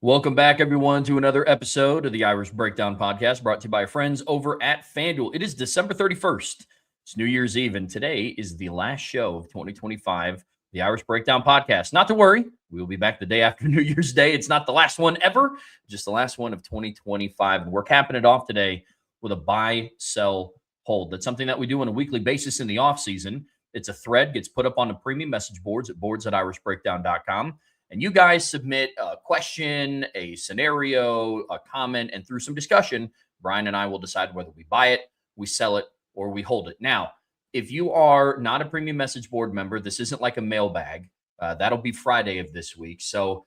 Welcome back, everyone, to another episode of the Irish Breakdown Podcast, brought to you by our friends over at FanDuel. It is December 31st. It's New Year's Eve, and today is the last show of 2025, the Irish Breakdown Podcast. Not to worry, we will be back the day after New Year's Day. It's not the last one ever, just the last one of 2025. And we're capping it off today with a buy, sell, hold. That's something that we do on a weekly basis in the off season. It's a thread, gets put up on the premium message boards at boards@irishbreakdown.com. And you guys submit a question, a scenario, a comment, and through some discussion, Brian and I will decide whether we buy it, we sell it, or we hold it. Now, if you are not a premium message board member, this isn't like a mailbag. That'll be Friday of this week. So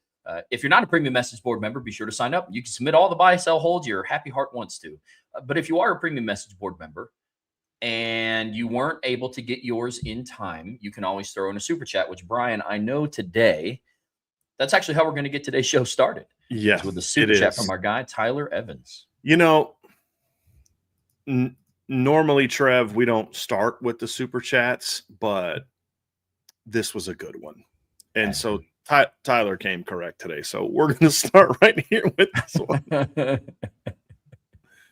if you're not a premium message board member, be sure to sign up. You can submit all the buy, sell, hold your happy heart wants to. But if you are a premium message board member, and you weren't able to get yours in time, you can always throw in a super chat, which Brian, I know today, that's actually how we're going to get today's show started. Yes, with a super chat from our guy, Tyler Evans. You know, normally, Trev, we don't start with the super chats, but this was a good one. And so Tyler came correct today. So we're going to start right here with this one.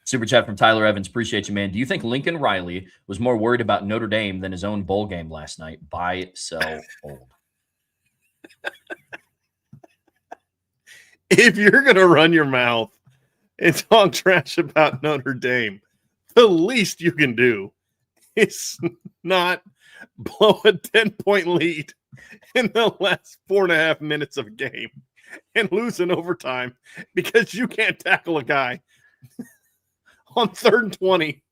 Super chat from Tyler Evans. Appreciate you, man. Do you think Lincoln Riley was more worried about Notre Dame than his own bowl game last night? Buy, sell, hold. If you're going to run your mouth and talk trash about Notre Dame, the least you can do is not blow a 10-point lead in the last 4.5 minutes of a game and lose in overtime because you can't tackle a guy on 3rd and 20.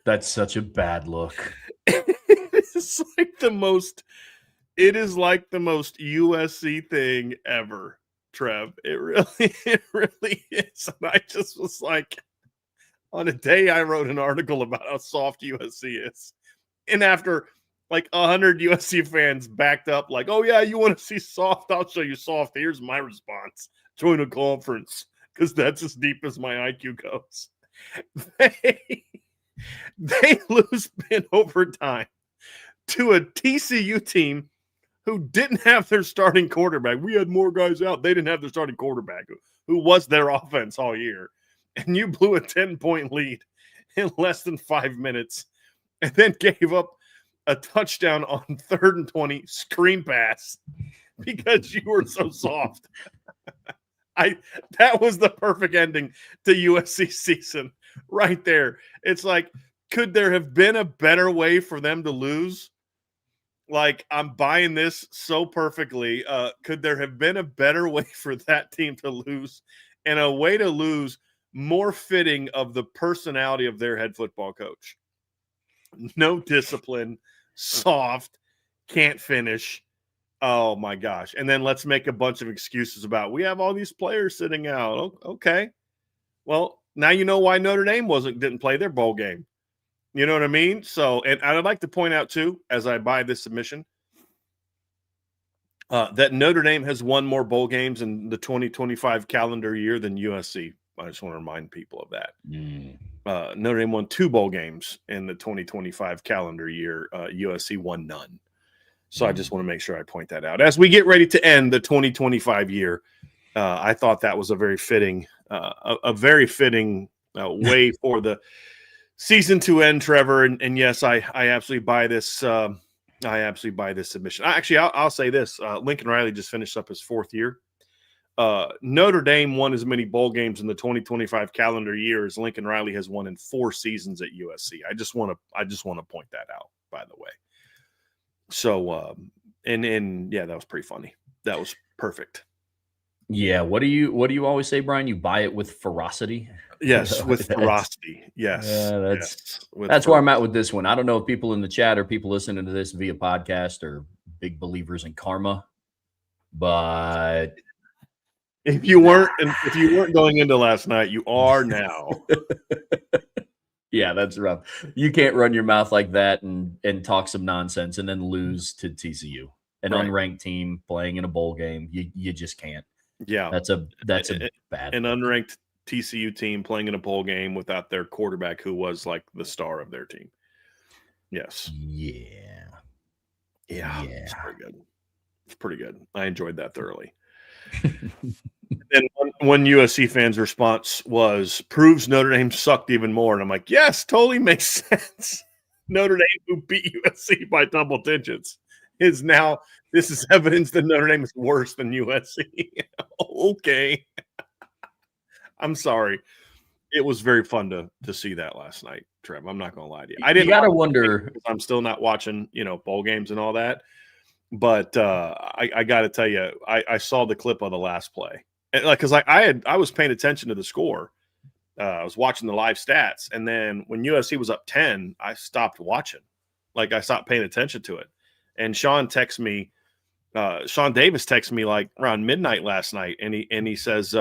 That's such a bad look. It's like the most USC thing ever, Trev. It really is. And I just was like, on a day I wrote an article about how soft USC is. And after like 100 USC fans backed up like, oh yeah, you want to see soft? I'll show you soft. Here's my response. Join a conference because that's as deep as my IQ goes. They lose in overtime to a TCU team who didn't have their starting quarterback. We had more guys out. They didn't have their starting quarterback, who was their offense all year. And you blew a 10-point lead in less than 5 minutes and then gave up a touchdown on 3rd and 20 screen pass because you were so soft. That was the perfect ending to USC season right there. It's like, could there have been a better way for them to lose? Like, I'm buying this so perfectly. Could there have been a better way for that team to lose, and a way to lose more fitting of the personality of their head football coach? No discipline, soft, can't finish. Oh my gosh. And then let's make a bunch of excuses about, we have all these players sitting out. Okay. Well, now you know why Notre Dame didn't play their bowl game. You know what I mean? So, and I'd like to point out too, as I buy this submission, that Notre Dame has won more bowl games in the 2025 calendar year than USC. I just want to remind people of that. Notre Dame won 2 bowl games in the 2025 calendar year. USC won none. So I just want to make sure I point that out. As we get ready to end the 2025 year, I thought that was a very fitting way for the season to end, Trevor. And yes, I absolutely buy this. I absolutely buy this submission. I'll say this. Lincoln Riley just finished up his 4th year. Notre Dame won as many bowl games in the 2025 calendar year as Lincoln Riley has won in 4 seasons at USC. I just want to point that out, by the way. So, and yeah, that was pretty funny. That was perfect. Yeah. What do you always say, Brian? You buy it with ferocity? Yes, with ferocity. Yes. That's where I'm at with this one. I don't know if people in the chat or people listening to this via podcast are big believers in karma, but if you weren't going into last night, you are now. Yeah, that's rough. You can't run your mouth like that and talk some nonsense and then lose to TCU, an unranked team playing in a bowl game. You just can't. Yeah, that's a bad. An unranked TCU team playing in a bowl game without their quarterback, who was like the star of their team. Yes. Yeah. It's pretty good. It's pretty good. I enjoyed that thoroughly. And one USC fan's response was, proves Notre Dame sucked even more. And I'm like, yes, totally makes sense. Notre Dame, who beat USC by double digits, is now, this is evidence that Notre Dame is worse than USC. Okay. I'm sorry. It was very fun to see that last night, Trev. I'm not going to lie to you. I didn't. You got to wonder. I'm still not watching, bowl games and all that. But I got to tell you, I saw the clip of the last play, because I was paying attention to the score. I was watching the live stats, and then when USC was up 10, I stopped watching. I stopped paying attention to it. And Sean Davis texted me like around midnight last night, and he says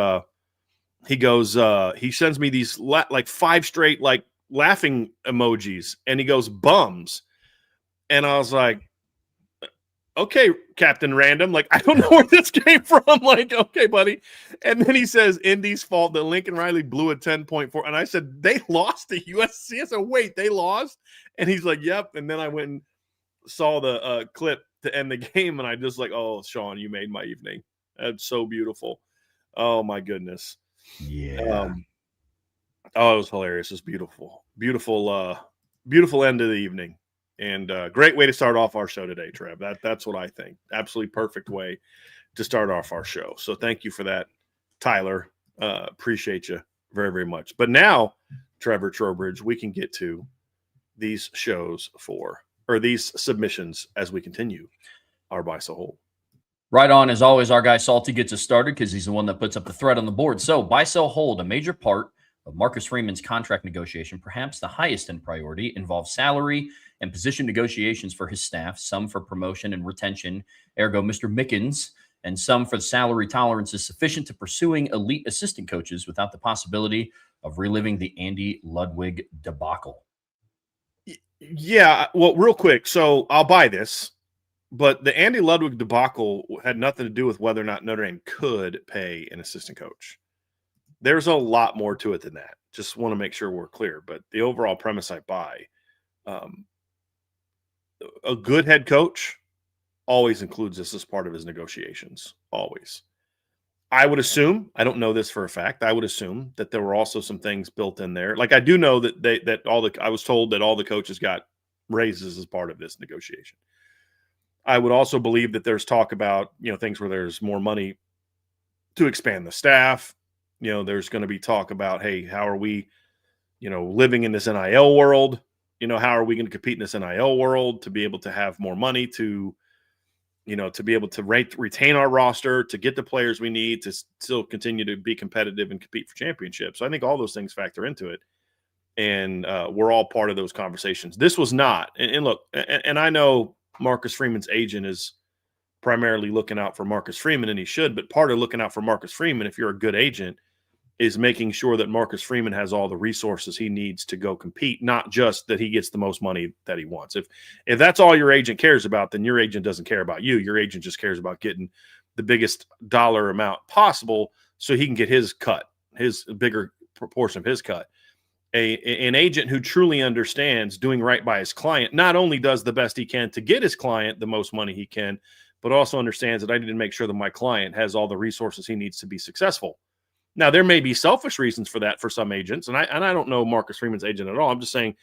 he sends me these 5 straight laughing emojis, and he goes bums, and I was like, okay, Captain Random, I don't know where this came from. Okay, buddy. And then he says, Indy's fault that Lincoln Riley blew a 10.4. And I said, they lost to USC? I said, wait, they lost? And he's like, yep. And then I went and saw the clip to end the game, and I just oh, Sean, you made my evening. That's so beautiful. Oh, my goodness. Yeah. It was hilarious. It's beautiful. Beautiful end of the evening. And great way to start off our show today, Trev. That's what I think. Absolutely perfect way to start off our show. So thank you for that, Tyler. Appreciate you very, very much. But now, Trevor Trowbridge, we can get to these these submissions as we continue our Buy So Hold. Right on. As always, our guy Salty gets us started because he's the one that puts up the thread on the board. So Buy Sell Hold, a major part of Marcus Freeman's contract negotiation, perhaps the highest in priority, involves salary and position negotiations for his staff, some for promotion and retention, ergo Mr. Mickens, and some for the salary tolerances sufficient to pursuing elite assistant coaches without the possibility of reliving the Andy Ludwig debacle. Yeah, well, real quick, so I'll buy this, but the Andy Ludwig debacle had nothing to do with whether or not Notre Dame could pay an assistant coach. There's a lot more to it than that. Just want to make sure we're clear. But the overall premise I buy, a good head coach always includes this as part of his negotiations. Always. I would assume, I don't know this for a fact, I would assume that there were also some things built in there. I do know that I was told that all the coaches got raises as part of this negotiation. I would also believe that there's talk about, things where there's more money to expand the staff. There's going to be talk about, hey, how are we, living in this NIL world? How are we going to compete in this NIL world to be able to have more money to be able to retain our roster, to get the players we need to still continue to be competitive and compete for championships. So I think all those things factor into it. And we're all part of those conversations. This was not. And look, and I know Marcus Freeman's agent is primarily looking out for Marcus Freeman, and he should, but part of looking out for Marcus Freeman, if you're a good agent, is making sure that Marcus Freeman has all the resources he needs to go compete, not just that he gets the most money that he wants. If that's all your agent cares about, then your agent doesn't care about you. Your agent just cares about getting the biggest dollar amount possible so he can get his cut, his bigger proportion of his cut. An agent who truly understands doing right by his client not only does the best he can to get his client the most money he can, but also understands that I need to make sure that my client has all the resources he needs to be successful. Now, there may be selfish reasons for that for some agents, and I don't know Marcus Freeman's agent at all. I'm just saying,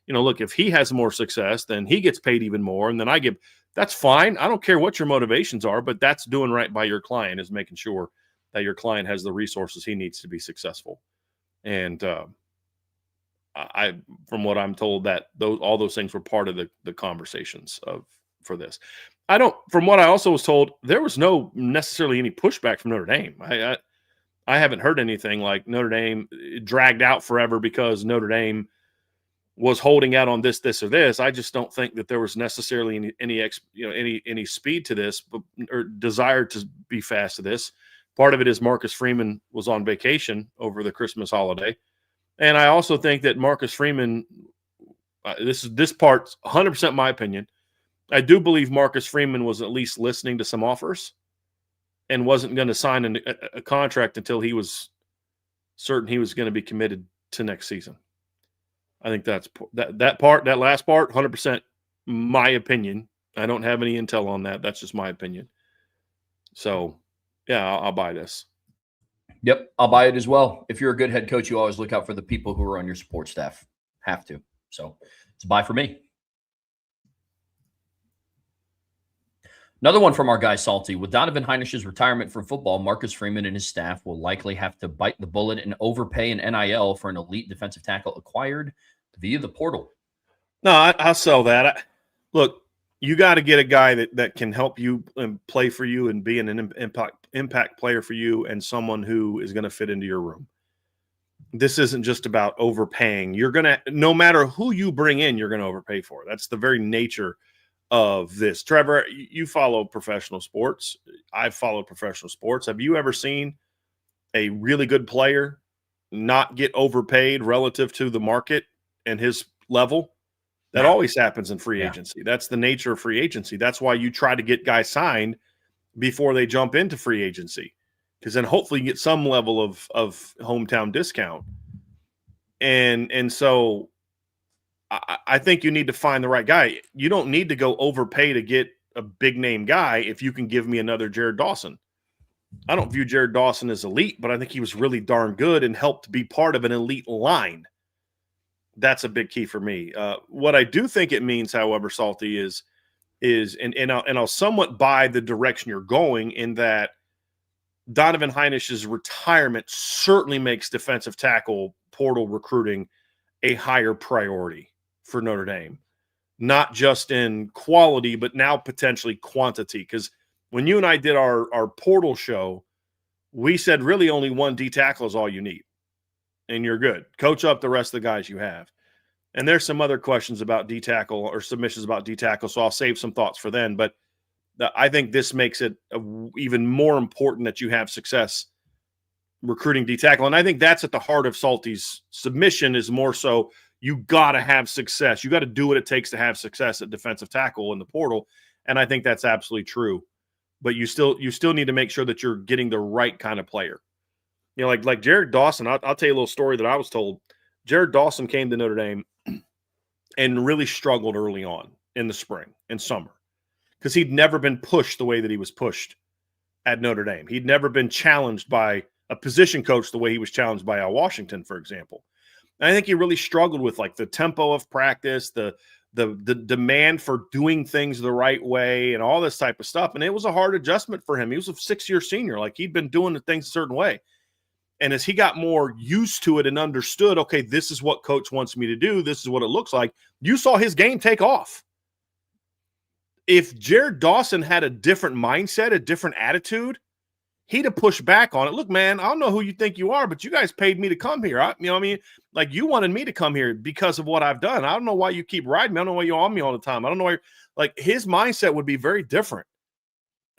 look, if he has more success, then he gets paid even more, and then I give. That's fine. I don't care what your motivations are, but that's doing right by your client, is making sure that your client has the resources he needs to be successful. And from what I'm told, that all those things were part of the conversations for this. From what I also was told, there was no necessarily any pushback from Notre Dame. I haven't heard anything like Notre Dame dragged out forever because Notre Dame was holding out on this, or this. I just don't think that there was necessarily any speed to this, or desire to be fast to this. Part of it is Marcus Freeman was on vacation over the Christmas holiday, and I also think that Marcus Freeman. This part's 100% my opinion. I do believe Marcus Freeman was at least listening to some offers and wasn't going to sign a contract until he was certain he was going to be committed to next season. I think that last part, 100% my opinion. I don't have any intel on that. That's just my opinion. So Yeah, I'll buy this. Yep, I'll buy it as well. If you're a good head coach, you always look out for the people who are on your support staff. Have to. So it's a buy for me. Another one from our guy Salty. With Donovan Heinrich's retirement from football, Marcus Freeman and his staff will likely have to bite the bullet and overpay an NIL for an elite defensive tackle acquired via the portal. No, I'll sell that. Look, you got to get a guy that can help you and play for you and be an impact player for you, and someone who is going to fit into your room. This isn't just about overpaying. You're going to, no matter who you bring in, you're going to overpay for. That's the very nature of this. Trevor, you follow professional sports. I've followed professional sports. Have you ever seen a really good player not get overpaid relative to the market and his level? That always happens in free agency. That's the nature of free agency. That's why you try to get guys signed before they jump into free agency, because then hopefully you get some level of hometown discount. And so I think you need to find the right guy. You don't need to go overpay to get a big name guy if you can give me another Jared Dawson. I don't view Jared Dawson as elite, but I think he was really darn good and helped be part of an elite line. That's a big key for me. What I do think it means, however, Salty, is I'll somewhat buy the direction you're going, in that Donovan Heinrich's retirement certainly makes defensive tackle portal recruiting a higher priority for Notre Dame, not just in quality, but now potentially quantity. Because when you and I did our portal show, we said really only one D tackle is all you need, and you're good. Coach up the rest of the guys you have. And there's some other questions about D tackle or submissions about D tackle, so I'll save some thoughts for then. But I think this makes it even more important that you have success recruiting D tackle. And I think that's at the heart of Salty's submission, is more so you got to have success. You got to do what it takes to have success at defensive tackle in the portal. And I think that's absolutely true. But you still need to make sure that you're getting the right kind of player. You know, like Jared Dawson, I'll tell you a little story that I was told. Jared Dawson came to Notre Dame and really struggled early on in the spring and summer, because he'd never been pushed the way that he was pushed at Notre Dame. He'd never been challenged by a position coach the way he was challenged by Al Washington, for example. And I think he really struggled with like the tempo of practice, the demand for doing things the right way, and all this type of stuff. And it was a hard adjustment for him. He was a 6-year senior. Like, he'd been doing the things a certain way. And as he got more used to it and understood, okay, this is what coach wants me to do, this is what it looks like, you saw his game take off. If Jared Dawson had a different mindset, a different attitude, he'd have pushed back on it. Look, man, I don't know who you think you are, but you guys paid me to come here. You know what I mean? Like, you wanted me to come here because of what I've done. I don't know why you keep riding me. I don't know why you're on me all the time. I don't know why. Like, his mindset would be very different.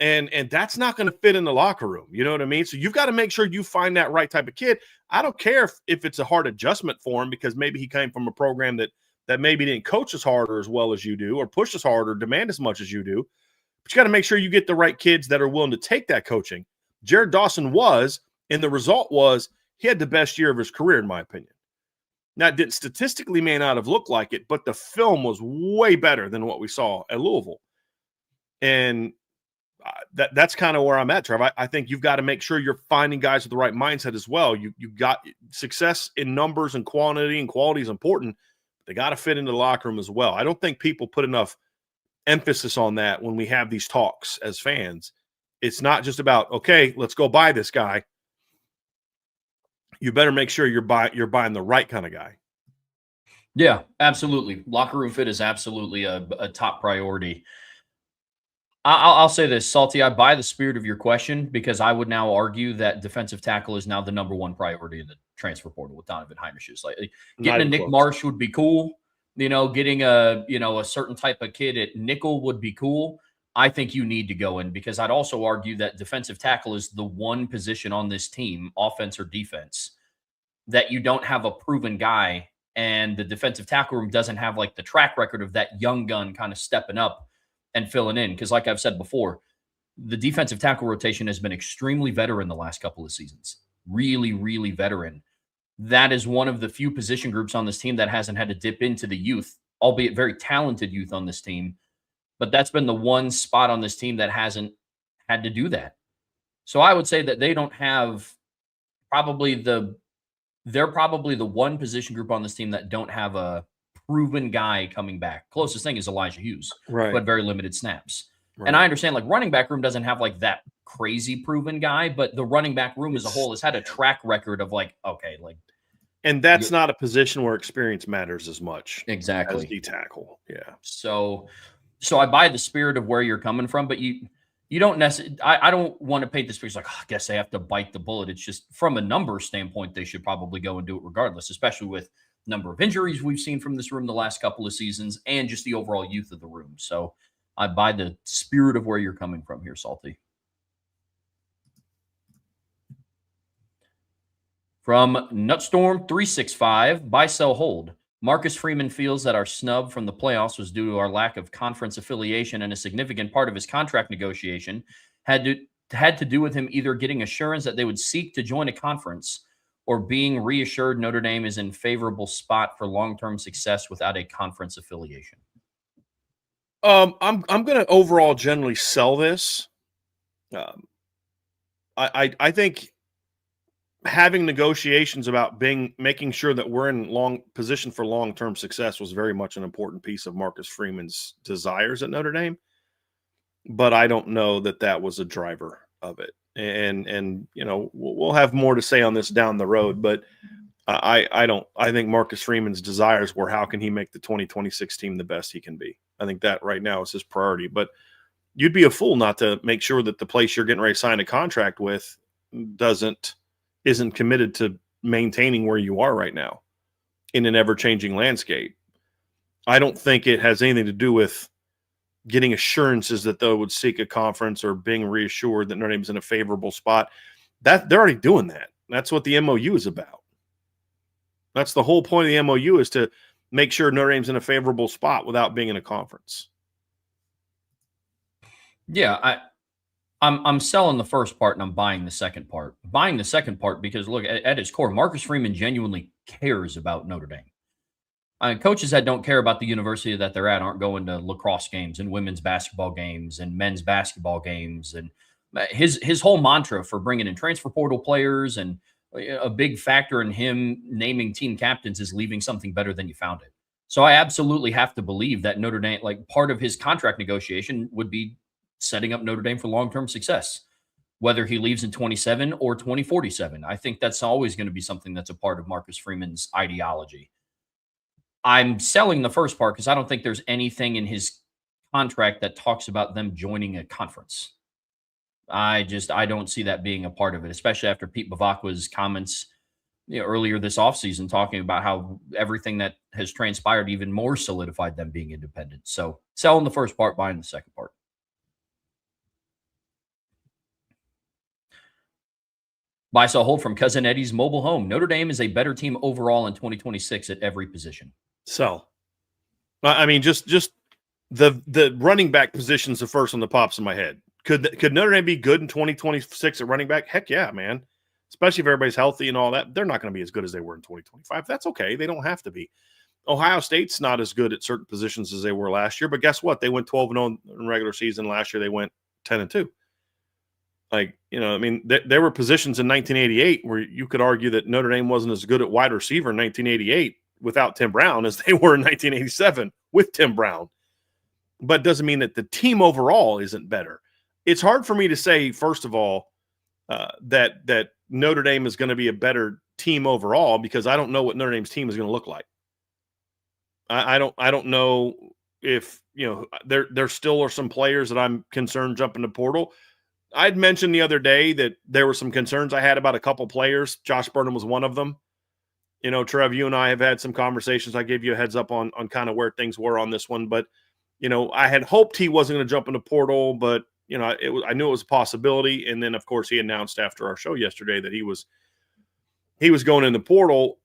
And that's not going to fit in the locker room. You know what I mean? So you've got to make sure you find that right type of kid. I don't care if it's a hard adjustment for him, because maybe he came from a program that maybe didn't coach as hard or as well as you do, or push as hard or demand as much as you do. But you got to make sure you get the right kids that are willing to take that coaching. Jared Dawson was, and the result was he had the best year of his career, in my opinion. Now, it didn't statistically may not have looked like it, but the film was way better than what we saw at Louisville. And that's kind of where I'm at, Trev. I think you've got to make sure you're finding guys with the right mindset as well. You got success in numbers and quality is important. But they got to fit into the locker room as well. I don't think people put enough emphasis on that when we have these talks as fans. It's not just about, okay, let's go buy this guy. You better make sure you're buying the right kind of guy. Yeah, absolutely. Locker room fit is absolutely a top priority. I'll say this, Salty, I buy the spirit of your question, because I would now argue that defensive tackle is now the number one priority in the transfer portal with Donovan Heinrich. Like, getting a Nick Marsh would be cool. You know, getting a certain type of kid at nickel would be cool. I think you need to go in, because I'd also argue that defensive tackle is the one position on this team, offense or defense, that you don't have a proven guy, and the defensive tackle room doesn't have like the track record of that young gun kind of stepping up and filling in. Because like I've said before, the defensive tackle rotation has been extremely veteran the last couple of seasons. Really, really veteran. That is one of the few position groups on this team that hasn't had to dip into the youth, albeit very talented youth on this team. But that's been the one spot on this team that hasn't had to do that. So I would say that they don't have they're probably the one position group on this team that don't have a proven guy coming back. Closest thing is Elijah Hughes, who Right. had very limited snaps. And Right. I understand like running back room doesn't have like that crazy proven guy, but the running back room as a whole has had a track record of like, okay, like And that's not a position where experience matters as much as exactly. D tackle. Yeah. So I buy the spirit of where you're coming from, but you don't necessarily. I don't want to paint this picture like, oh, I guess they have to bite the bullet. It's just from a number standpoint, they should probably go and do it regardless, especially with number of injuries we've seen from this room the last couple of seasons and just the overall youth of the room. So I buy the spirit of where you're coming from here, Salty. From Nutstorm365, buy, sell, hold. Marcus Freeman feels that our snub from the playoffs was due to our lack of conference affiliation, and a significant part of his contract negotiation had to do with him either getting assurance that they would seek to join a conference or being reassured Notre Dame is in favorable spot for long-term success without a conference affiliation. I'm going to overall generally sell this. I think having negotiations about making sure that we're in long position for long-term success was very much an important piece of Marcus Freeman's desires at Notre Dame, but I don't know that was a driver of it. And we'll have more to say on this down the road, but I think Marcus Freeman's desires were how can he make the 2026 team the best he can be. I think that right now is his priority, but you'd be a fool not to make sure that the place you're getting ready to sign a contract with isn't committed to maintaining where you are right now in an ever-changing landscape. I don't think it has anything to do with getting assurances that they would seek a conference or being reassured that Notre Dame's in a favorable spot. That they're already doing that. That's what the MOU is about. That's the whole point of the MOU, is to make sure Notre Dame's in a favorable spot without being in a conference. Yeah, I'm selling the first part and I'm buying the second part. Buying the second part because look, at its core, Marcus Freeman genuinely cares about Notre Dame. Coaches that don't care about the university that they're at aren't going to lacrosse games and women's basketball games and men's basketball games. And his whole mantra for bringing in transfer portal players and a big factor in him naming team captains is leaving something better than you found it. So I absolutely have to believe that Notre Dame, like part of his contract negotiation would be setting up Notre Dame for long-term success, whether he leaves in 27 or 2047. I think that's always going to be something that's a part of Marcus Freeman's ideology. I'm selling the first part because I don't think there's anything in his contract that talks about them joining a conference. I don't see that being a part of it, especially after Pete Bavacqua's comments earlier this offseason talking about how everything that has transpired even more solidified them being independent. So selling the first part, buying the second part. Buy, sell, hold from Cousin Eddie's mobile home. Notre Dame is a better team overall in 2026 at every position. Sell. I mean, just the running back position's the first one that pops in my head. Could Notre Dame be good in 2026 at running back? Heck yeah, man. Especially if everybody's healthy and all that. They're not going to be as good as they were in 2025. That's okay. They don't have to be. Ohio State's not as good at certain positions as they were last year, but guess what? They went 12-0 in regular season. Last year they went 10-2. Like, I mean, there were positions in 1988 where you could argue that Notre Dame wasn't as good at wide receiver in 1988 without Tim Brown as they were in 1987 with Tim Brown. But doesn't mean that the team overall isn't better. It's hard for me to say, first of all, that Notre Dame is going to be a better team overall because I don't know what Notre Dame's team is going to look like. I don't know if there still are some players that I'm concerned jumping the portal. I'd mentioned the other day that there were some concerns I had about a couple players. Josh Burnham was one of them. Trev, you and I have had some conversations. I gave you a heads up on kind of where things were on this one, but I had hoped he wasn't going to jump in the portal, but I knew it was a possibility. And then of course he announced after our show yesterday that he was going in the portal.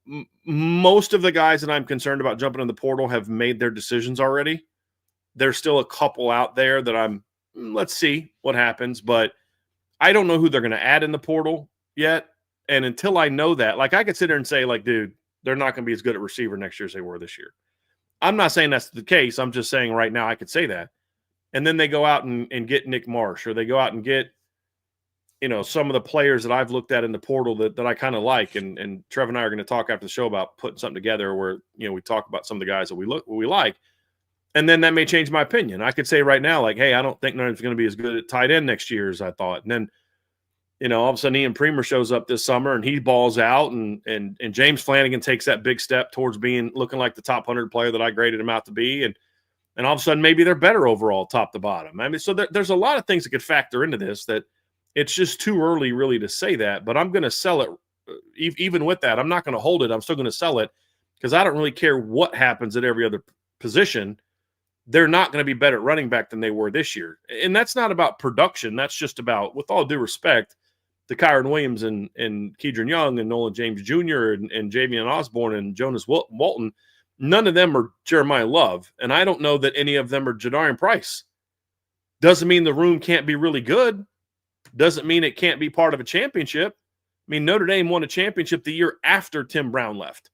Most of the guys that I'm concerned about jumping in the portal have made their decisions already. There's still a couple out there that let's see what happens, but I don't know who they're going to add in the portal yet. And until I know that, like I could sit there and say like, dude, they're not going to be as good at receiver next year as they were this year. I'm not saying that's the case. I'm just saying right now I could say that. And then they go out and get Nick Marsh, or they go out and get some of the players that I've looked at in the portal that I kind of like, and Trev and I are going to talk after the show about putting something together where, we talk about some of the guys that we like. And then that may change my opinion. I could say right now, like, hey, I don't think Notre Dame's going to be as good at tight end next year as I thought. And then, all of a sudden Ian Premer shows up this summer and he balls out, and James Flanagan takes that big step towards looking like the top 100 player that I graded him out to be. And all of a sudden maybe they're better overall top to bottom. I mean, so there's a lot of things that could factor into this that it's just too early really to say that, but I'm going to sell it. Even with that, I'm not going to hold it. I'm still going to sell it because I don't really care what happens at every other position. They're not going to be better at running back than they were this year. And that's not about production. That's just about, with all due respect, to Kyron Williams and Kedron Young and Nolan James Jr. and Javian Osborne and Jonas Walton. None of them are Jeremiah Love. And I don't know that any of them are Jadarian Price. Doesn't mean the room can't be really good. Doesn't mean it can't be part of a championship. I mean, Notre Dame won a championship the year after Tim Brown left.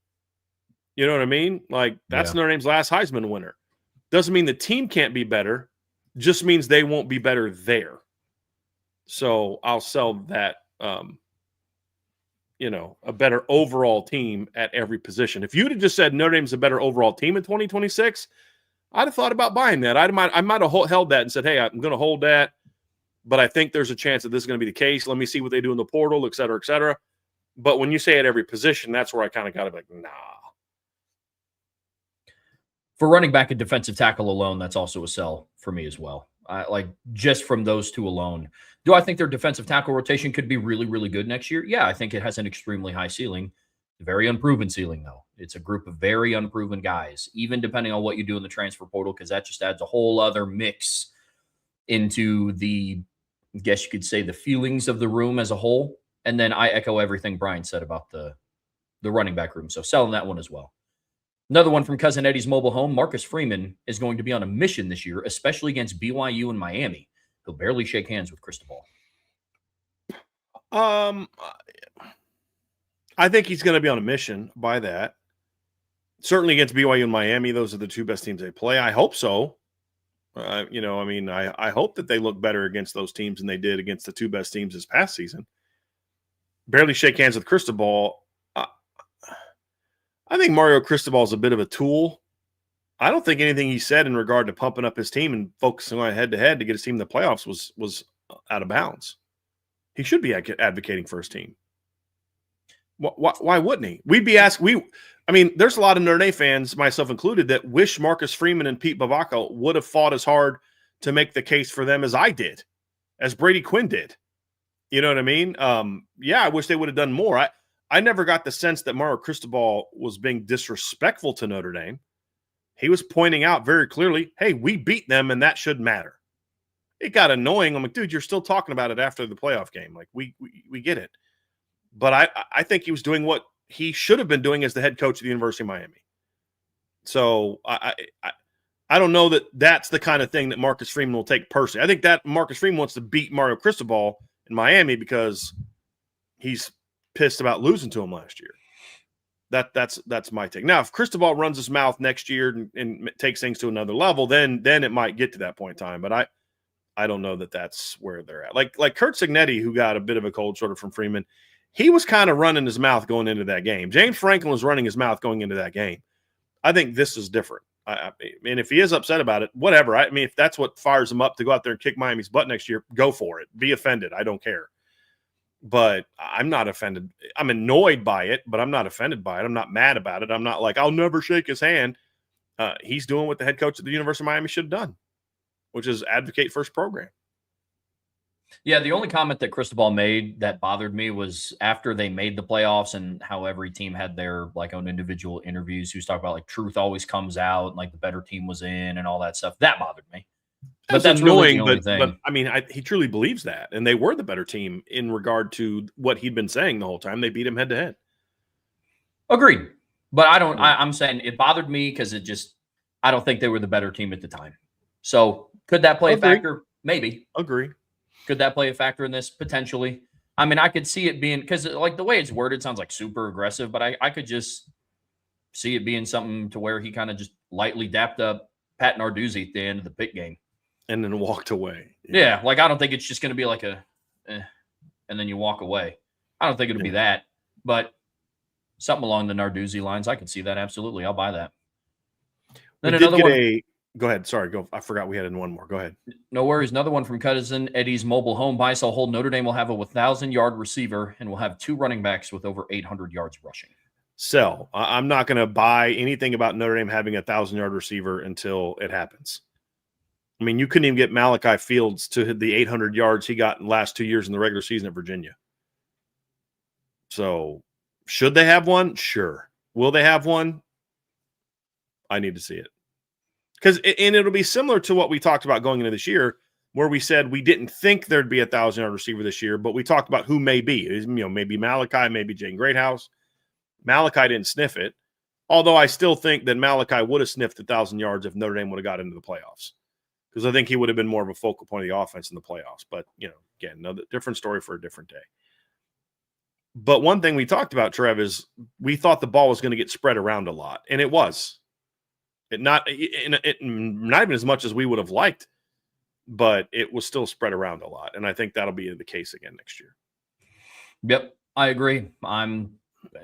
You know what I mean? Like, that's Notre Dame's last Heisman winner. Doesn't mean the team can't be better. Just means they won't be better there. So I'll sell that, a better overall team at every position. If you'd have just said Notre Dame's a better overall team in 2026, I'd have thought about buying that. I might have held that and said, hey, I'm going to hold that, but I think there's a chance that this is going to be the case. Let me see what they do in the portal, et cetera, et cetera. But when you say at every position, that's where I kind of got to be like, nah. For running back and defensive tackle alone, that's also a sell for me as well. Just from those two alone. Do I think their defensive tackle rotation could be really, really good next year? Yeah, I think it has an extremely high ceiling. Very unproven ceiling, though. It's a group of very unproven guys, even depending on what you do in the transfer portal, because that just adds a whole other mix into the, I guess you could say, the feelings of the room as a whole. And then I echo everything Brian said about the running back room. So selling that one as well. Another one from Cousin Eddie's mobile home. Marcus Freeman is going to be on a mission this year, especially against BYU and Miami. He'll barely shake hands with Cristobal. I think he's going to be on a mission by that. Certainly against BYU and Miami, those are the two best teams they play. I hope so. I hope that they look better against those teams than they did against the two best teams this past season. Barely shake hands with Cristobal. I think Mario Cristobal is a bit of a tool. I don't think anything he said in regard to pumping up his team and focusing on head-to-head to get his team in the playoffs was out of bounds. He should be advocating for his team. Why wouldn't he? We'd be asked. There's a lot of Notre Dame fans, myself included, that wish Marcus Freeman and Pete Bavacca would have fought as hard to make the case for them as I did, as Brady Quinn did. You know what I mean? I wish they would have done more. I never got the sense that Mario Cristobal was being disrespectful to Notre Dame. He was pointing out very clearly, hey, we beat them and that should matter. It got annoying. I'm like, dude, you're still talking about it after the playoff game. Like, we get it. But I think he was doing what he should have been doing as the head coach of the University of Miami. So I don't know that that's the kind of thing that Marcus Freeman will take personally. I think that Marcus Freeman wants to beat Mario Cristobal in Miami because he's pissed about losing to him last year. That's my take. Now, if Cristobal runs his mouth next year and takes things to another level, then it might get to that point in time. But I don't know that that's where they're at. Like Kurt Cignetti, who got a bit of a cold shoulder from Freeman, he was kind of running his mouth going into that game. James Franklin was running his mouth going into that game. I think this is different. I mean, if he is upset about it, whatever. If that's what fires him up to go out there and kick Miami's butt next year, go for it. Be offended. I don't care. But I'm not offended. I'm annoyed by it, but I'm not offended by it. I'm not mad about it. I'm not like, I'll never shake his hand. He's doing what the head coach of the University of Miami should have done, which is advocate for his program. Yeah, the only comment that Cristobal made that bothered me was after they made the playoffs and how every team had their own individual interviews. He was talking about truth always comes out and the better team was in and all that stuff. That bothered me. But that's annoying. Really but he truly believes that, and they were the better team in regard to what he'd been saying the whole time. They beat him head to head. Agreed, but I don't. I'm saying it bothered me because I don't think they were the better team at the time. So could that play a factor? Maybe. Agree. Could that play a factor in this? Potentially. I could see it being because the way it's worded sounds like super aggressive, but I could just see it being something to where he kind of just lightly dapped up Pat Narduzzi at the end of the Pitt game. And then walked away. Yeah, I don't think it's just going to be and then you walk away. I don't think it'll be that, but something along the Narduzzi lines, I can see that absolutely. I'll buy that. We Then did another get one. go ahead. Sorry, go. I forgot we had one more. Go ahead. No worries. Another one from Cousin Eddie's mobile home. Buy, sell, hold. Notre Dame will have a 1,000-yard receiver and will have 2 running backs with over 800 yards rushing. Sell. I'm not going to buy anything about Notre Dame having a 1,000-yard receiver until it happens. I mean, you couldn't even get Malachi Fields to hit the 800 yards he got in the last 2 years in the regular season at Virginia. So, should they have one? Sure. Will they have one? I need to see it. And it'll be similar to what we talked about going into this year, where we said we didn't think there'd be a 1,000-yard receiver this year, but we talked about who may be. Maybe Malachi, maybe Jaden Greathouse. Malachi didn't sniff it, although I still think that Malachi would have sniffed 1,000 yards if Notre Dame would have got into the playoffs, because I think he would have been more of a focal point of the offense in the playoffs. But, again, another different story for a different day. But one thing we talked about, Trev, is we thought the ball was going to get spread around a lot, and it was. Not even as much as we would have liked, but it was still spread around a lot. And I think that'll be the case again next year. Yep, I agree.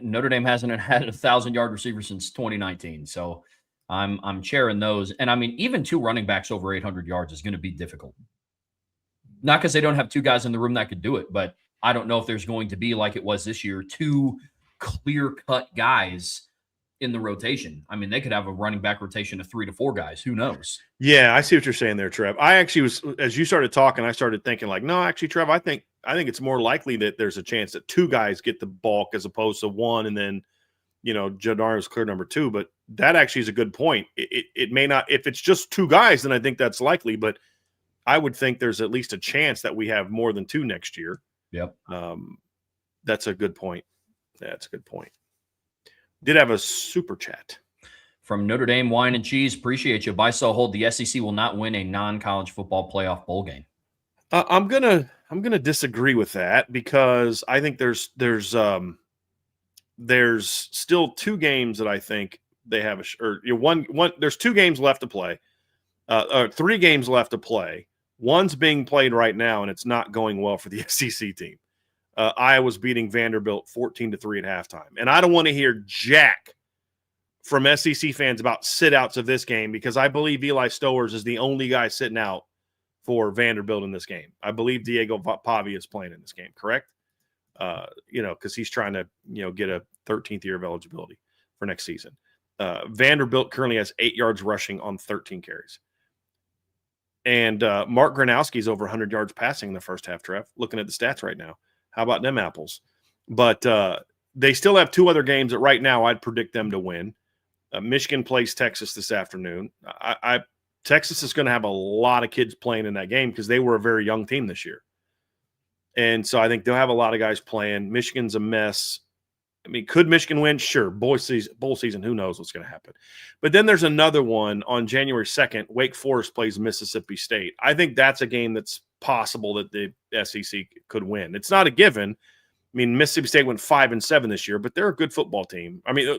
Notre Dame hasn't had a 1,000-yard receiver since 2019, so I'm cheering those. And I mean, even 2 running backs over 800 yards is going to be difficult. Not because they don't have 2 guys in the room that could do it, but I don't know if there's going to be, like it was this year, 2 clear-cut guys in the rotation. I mean, they could have a running back rotation of 3 to 4 guys. Who knows? Yeah, I see what you're saying there, Trev. I actually was, as you started talking, I started thinking like, no, actually, Trev, I think it's more likely that there's a chance that 2 guys get the bulk as opposed to 1, and then, Jadar is clear number 2. But that actually is a good point. It may not, if it's just 2 guys, then I think that's likely. But I would think there's at least a chance that we have more than 2 next year. Yep. That's a good point. That's a good point. Did have a super chat from Notre Dame Wine and Cheese. Appreciate you. Buy, sell, hold. The SEC will not win a non-college football playoff bowl game. I'm gonna disagree with that, because I think there's still 2 games that I think they have one. There's 2 games left to play, or 3 games left to play. One's being played right now, and it's not going well for the SEC team. Iowa's beating Vanderbilt 14-3 at halftime. And I don't want to hear jack from SEC fans about sit-outs of this game, because I believe Eli Stowers is the only guy sitting out for Vanderbilt in this game. I believe Diego Pavia is playing in this game, correct? Because he's trying to, get a 13th year of eligibility for next season. Vanderbilt currently has 8 yards rushing on 13 carries. And Mark Gronowski's over 100 yards passing in the first half, Trev, looking at the stats right now. How about them apples? But they still have 2 other games that right now I'd predict them to win. Michigan plays Texas this afternoon. Texas is going to have a lot of kids playing in that game, because they were a very young team this year. And so I think they'll have a lot of guys playing. Michigan's a mess. I mean, could Michigan win? Sure. Bowl season, who knows what's going to happen. But then there's another one on January 2nd. Wake Forest plays Mississippi State. I think that's a game that's possible that the SEC could win. It's not a given. I mean, Mississippi State went 5-7 this year, but they're a good football team. I mean,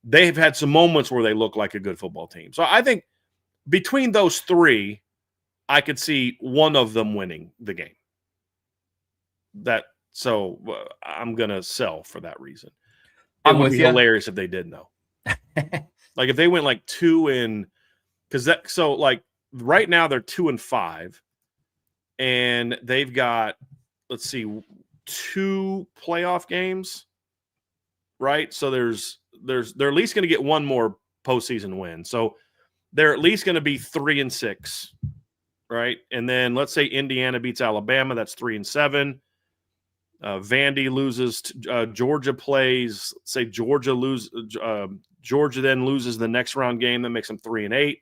they've had some moments where they look like a good football team. So I think between those 3, I could see one of them winning the game. So I'm going to sell for that reason. It would be hilarious if they did, though. Like if they went like 2 because right now they're 2-5, and they've got, let's see, 2 playoff games, right? So they're at least going to get 1 more postseason win. So they're at least going to be 3-6, right? And then let's say Indiana beats Alabama, that's 3-7. Vandy loses. Georgia plays. Say Georgia Georgia then loses the next round game. That makes them 3-8.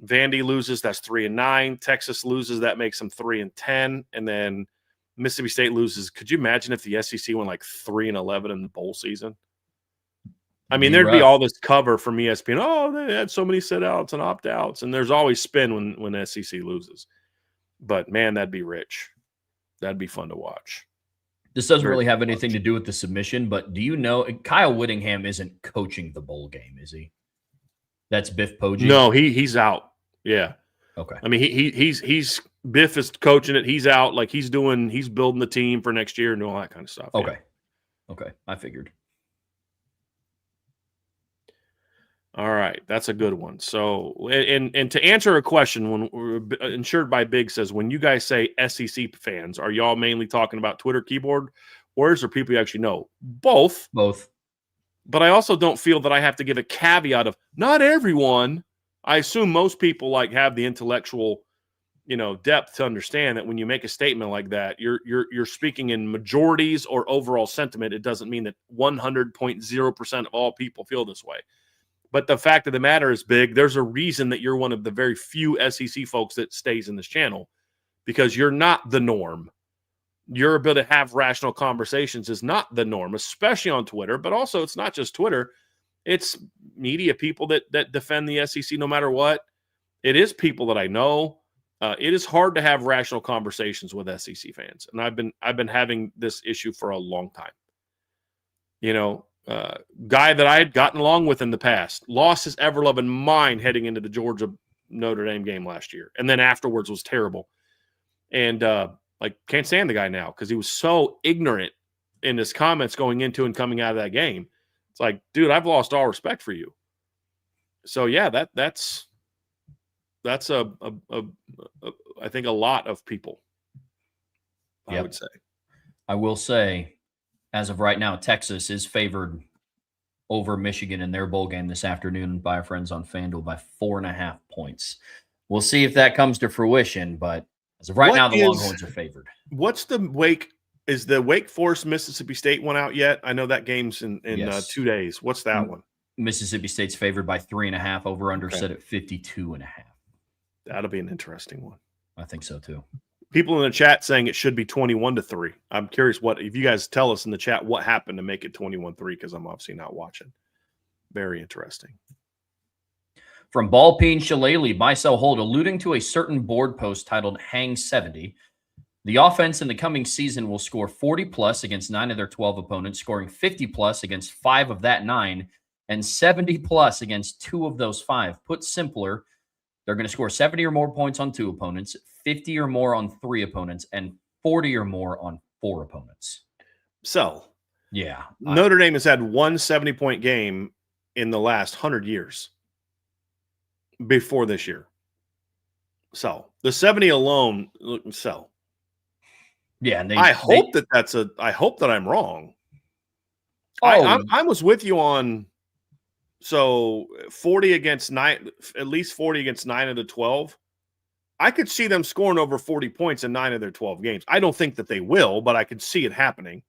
Vandy loses. That's 3-9. Texas loses. That makes them 3-10. And then Mississippi State loses. Could you imagine if the SEC went like 3-11 in the bowl season? I mean, there'd be all this cover from ESPN. Oh, they had so many sit-outs and opt-outs, and there's always spin when SEC loses. But man, that'd be rich. That'd be fun to watch. This doesn't really have anything to do with the submission, but do you know Kyle Whittingham isn't coaching the bowl game, is he? That's Biff Poggi? No, he's out. Yeah. Okay. I mean, he's Biff is coaching it. He's out. Like he's building the team for next year and all that kind of stuff. Okay. Yeah. Okay. I figured. All right. That's a good one. So, and to answer a question, when Insured by Big says, when you guys say SEC fans, are y'all mainly talking about Twitter keyboard warriors or people you actually know? Both. Both. But I also don't feel that I have to give a caveat of not everyone. I assume most people like have the intellectual, depth to understand that when you make a statement like that, you're speaking in majorities or overall sentiment. It doesn't mean that 100.0% of all people feel this way. But the fact of the matter is, Big, there's a reason that you're one of the very few SEC folks that stays in this channel, because you're not the norm. Your ability to have rational conversations is not the norm, especially on Twitter. But also, it's not just Twitter. It's media people that defend the SEC no matter what. It is people that I know. It is hard to have rational conversations with SEC fans, and I've been having this issue for a long time. Guy that I had gotten along with in the past lost his ever-loving mind heading into the Georgia Notre Dame game last year, and then afterwards was terrible. And can't stand the guy now because he was so ignorant in his comments going into and coming out of that game. It's like, dude, I've lost all respect for you. So yeah, that's I think a lot of people. Yep. I would say. I will say, as of right now, Texas is favored over Michigan in their bowl game this afternoon by our friends on FanDuel by 4.5 points. We'll see if that comes to fruition, but as of right now, the Longhorns are favored. What's the Wake? Is the Wake Forest Mississippi State one out yet? I know that game's in Yes. 2 days. What's that one? Mississippi State's favored by 3.5. Over under set at 52.5. That'll be an interesting one. I think so too. People in the chat saying it should be 21-3. I'm curious if you guys tell us in the chat what happened to make it 21-3, because I'm obviously not watching. Very interesting. From Ballpeen Shillelagh, Micel Holt, alluding to a certain board post titled Hang 70. The offense in the coming season will score 40-plus against 9 of their 12 opponents, scoring 50-plus against 5 of that 9, and 70-plus against 2 of those 5. Put simpler, they're going to score 70 or more points on 2 opponents, 50 or more on 3 opponents, and 40 or more on 4 opponents. So, yeah. Notre Dame has had one 70-point game in the last 100 years before this year. So, the 70 alone, so. Yeah, and I hope that I'm wrong. Oh. I was with you on 40 against 9, at least 40 against 9 of the 12. I could see them scoring over 40 points in 9 of their 12 games. I don't think that they will, but I could see it happening.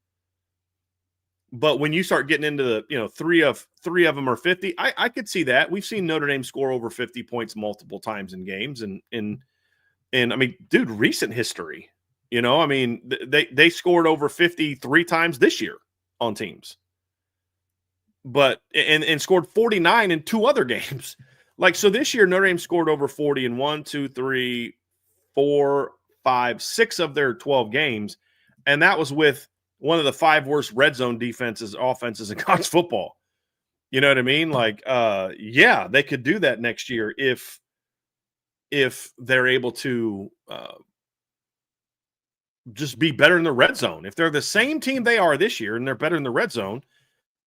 But when you start getting into the, 3 of them are 50, I could see that. We've seen Notre Dame score over 50 points multiple times in games, and I mean, dude, recent history. They scored over 50 3 times this year on teams. But and scored 49 in 2 other games. So this year, Notre Dame scored over 40 in 1, 2, 3, 4, 5, 6 of their 12 games. And that was with one of the 5 worst red zone offenses in college football. You know what I mean? Yeah, they could do that next year if they're able to just be better in the red zone. If they're the same team they are this year and they're better in the red zone,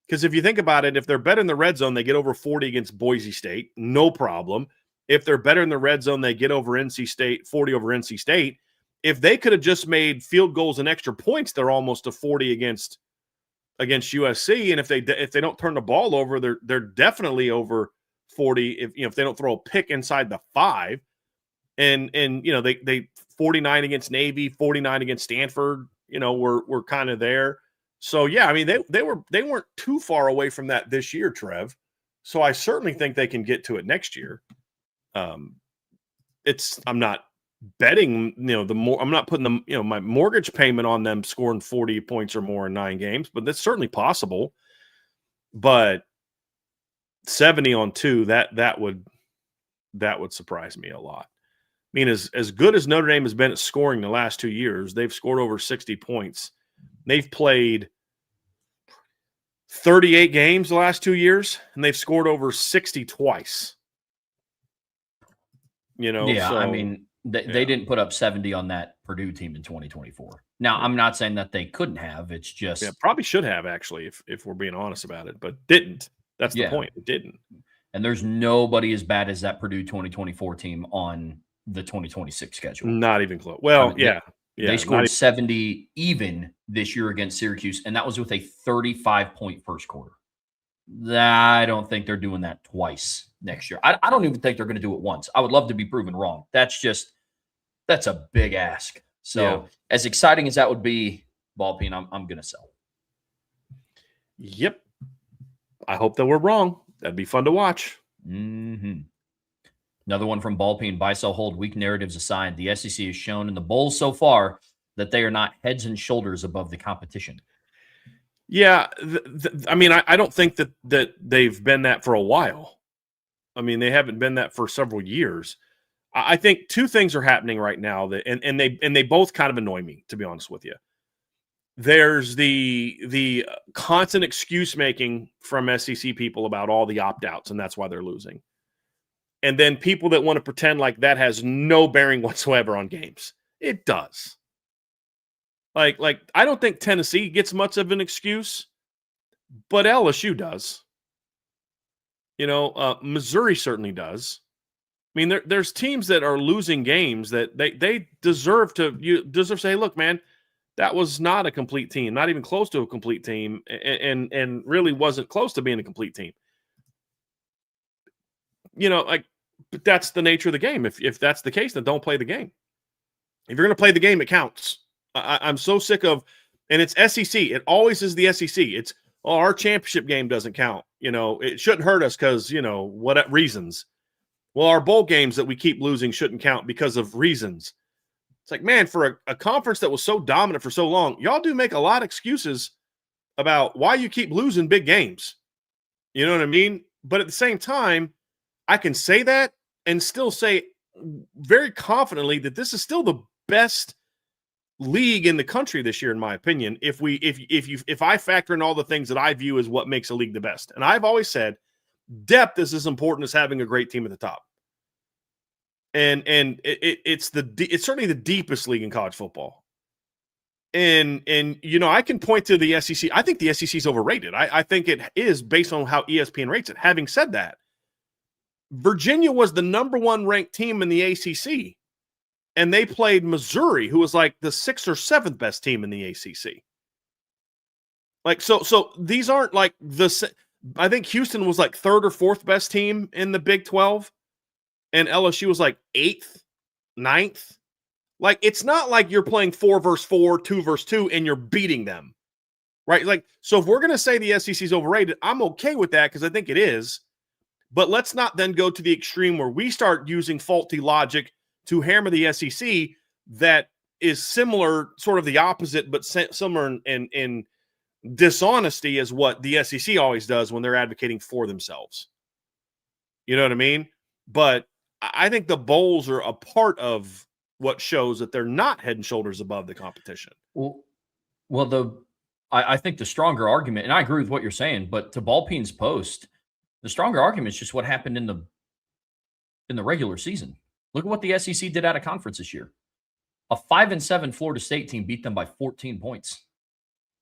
because if you think about it, if they're better in the red zone, they get over 40 against Boise State, no problem. If they're better in the red zone, they get over NC State, 40 over NC State. If they could have just made field goals and extra points, they're almost a 40 against USC. And if they don't turn the ball over, they're definitely over 40. If they don't throw a pick inside the 5, and they 49 against Navy, 49 against Stanford, we're kind of there. So yeah, I mean they weren't too far away from that this year, Trev. So I certainly think they can get to it next year. I'm not betting, I'm not putting my mortgage payment on them scoring 40 points or more in 9 games, but that's certainly possible. But 70 on 2, that would surprise me a lot. I mean, as good as Notre Dame has been at scoring the last 2 years, they've scored over 60 points. They've played 38 games the last 2 years, and they've scored over 60 twice. Yeah, so, I mean, They didn't put up 70 on that Purdue team in 2024. Now, I'm not saying that they couldn't have. It's just probably should have actually, if we're being honest about it, but didn't. That's the point. It didn't. And there's nobody as bad as that Purdue 2024 team on the 2026 schedule. Not even close. Well, they scored 70 even this year against Syracuse, and that was with a 35-point first quarter. I don't think they're doing that twice next year. I don't even think they're going to do it once. I would love to be proven wrong. That's a big ask. So as exciting as that would be, Ball Peen, I'm going to sell. Yep. I hope that we're wrong. That'd be fun to watch. Mm-hmm. Another one from Ball Peen, buy, sell, hold, weak narratives aside. The SEC has shown in the bowls so far that they are not heads and shoulders above the competition. Yeah, I mean, I don't think that they've been that for a while. I mean, they haven't been that for several years. I think two things are happening right now that, and they both kind of annoy me, to be honest with you. There's the constant excuse making from SEC people about all the opt-outs, and that's why they're losing. And then people that want to pretend like that has no bearing whatsoever on games. It does. Like I don't think Tennessee gets much of an excuse, but LSU does. Missouri certainly does. I mean, there's teams that are losing games that they deserve to say, look, man, that was not a complete team, not even close to a complete team, and really wasn't close to being a complete team. But that's the nature of the game. If that's the case, then don't play the game. If you're going to play the game, it counts. I'm so sick of, and it's SEC. It always is the SEC. It's, our championship game doesn't count. It shouldn't hurt us because, what reasons. Well, our bowl games that we keep losing shouldn't count because of reasons. It's like, man, for a conference that was so dominant for so long, y'all do make a lot of excuses about why you keep losing big games. You know what I mean? But at the same time, I can say that and still say very confidently that this is still the best league in the country this year, in my opinion. If I factor in all the things that I view as what makes a league the best, and I've always said depth is as important as having a great team at the top. And it's certainly the deepest league in college football. And I can point to the SEC. I think the SEC is overrated. I think it is based on how ESPN rates it. Having said that, Virginia was the number one ranked team in the ACC. And they played Missouri, who was like the 6th or 7th best team in the ACC. So these aren't like I think Houston was like 3rd or 4th best team in the Big 12. And LSU was like 8th, 9th. Like, it's not like you're playing 4 versus 4, 2 versus 2, and you're beating them. Right? So if we're going to say the SEC is overrated, I'm okay with that because I think it is. But let's not then go to the extreme where we start using faulty logic to hammer the SEC that is similar, sort of the opposite, but similar in dishonesty as what the SEC always does when they're advocating for themselves. You know what I mean? But I think the bowls are a part of what shows that they're not head and shoulders above the competition. I think the stronger argument, and I agree with what you're saying, but to Ball Peen's post, the stronger argument is just what happened in the regular season. Look at what the SEC did out of conference this year. A 5-7 Florida State team beat them by 14 points.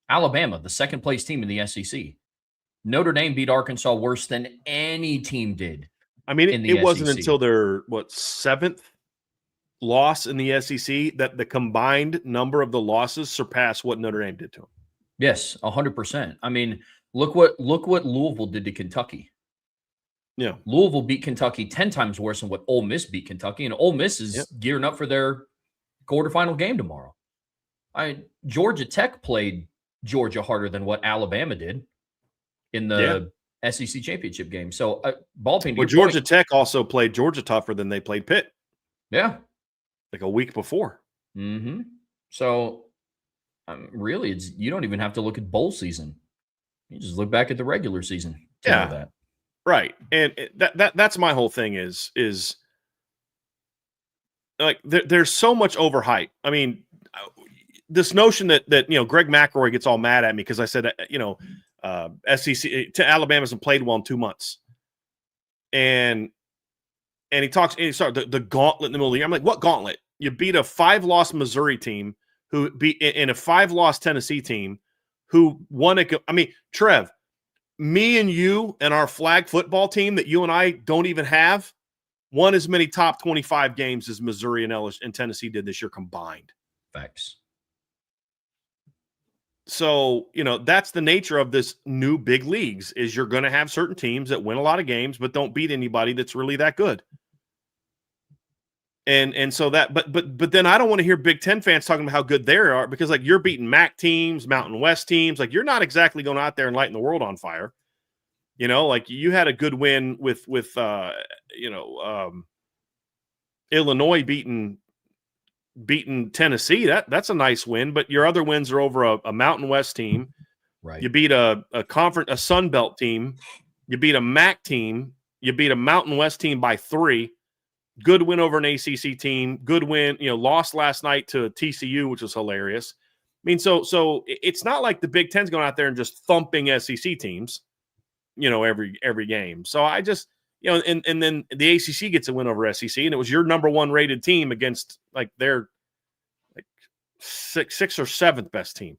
Alabama, the second place team in the SEC. Notre Dame beat Arkansas worse than any team did. I mean, it wasn't until their 7th loss in the SEC that the combined number of the losses surpassed what Notre Dame did to them. Yes, 100%. I mean, look what Louisville did to Kentucky. Yeah, Louisville beat Kentucky 10 times worse than what Ole Miss beat Kentucky, and Ole Miss is gearing up for their quarterfinal game tomorrow. Georgia Tech played Georgia harder than what Alabama did in the SEC championship game. So, Ball Peen, but Georgia Tech also played Georgia tougher than they played Pitt. Yeah, like a week before. Mm-hmm. So, really, you don't even have to look at bowl season. You just look back at the regular season. Yeah. That. Right. And that's my whole thing is like there's so much overhype. I mean, this notion that Greg McElroy gets all mad at me because I said, SEC to Alabama hasn't played well in 2 months. And and he talks, and he started the gauntlet in the middle of the year. I'm like, what gauntlet? You beat a 5-loss Missouri team who beat in a 5-loss Tennessee team who won a. I mean, Trev, me and you and our flag football team that you and I don't even have won as many top 25 games as Missouri and Tennessee did this year combined. Facts. So, that's the nature of this new big leagues is you're going to have certain teams that win a lot of games but don't beat anybody that's really that good. And so that, but then I don't want to hear Big Ten fans talking about how good they are because like you're beating MAC teams, Mountain West teams, like you're not exactly going out there and lighting the world on fire. Like you had a good win with Illinois beating Tennessee. That's a nice win, but your other wins are over a Mountain West team. Right. You beat a Sun Belt team. You beat a MAC team. You beat a Mountain West team by 3. Good win over an ACC team. Good win. Lost last night to TCU, which was hilarious. I mean, so it's not like the Big Ten's going out there and just thumping SEC teams, every game. So I just, and then the ACC gets a win over SEC, and it was your number 1 rated team against like their like sixth or 7th best team.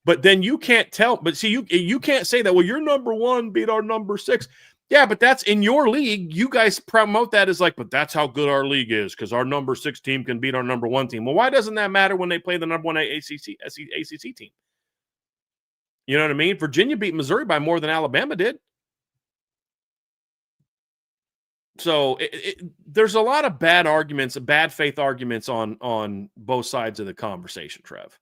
But then you can't tell. But see, you can't say that. Well, your number 1 beat our number 6. Yeah, but that's in your league. You guys promote that as like, but that's how good our league is because our number 6 team can beat our number 1 team. Well, why doesn't that matter when they play the number 1 ACC team? You know what I mean? Virginia beat Missouri by more than Alabama did. So there's a lot of bad arguments, bad faith arguments on both sides of the conversation, Trev.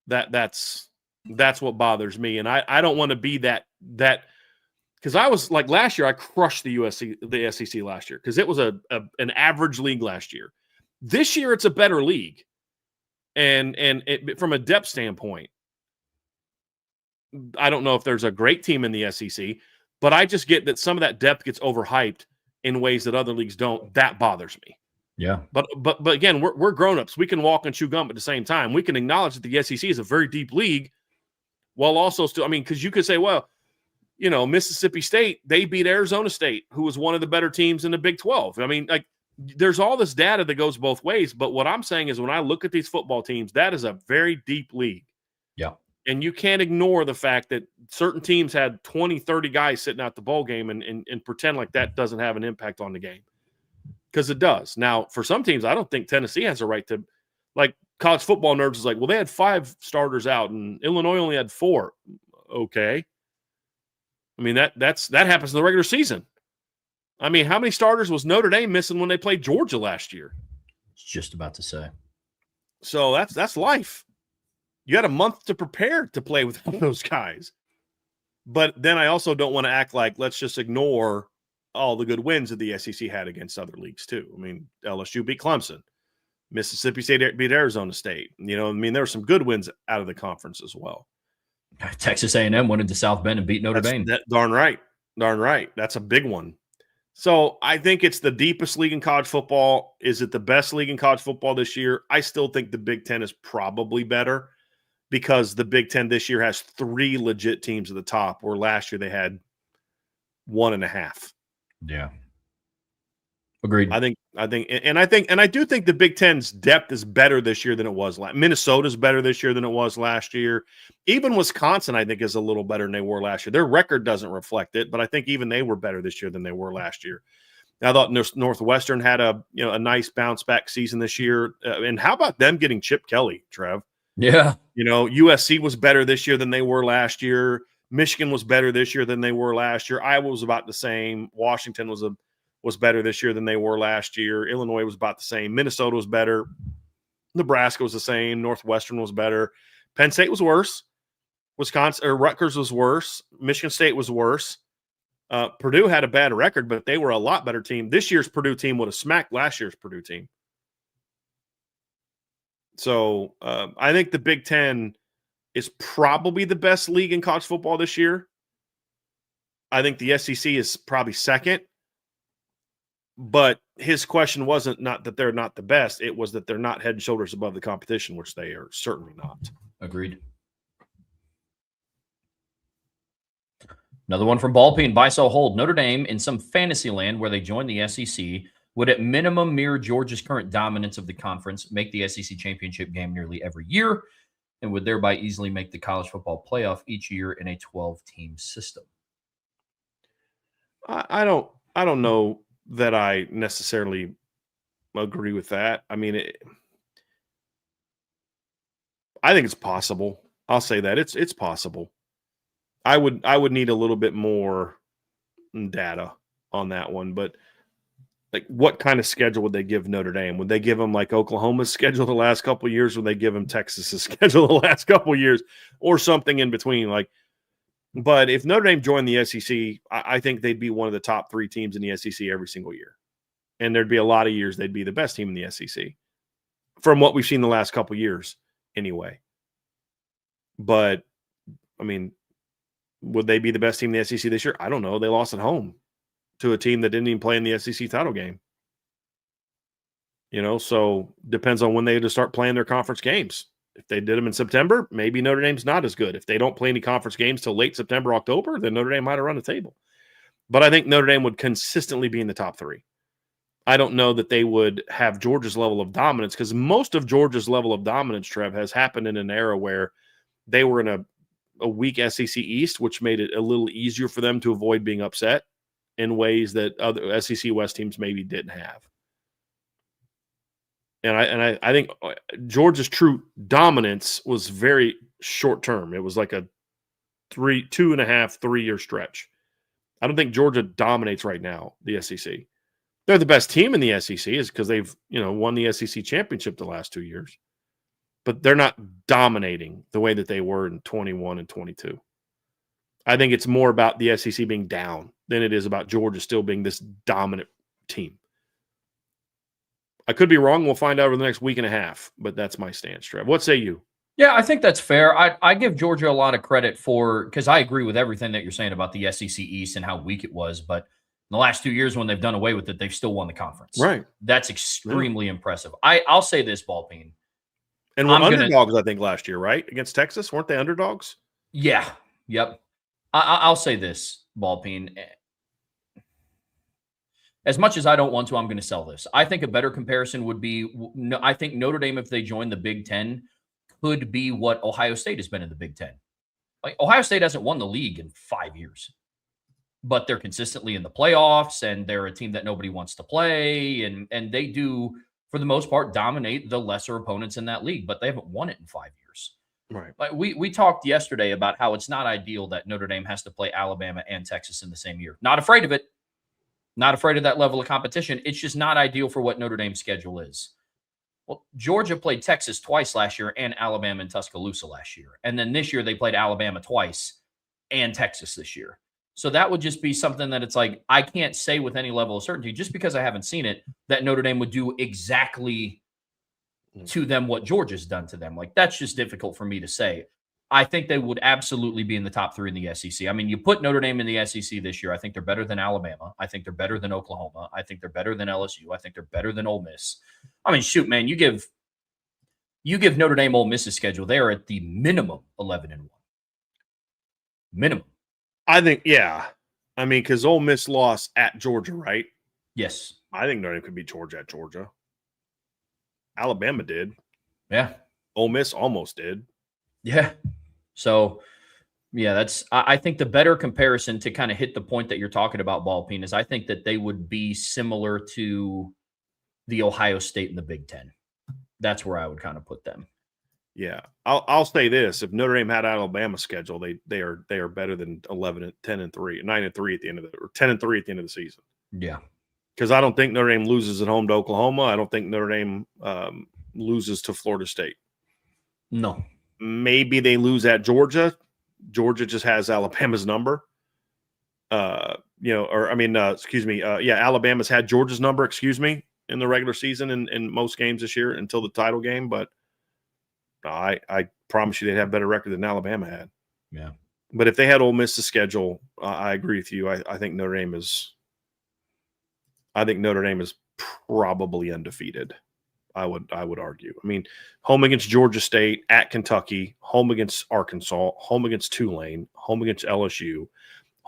That's what bothers me, and I don't want to be that. Because I was like last year, I crushed the SEC last year because it was an average league last year. This year, it's a better league, and from a depth standpoint, I don't know if there's a great team in the SEC, but I just get that some of that depth gets overhyped in ways that other leagues don't. That bothers me. Yeah, but again, we're grown-ups. We can walk and chew gum at the same time. We can acknowledge that the SEC is a very deep league, while also still. I mean, because you could say, well. Mississippi State, they beat Arizona State, who was one of the better teams in the Big 12. I mean, like, there's all this data that goes both ways. But what I'm saying is when I look at these football teams, that is a very deep league. Yeah. And you can't ignore the fact that certain teams had 20, 30 guys sitting out the bowl game and pretend like that doesn't have an impact on the game. Because it does. Now, for some teams, I don't think Tennessee has a right to, like, college football nerds is like, well, they had 5 starters out and Illinois only had 4. Okay. I mean, that happens in the regular season. I mean, how many starters was Notre Dame missing when they played Georgia last year? Just about to say. So that's life. You had a month to prepare to play with those guys. But then I also don't want to act like let's just ignore all the good wins that the SEC had against other leagues too. I mean, LSU beat Clemson. Mississippi State beat Arizona State. I mean, there were some good wins out of the conference as well. Texas A&M went into South Bend and beat Notre Dame. Darn right. That's a big one. So I think it's the deepest league in college football. Is it the best league in college football this year? I still think the Big Ten is probably better because the Big Ten this year has 3 legit teams at the top, where last year they had 1.5. Yeah. Agreed. I do think the Big Ten's depth is better this year than it was last. Minnesota's better this year than it was last year. Even Wisconsin, I think, is a little better than they were last year. Their record doesn't reflect it, but I think even they were better this year than they were last year. I thought Northwestern had a nice bounce back season this year. And how about them getting Chip Kelly, Trev? Yeah. USC was better this year than they were last year. Michigan was better this year than they were last year. Iowa was about the same. Washington was better this year than they were last year. Illinois was about the same. Minnesota was better. Nebraska was the same. Northwestern was better. Penn State was worse. Rutgers was worse. Michigan State was worse. Purdue had a bad record, but they were a lot better team. This year's Purdue team would have smacked last year's Purdue team. So I think the Big Ten is probably the best league in college football this year. I think the SEC is probably second. But his question wasn't not that they're not the best. It was that they're not head and shoulders above the competition, which they are certainly not. Agreed. Another one from Ballpeen. Buy, sell, hold. Notre Dame in some fantasy land where they joined the SEC would at minimum mirror Georgia's current dominance of the conference, make the SEC championship game nearly every year, and would thereby easily make the college football playoff each year in a 12-team system. I don't know that I necessarily agree with that. I mean, I think it's possible. I'll say that it's possible. I would need a little bit more data on that one, but like, what kind of schedule would they give Notre Dame? Would they give them like Oklahoma's schedule the last couple of years? Would they give them Texas's schedule the last couple of years, or something in between? Like, but if Notre Dame joined the SEC, I think they'd be one of the top 3 teams in the SEC every single year, and there'd be a lot of years they'd be the best team in the SEC, from what we've seen the last couple of years, anyway. But I mean, would they be the best team in the SEC this year? I don't know. They lost at home to a team that didn't even play in the SEC title game. So depends on when they had to start playing their conference games. If they did them in September, maybe Notre Dame's not as good. If they don't play any conference games till late September, October, then Notre Dame might have run the table. But I think Notre Dame would consistently be in the top 3. I don't know that they would have Georgia's level of dominance, because most of Georgia's level of dominance, Trev, has happened in an era where they were in a weak SEC East, which made it a little easier for them to avoid being upset in ways that other SEC West teams maybe didn't have. And I think Georgia's true dominance was very short term. It was like a 2.5, 3 year stretch. I don't think Georgia dominates right now, the SEC. They're the best team in the SEC, is because they've won the SEC championship the last 2 years. But they're not dominating the way that they were in 21 and 22. I think it's more about the SEC being down than it is about Georgia still being this dominant team. I could be wrong. We'll find out over the next week and a half, but that's my stance, Trev. What say you? Yeah, I think that's fair. I give Georgia a lot of credit because I agree with everything that you're saying about the SEC East and how weak it was. But in the last 2 years, when they've done away with it, they've still won the conference. Right. That's extremely impressive. I'll say this, Ballpeen. And we're underdogs, I think, last year, right? Against Texas. Weren't they underdogs? Yeah. Yep. I'll say this, Ballpeen. As much as I don't want to, I'm going to sell this. I think a better comparison would be, I think Notre Dame, if they join the Big Ten, could be what Ohio State has been in the Big Ten. Like, Ohio State hasn't won the league in 5 years, but they're consistently in the playoffs, and they're a team that nobody wants to play, and they do, for the most part, dominate the lesser opponents in that league, but they haven't won it in 5 years. Right. Like, we talked yesterday about how it's not ideal that Notre Dame has to play Alabama and Texas in the same year. Not afraid of it. Not afraid of that level of competition. It's just not ideal for what Notre Dame's schedule is. Well, Georgia played Texas twice last year and Alabama and Tuscaloosa last year. And then this year they played Alabama twice and Texas this year. So that would just be something that it's like, I can't say with any level of certainty, just because I haven't seen it, that Notre Dame would do exactly to them what Georgia's done to them. Like, that's just difficult for me to say. I think they would absolutely be in the top 3 in the SEC. I mean, you put Notre Dame in the SEC this year, I think they're better than Alabama. I think they're better than Oklahoma. I think they're better than LSU. I think they're better than Ole Miss. I mean, shoot, man, you give Notre Dame Ole Miss's schedule, they are at the minimum 11-1. Minimum. I think, yeah. I mean, because Ole Miss lost at Georgia, right? Yes. I think Notre Dame could beat Georgia at Georgia. Alabama did. Yeah. Ole Miss almost did. Yeah. So, yeah, I think the better comparison to kind of hit the point that you're talking about, Ballpeen, is I think that they would be similar to the Ohio State in the Big Ten. That's where I would kind of put them. Yeah. I'll say this. If Notre Dame had Alabama's schedule, they are better than 11-10-3, 9-3 at the end of the, or 10-3 at the end of the season. Yeah. Because I don't think Notre Dame loses at home to Oklahoma. I don't think Notre Dame loses to Florida State. No. Maybe they lose at Georgia. Georgia just has Alabama's number. Alabama's had Georgia's number, in the regular season in most games this year until the title game. But I promise you they'd have a better record than Alabama had. Yeah. But if they had Ole Miss's schedule, I agree with you. I think Notre Dame is probably undefeated. I would argue. I mean, home against Georgia State, at Kentucky, home against Arkansas, home against Tulane, home against LSU,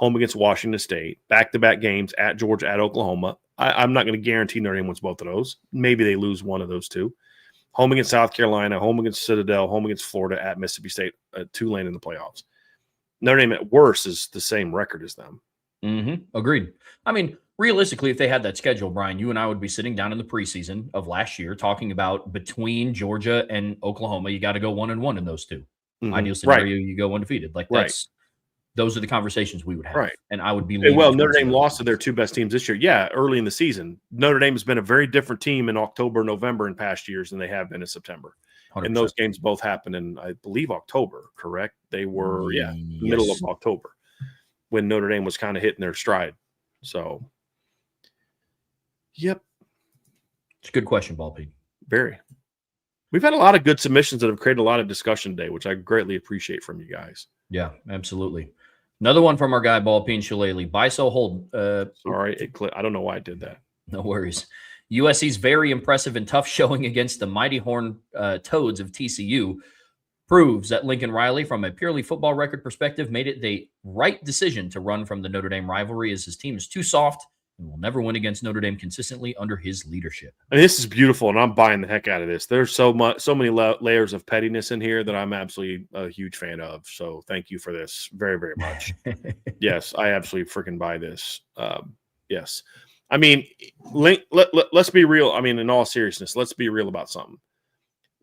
home against Washington State, back-to-back games at Georgia, at Oklahoma. I'm not going to guarantee Notre Dame wins both of those. Maybe they lose one of those two. Home against South Carolina, home against Citadel, home against Florida, at Mississippi State, Tulane in the playoffs. Notre Dame at worst is the same record as them. Agreed. I mean, realistically, if they had that schedule, Brian, you and I would be sitting down in the preseason of last year talking about between Georgia and Oklahoma, you got to go 1-1 in those two. Ideal scenario, you go undefeated. Like those are the conversations we would have. Right. And I would be well, Notre Dame lost to their two best teams this year. Yeah, early in the season. Notre Dame has been a very different team in October, November in past years than they have been in September. 100%. And those games both happened in, I believe, October, correct? They were, middle of October when Notre Dame was kind of hitting their stride. So, yep. It's a good question, Ball Pete. Very. We've had a lot of good submissions that have created a lot of discussion today, which I greatly appreciate from you guys. Yeah, absolutely. Another one from our guy, Ball Peen Shillelagh. Buy, sell, hold. Sorry, I don't know why I did that. No worries. USC's very impressive and tough showing against the Mighty Horn Toads of TCU proves that Lincoln Riley, from a purely football record perspective, made it the right decision to run from the Notre Dame rivalry, as his team is too soft and will never win against Notre Dame consistently under his leadership. And this is beautiful, and I'm buying the heck out of this. There's so many layers of pettiness in here that I'm absolutely a huge fan of. So thank you for this very, very much. Yes, I absolutely freaking buy this. Yes. I mean, let's be real. I mean, in all seriousness, let's be real about something.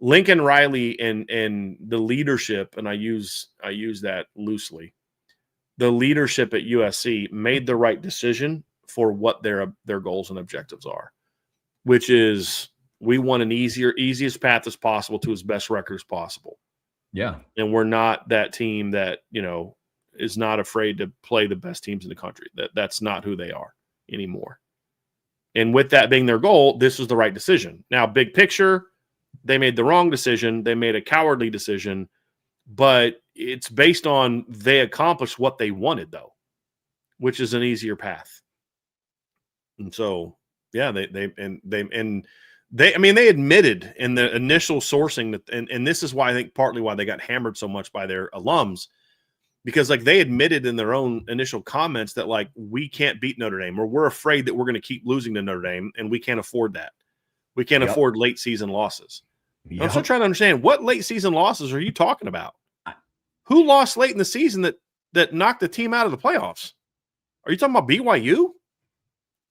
Lincoln Riley and the leadership, and I use that loosely, the leadership at USC made the right decision for what their goals and objectives are, which is we want an easiest path as possible to as best record as possible. Yeah. And we're not that team that, is not afraid to play the best teams in the country. That's not who they are anymore. And with that being their goal, this was the right decision. Now, big picture, they made the wrong decision. They made a cowardly decision, but it's based on they accomplished what they wanted, though, which is an easier path. And so, yeah, they admitted in the initial sourcing that, and this is why I think partly why they got hammered so much by their alums, because like they admitted in their own initial comments that like we can't beat Notre Dame, or we're afraid that we're going to keep losing to Notre Dame, and we can't afford that. We can't afford late season losses. I'm still trying to understand, what late season losses are you talking about? Who lost late in the season that knocked the team out of the playoffs? Are you talking about BYU?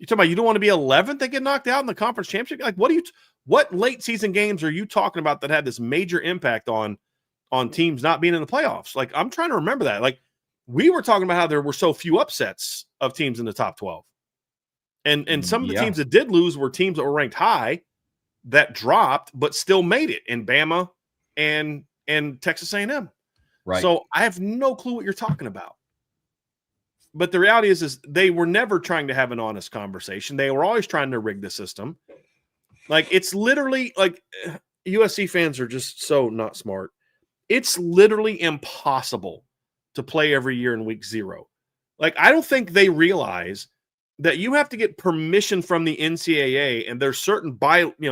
You talking about you don't want to be 11th that get knocked out in the conference championship? Like, what late season games are you talking about that had this major impact on teams not being in the playoffs? Like, I'm trying to remember that. Like, we were talking about how there were so few upsets of teams in the top 12. And some of the teams that did lose were teams that were ranked high that dropped, but still made it in Bama and Texas A&M. Right. So I have no clue what you're talking about. But the reality is they were never trying to have an honest conversation. They were always trying to rig the system. Like, it's literally like USC fans are just so not smart. It's literally impossible to play every year in week 0. Like, I don't think they realize that you have to get permission from the NCAA, and there's certain bylaws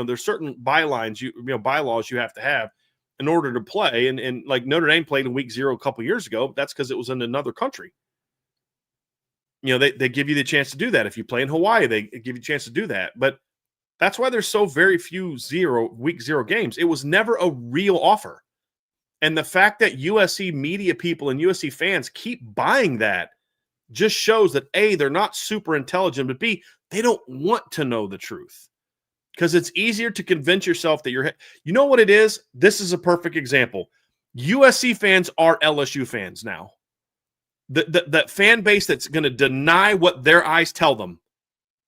you have to have in order to play. And like Notre Dame played in week 0 a couple years ago. That's because it was in another country. They give you the chance to do that. If you play in Hawaii, they give you a chance to do that. But that's why there's so very few week 0 games. It was never a real offer. And the fact that USC media people and USC fans keep buying that just shows that A, they're not super intelligent, but B, they don't want to know the truth. Because it's easier to convince yourself that you know what it is? This is a perfect example. USC fans are LSU fans now. That fan base that's going to deny what their eyes tell them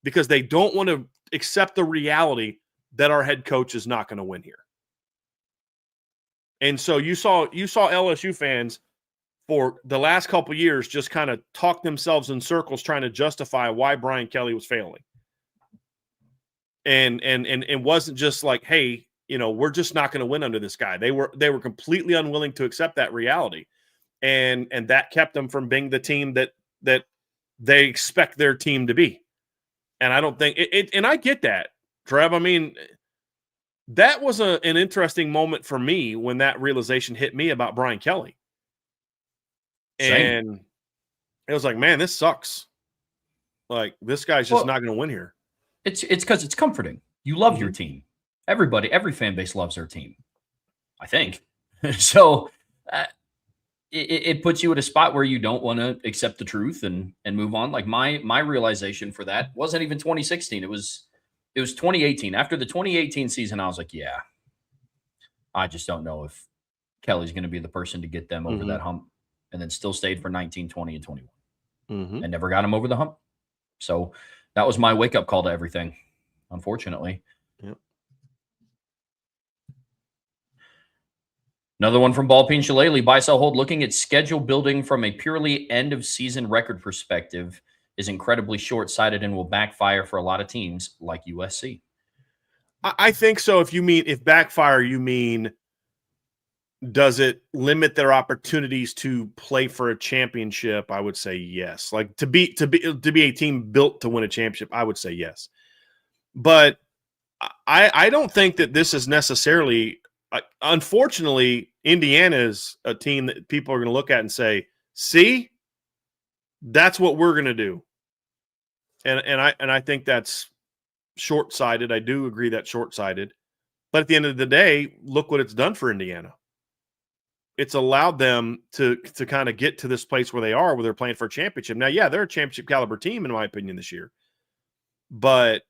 because they don't want to accept the reality that our head coach is not going to win here. And so you saw LSU fans for the last couple of years just kind of talk themselves in circles trying to justify why Brian Kelly was failing. And it wasn't just like, hey, we're just not going to win under this guy. They were completely unwilling to accept that reality. And that kept them from being the team that they expect their team to be. And I don't think it and I get that, Trev. I mean, that was an interesting moment for me when that realization hit me about Brian Kelly. Same. And it was like, man, this sucks. Like, this guy's just not going to win here. It's because it's comforting. You love your team. Every fan base loves their team, I think. So it puts you at a spot where you don't want to accept the truth and move on. Like my realization for that wasn't even 2016. It was 2018. After the 2018 season, I was like, yeah, I just don't know if Kelly's going to be the person to get them over that hump. And then still stayed for 19, 20, and 21 and never got him over the hump. So that was my wake-up call to everything, unfortunately. Yep. Another one from Ballpeen Shillelagh. Buy, sell, hold. Looking at schedule building from a purely end-of-season record perspective is incredibly short-sighted and will backfire for a lot of teams like USC. I think so. If backfire, you mean, does it limit their opportunities to play for a championship? I would say yes. Like to be a team built to win a championship, I would say yes. But I don't think that this is necessarily. Unfortunately, Indiana is a team that people are going to look at and say, "See, that's what we're going to do." And I think that's short-sighted. I do agree that's short-sighted. But at the end of the day, look what it's done for Indiana. It's allowed them to kind of get to this place where they are, where they're playing for a championship. Now, yeah, they're a championship caliber team, in my opinion, this year. But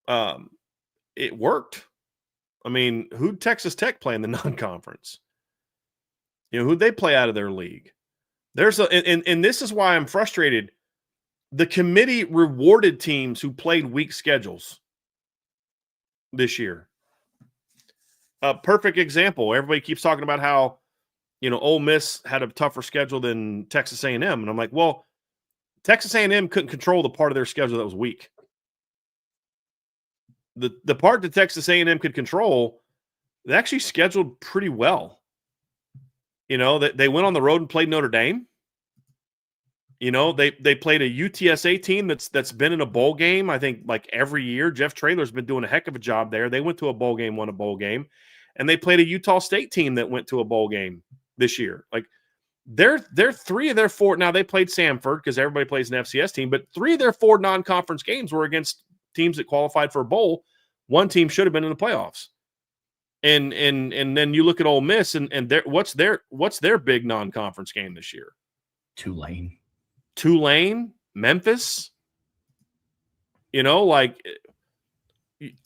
it worked. I mean, who'd Texas Tech play in the non-conference? Who'd they play out of their league? And this is why I'm frustrated. The committee rewarded teams who played weak schedules this year. A perfect example. Everybody keeps talking about how, Ole Miss had a tougher schedule than Texas A&M. And I'm like, well, Texas A&M couldn't control the part of their schedule that was weak. The part that Texas A&M could control, they actually scheduled pretty well. They went on the road and played Notre Dame. They played a UTSA team that's been in a bowl game, I think, like every year. Jeff Traylor's been doing a heck of a job there. They went to a bowl game, won a bowl game. And they played a Utah State team that went to a bowl game this year. Like, they're 3 of their 4. Now, they played Samford because everybody plays an FCS team, but 3 of their 4 non-conference games were against teams that qualified for a bowl. One team should have been in the playoffs. And then you look at Ole Miss and what's their big non-conference game this year? Tulane, Memphis.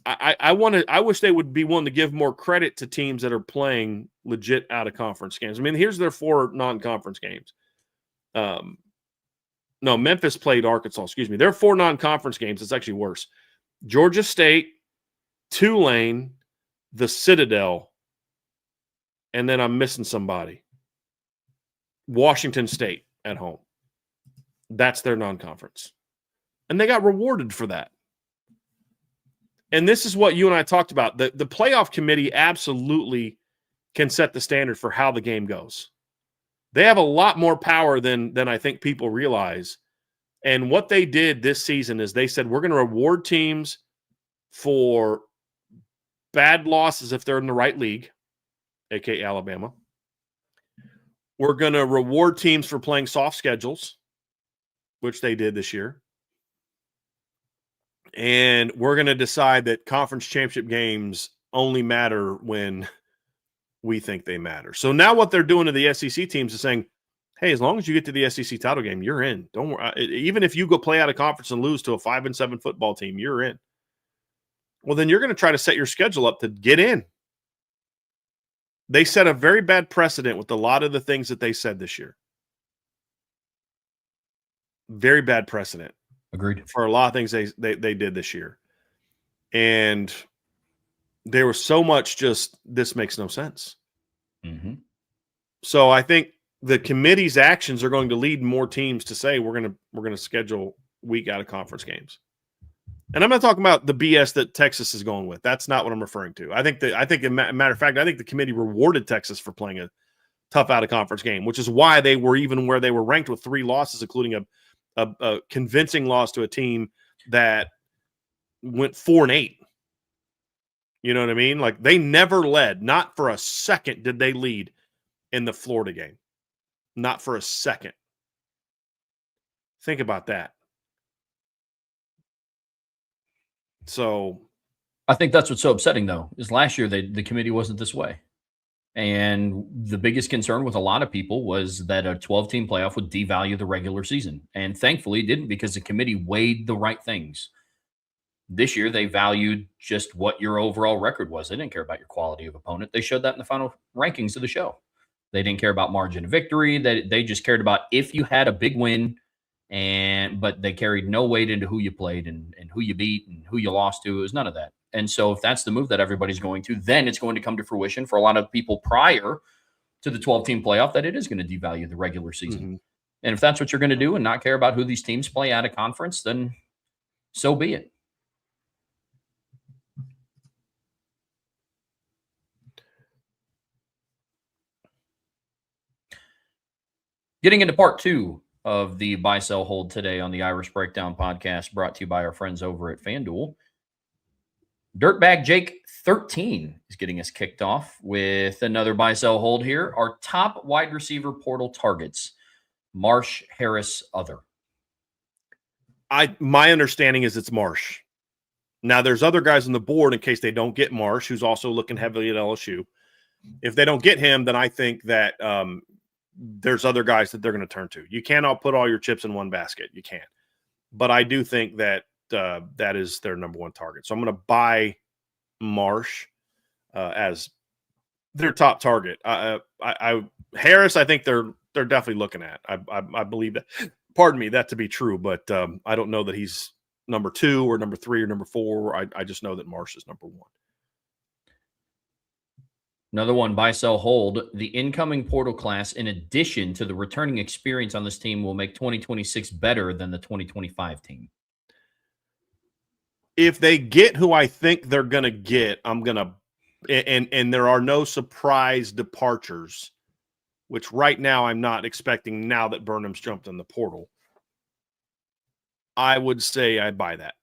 I wish they would be willing to give more credit to teams that are playing legit out of conference games. I mean, here's their 4 non-conference games. No, Memphis played Arkansas. Excuse me. Their 4 non-conference games. It's actually worse. Georgia State, Tulane, the Citadel, and then I'm missing somebody. Washington State at home. That's their non-conference. And they got rewarded for that. And this is what you and I talked about. The playoff committee absolutely can set the standard for how the game goes. They have a lot more power than I think people realize. And what they did this season is they said, we're going to reward teams for bad losses if they're in the right league, aka Alabama. We're going to reward teams for playing soft schedules, which they did this year. And we're going to decide that conference championship games only matter when we think they matter. So now what they're doing to the SEC teams is saying, hey, as long as you get to the SEC title game, you're in. Don't worry. Even if you go play out of conference and lose to a 5-7 football team, you're in. Well, then you're going to try to set your schedule up to get in. They set a very bad precedent with a lot of the things that they said this year. Very bad precedent. Agreed. For a lot of things they did this year. And there was so much just, this makes no sense. Mm-hmm. So I think the committee's actions are going to lead more teams to say we're going to schedule week out of conference games. And I'm not talking about the BS that Texas is going with. That's not what I'm referring to. I think, matter of fact, I think the committee rewarded Texas for playing a tough out of conference game, which is why they were even where they were ranked with 3 losses, including a convincing loss to a team that went 4-8. You know what I mean? Like, they never led. Not for a second did they lead in the Florida game. Not for a second. Think about that. So I think that's what's so upsetting, though, is last year the committee wasn't this way. And the biggest concern with a lot of people was that a 12-team playoff would devalue the regular season. And thankfully, it didn't, because the committee weighed the right things. This year, they valued just what your overall record was. They didn't care about your quality of opponent. They showed that in the final rankings of the show. They didn't care about margin of victory. They just cared about if you had a big win, but they carried no weight into who you played and who you beat and who you lost to. It was none of that. And so if that's the move that everybody's going to, then it's going to come to fruition for a lot of people prior to the 12-team playoff that it is going to devalue the regular season. Mm-hmm. And if that's what you're going to do and not care about who these teams play out of conference, then so be it. Getting into part two of the buy, sell, hold today on the Irish Breakdown podcast, brought to you by our friends over at FanDuel. Dirtbag Jake 13 is getting us kicked off with another buy, sell, hold here. Our top wide receiver portal targets: Marsh, Harris, other. My understanding is it's Marsh. Now, there's other guys on the board in case they don't get Marsh, who's also looking heavily at LSU. If they don't get him, then I think that there's other guys that they're going to turn to. You cannot put all your chips in one basket. You can't. But I do think that that is their number one target. So I'm going to buy Marsh as their top target. Harris, I think they're definitely looking at. I believe that. Pardon me, that to be true, but I don't know that he's number 2 or number 3 or number 4. I just know that Marsh is number 1. Another one, buy, sell, hold. The incoming portal class, in addition to the returning experience on this team, will make 2026 better than the 2025 team. If they get who I think they're going to get, I'm going to – and there are no surprise departures, which right now I'm not expecting now that Burnham's jumped in the portal. I would say I buy that.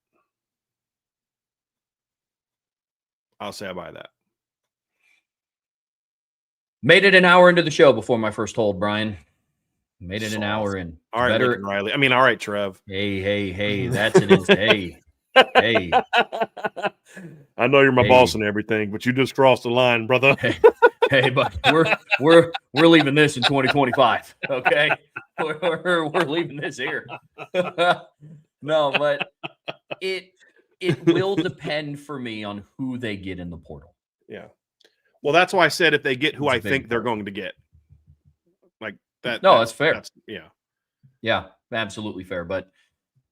I'll say I buy that. Made it an hour into the show before my first hold, Brian. Made it an hour in. All right, better, Riley. I mean, all right, Trev. Hey. That's an hey. I know you're my boss and everything, but you just crossed the line, brother. Hey, but we're leaving this in 2025. Okay, we're leaving this here. No, but it will depend for me on who they get in the portal. Yeah. Well, that's why I said if they get who I think they're going to get. Like that. No, that's fair. Yeah, absolutely fair. But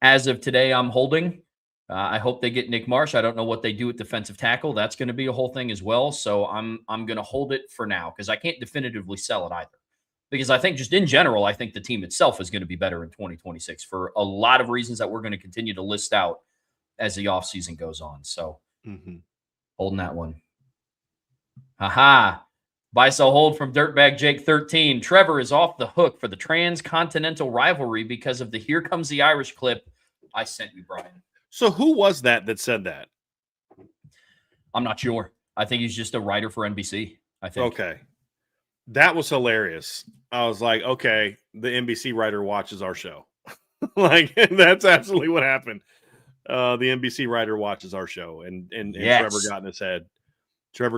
as of today, I'm holding. I hope they get Nick Marsh. I don't know what they do at defensive tackle. That's going to be a whole thing as well. So I'm going to hold it for now because I can't definitively sell it either. Because I think just in general, I think the team itself is going to be better in 2026 for a lot of reasons that we're going to continue to list out as the offseason goes on. So holding that one. Buy, sell, hold from Dirtbag Jake 13. Trevor is off the hook for the transcontinental rivalry because of the Here Comes the Irish clip I sent you, Brian. So who was that said that? I'm not sure. I think he's just a writer for NBC, I think. Okay. That was hilarious. I was like, okay, the NBC writer watches our show. Like, that's absolutely what happened. The NBC writer watches our show, and yes. Trevor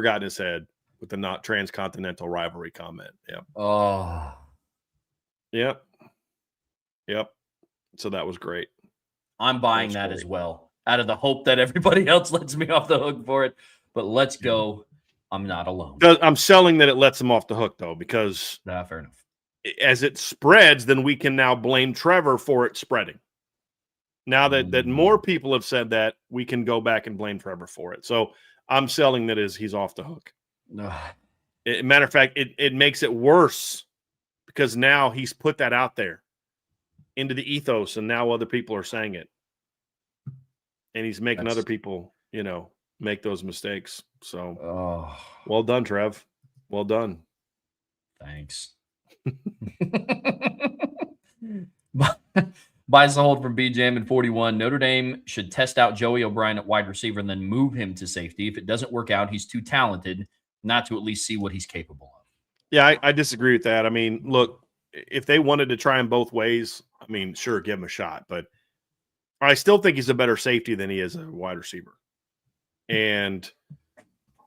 got in his head with the not transcontinental rivalry comment. Yep. Oh. Yep. So that was great. I'm buying that as well, out of the hope that everybody else lets me off the hook for it. But let's go. I'm not alone. I'm selling that it lets them off the hook, though, because fair enough. As it spreads, then we can now blame Trevor for it spreading. Now that more people have said that, we can go back and blame Trevor for it. So I'm selling that he's off the hook. Matter of fact, it makes it worse because now he's put that out there into the ethos, and now other people are saying it. And he's making other people, make those mistakes. So, well done, Trev. Well done. Thanks. Buys the hold from BJM in 41. Notre Dame should test out Joey O'Brien at wide receiver and then move him to safety. If it doesn't work out, he's too talented not to at least see what he's capable of. Yeah, I disagree with that. I mean, look, if they wanted to try him both ways, I mean, sure, give him a shot, but I still think he's a better safety than he is a wide receiver. And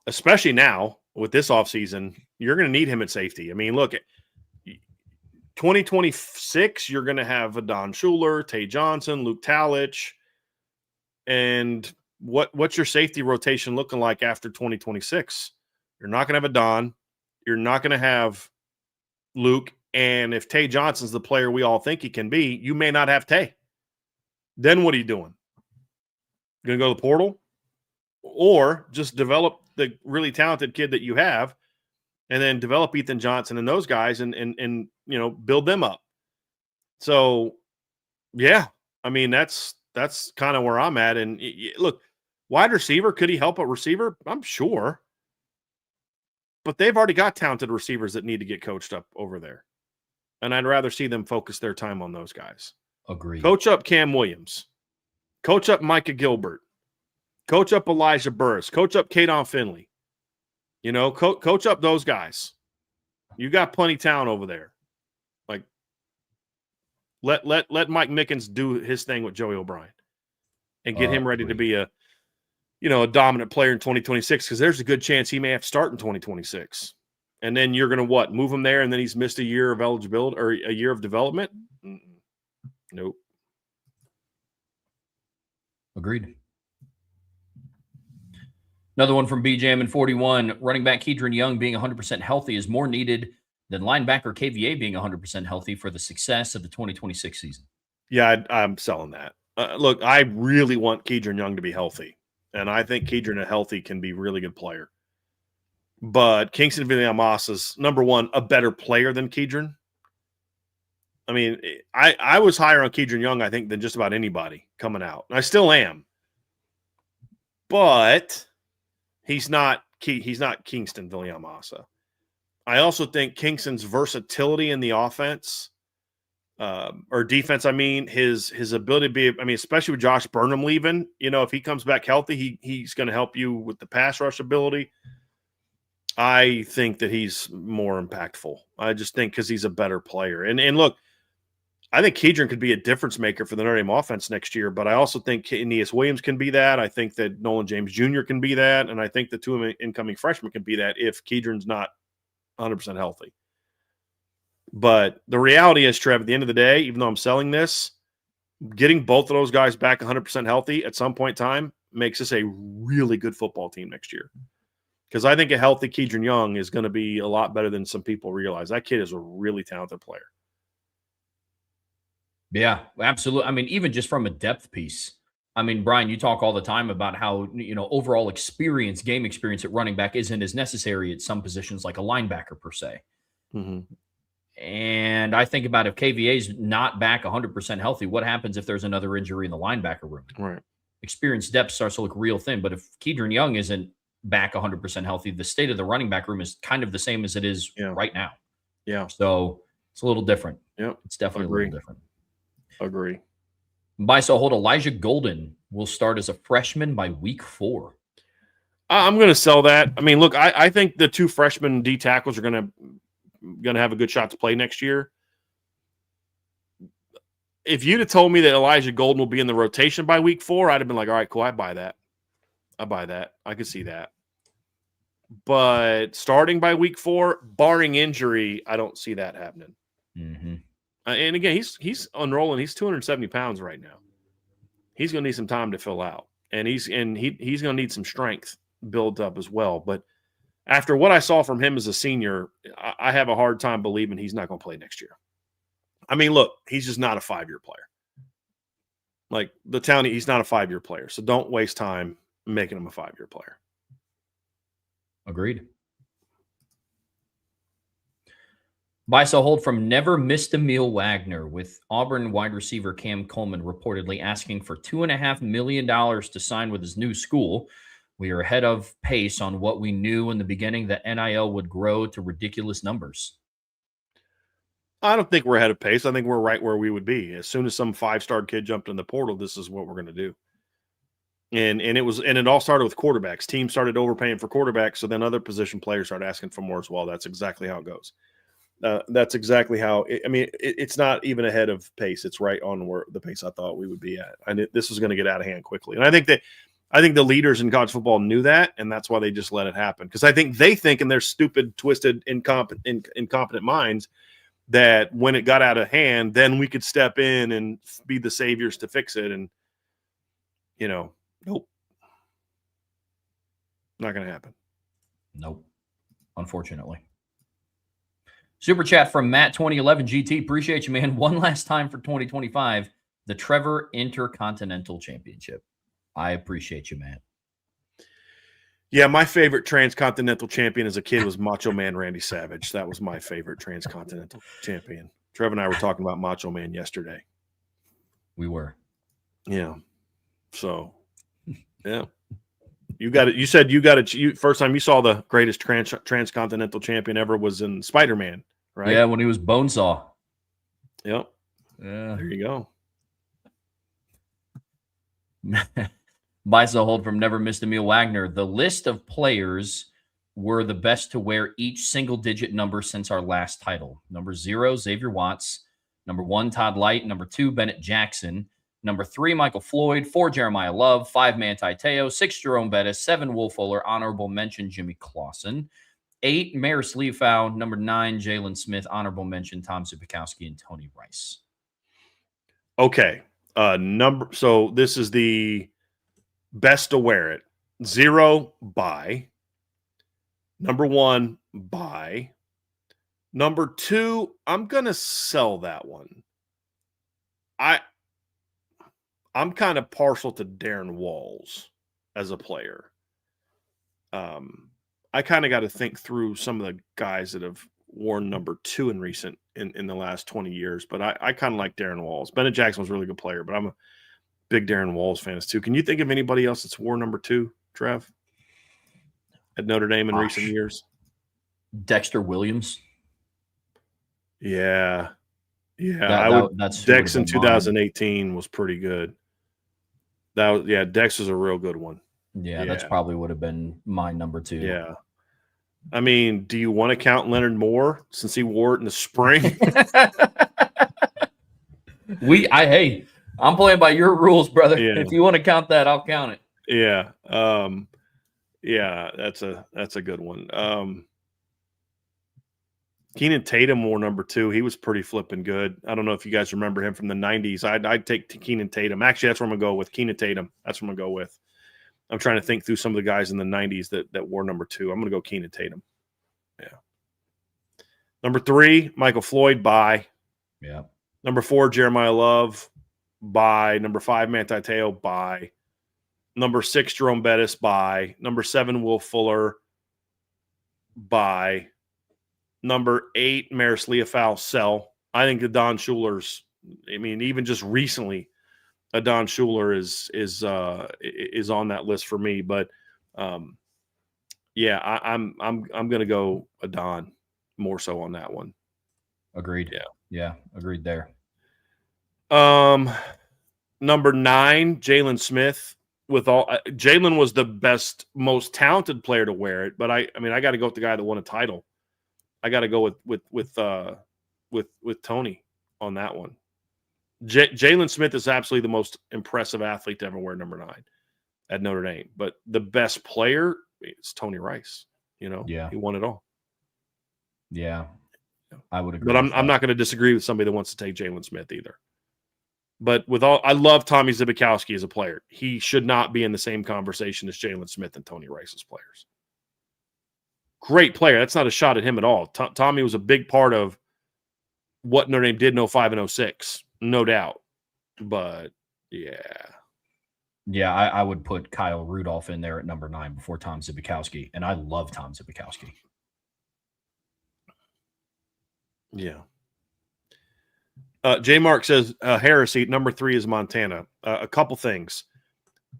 especially now with this offseason, you're going to need him at safety. I mean, look, 2026, you're going to have a Don Schuler, Tay Johnson, Luke Talich. And what's your safety rotation looking like after 2026? You're not going to have a Don. You're not going to have Luke. And if Tay Johnson's the player we all think he can be, you may not have Tay. Then what are you doing? Going to go to the portal? Or just develop the really talented kid that you have and then develop Ethan Johnson and those guys and build them up. So, yeah, I mean, that's kind of where I'm at. And look, wide receiver, could he help a receiver? I'm sure. But they've already got talented receivers that need to get coached up over there. And I'd rather see them focus their time on those guys. Agreed. Coach up Cam Williams. Coach up Micah Gilbert. Coach up Elijah Burris. Coach up Kadon Finley. Coach up those guys. You got plenty of talent over there. Like, let Mike Mickens do his thing with Joey O'Brien and get him ready to be a dominant player in 2026, because there's a good chance he may have to start in 2026. And then you're going to move him there, and then he's missed a year of eligibility or a year of development? Nope. Agreed. Another one from BJM in 41. Running back Kedron Young being 100% healthy is more needed than linebacker KVA being 100% healthy for the success of the 2026 season. Yeah, I'm selling that. Look, I really want Kedron Young to be healthy, and I think Kedron healthy can be a really good player. But Kingston Villamasa is, number one, a better player than Kedron. I mean, I was higher on Kedron Young, I think, than just about anybody coming out. And I still am. But he's not Kingston Villamasa. I also think Kingston's versatility in the offense or defense, his ability to be, especially with Josh Burnham leaving, if he comes back healthy, he's going to help you with the pass rush ability. I think that he's more impactful. I just think because he's a better player. And look, I think Kedron could be a difference maker for the Notre Dame offense next year, but I also think Aeneas Williams can be that. I think that Nolan James Jr. can be that, and I think the two incoming freshmen can be that if Kedron's not 100% healthy. But the reality is, Trev, at the end of the day, even though I'm selling this, getting both of those guys back 100% healthy at some point in time makes us a really good football team next year. Because I think a healthy Kedron Young is going to be a lot better than some people realize. That kid is a really talented player. Yeah, absolutely. Even just from a depth piece. Brian, you talk all the time about how, overall experience, game experience at running back isn't as necessary at some positions like a linebacker per se. Mm-hmm. And I think about if KVA's not back 100% healthy, what happens if there's another injury in the linebacker room? Right. Experience depth starts to look real thin. But if Kedron Young isn't back 100% healthy, the state of the running back room is kind of the same as it is right now. Yeah. So it's a little different. Yeah. It's definitely a little different. Agree. By so hold, Elijah Golden will start as a freshman by week 4. I'm going to sell that. Look, I think the two freshman D tackles are going to have a good shot to play next year. If you'd have told me that Elijah Golden will be in the rotation by week 4, I'd have been like, all right, cool. I buy that. I could see that. But starting by week 4, barring injury, I don't see that happening. Mm-hmm. And again, he's unrolling. He's 270 pounds right now. He's going to need some time to fill out, and he's going to need some strength built up as well. But after what I saw from him as a senior, I have a hard time believing he's not going to play next year. Look, he's just not a 5-year player. Like the town, he's not a 5-year player. So don't waste time making him a 5-year player. Agreed. By so hold from Never Missed a Meal Wagner, with Auburn wide receiver Cam Coleman reportedly asking for $2.5 million to sign with his new school. We are ahead of pace on what we knew in the beginning that NIL would grow to ridiculous numbers. I don't think we're ahead of pace. I think we're right where we would be. As soon as some 5-star kid jumped in the portal, this is what we're going to do. And it all started with quarterbacks. Teams started overpaying for quarterbacks, so then other position players started asking for more as well. That's exactly how it goes. That's exactly how. It's not even ahead of pace. It's right on where the pace I thought we would be at. And this was going to get out of hand quickly. And I think the leaders in college football knew that, and that's why they just let it happen. Because I think they think in their stupid, twisted, incompetent minds that when it got out of hand, then we could step in and be the saviors to fix it. And nope, not going to happen. Nope, unfortunately. Super chat from Matt 2011 GT. Appreciate you, man. One last time for 2025, the Trevor Intercontinental Championship. I appreciate you, Matt. Yeah, my favorite transcontinental champion as a kid was Macho Man Randy Savage. That was my favorite transcontinental champion. Trevor and I were talking about Macho Man yesterday. We were. Yeah. So, yeah. You got it. You said you got it. First time you saw the greatest transcontinental champion ever was in Spider-Man, right? Yeah, when he was Bonesaw. Yep. Yeah. There you go. Buys a hold from Never Missed Emil Wagner. The list of players were the best to wear each single-digit number since our last title. Number 0, Xavier Watts. Number 1, Todd Light. Number 2, Bennett Jackson. Number 3, Michael Floyd. 4, Jeremiah Love. 5, Manti Te'o. 6, Jerome Bettis. 7, Will Fuller. Honorable mention, Jimmy Clausen. 8, Maris Leafau. Number 9, Jalen Smith. Honorable mention, Tom Zubikowski and Tony Rice. Okay. So this is the best to wear it. 0, buy. Number 1, buy. Number 2, I'm going to sell that one. I'm kind of partial to Darren Walls as a player. I kind of got to think through some of the guys that have worn number 2 in the last 20 years, but I kind of like Darren Walls. Bennett Jackson was a really good player, but I'm a big Darren Walls fan too. Can you think of anybody else that's worn number 2, Trev, at Notre Dame in recent years? Dexter Williams. Yeah. That's Dex in 2018 was pretty good. Dex was a real good one. Yeah, that's probably would have been my number 2. Yeah. I mean, do you want to count Leonard Moore since he wore it in the spring? Hey, I'm playing by your rules, brother. Yeah. If you want to count that, I'll count it. Yeah. That's a good one. Keenan Tatum wore number 2. He was pretty flipping good. I don't know if you guys remember him from the 90s. I'd take Keenan Tatum. Actually, that's where I'm going to go with Keenan Tatum. That's what I'm going to go with. I'm trying to think through some of the guys in the 90s that wore number 2. I'm going to go Keenan Tatum. Yeah. Number 3, Michael Floyd, bye. Yeah. Number 4, Jeremiah Love, bye. Number 5, Manti Te'o, bye. Number 6, Jerome Bettis, bye. Number 7, Will Fuller, bye. Number 8, Maris Leafau, sell. I think Adon Schuler's. Even just recently, Adon Schuler is on that list for me. But I'm going to go Adon more so on that one. Agreed. Yeah, agreed there. Number 9, Jalen Smith. Jalen was the best, most talented player to wear it, but I got to go with the guy that won a title. I got to go with Tony on that one. Jalen Smith is absolutely the most impressive athlete to ever wear number 9 at Notre Dame, but the best player is Tony Rice. He won it all. Yeah, I would agree. But I'm not going to disagree with somebody that wants to take Jalen Smith either. But I love Tommy Zibikowski as a player. He should not be in the same conversation as Jalen Smith and Tony Rice's players. Great player. That's not a shot at him at all. Tommy was a big part of what Notre Dame did in 05 and 06, no doubt. But, yeah. Yeah, I would put Kyle Rudolph in there at number 9 before Tom Zibikowski, and I love Tom Zibikowski. Yeah. J. Mark says, heresy, number 3 is Montana. A couple things.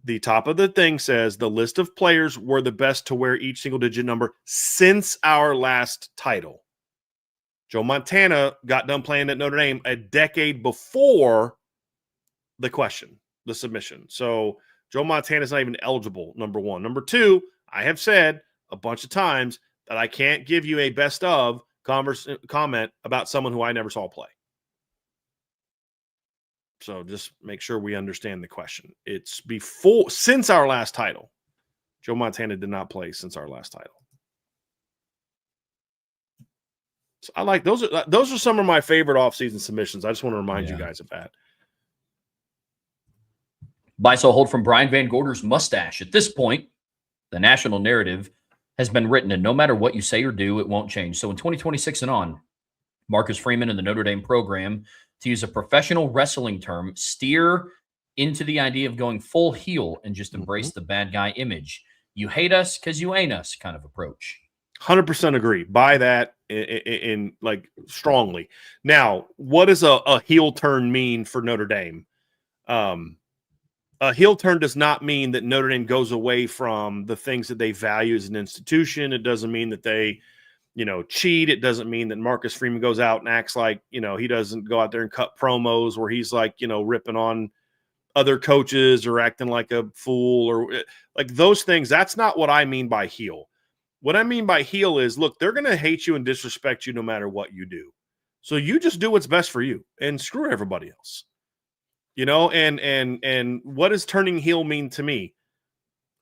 The top of the thing says the list of players were the best to wear each single-digit number since our last title. Joe Montana got done playing at Notre Dame a decade before the submission. So Joe Montana is not even eligible, number 1. Number 2, I have said a bunch of times that I can't give you a best of comment about someone who I never saw play. So just make sure we understand the question. It's since our last title. Joe Montana did not play since our last title. So I like those are some of my favorite offseason submissions. I just want to remind you guys of that. Buy, sell, hold from Brian Van Gorder's mustache. At this point, the national narrative has been written, and no matter what you say or do, it won't change. So in 2026 and on, Marcus Freeman and the Notre Dame program, to use a professional wrestling term, steer into the idea of going full heel and just embrace the bad guy image. You hate us because you ain't us kind of approach. 100% agree. Buy that in like strongly. Now, what does a heel turn mean for Notre Dame? A heel turn does not mean that Notre Dame goes away from the things that they value as an institution. It doesn't mean that they, cheat. It doesn't mean that Marcus Freeman goes out and acts like, he doesn't go out there and cut promos where he's like, ripping on other coaches or acting like a fool or like those things. That's not what I mean by heel. What I mean by heel is, look, they're going to hate you and disrespect you no matter what you do. So you just do what's best for you and screw everybody else. And what does turning heel mean to me?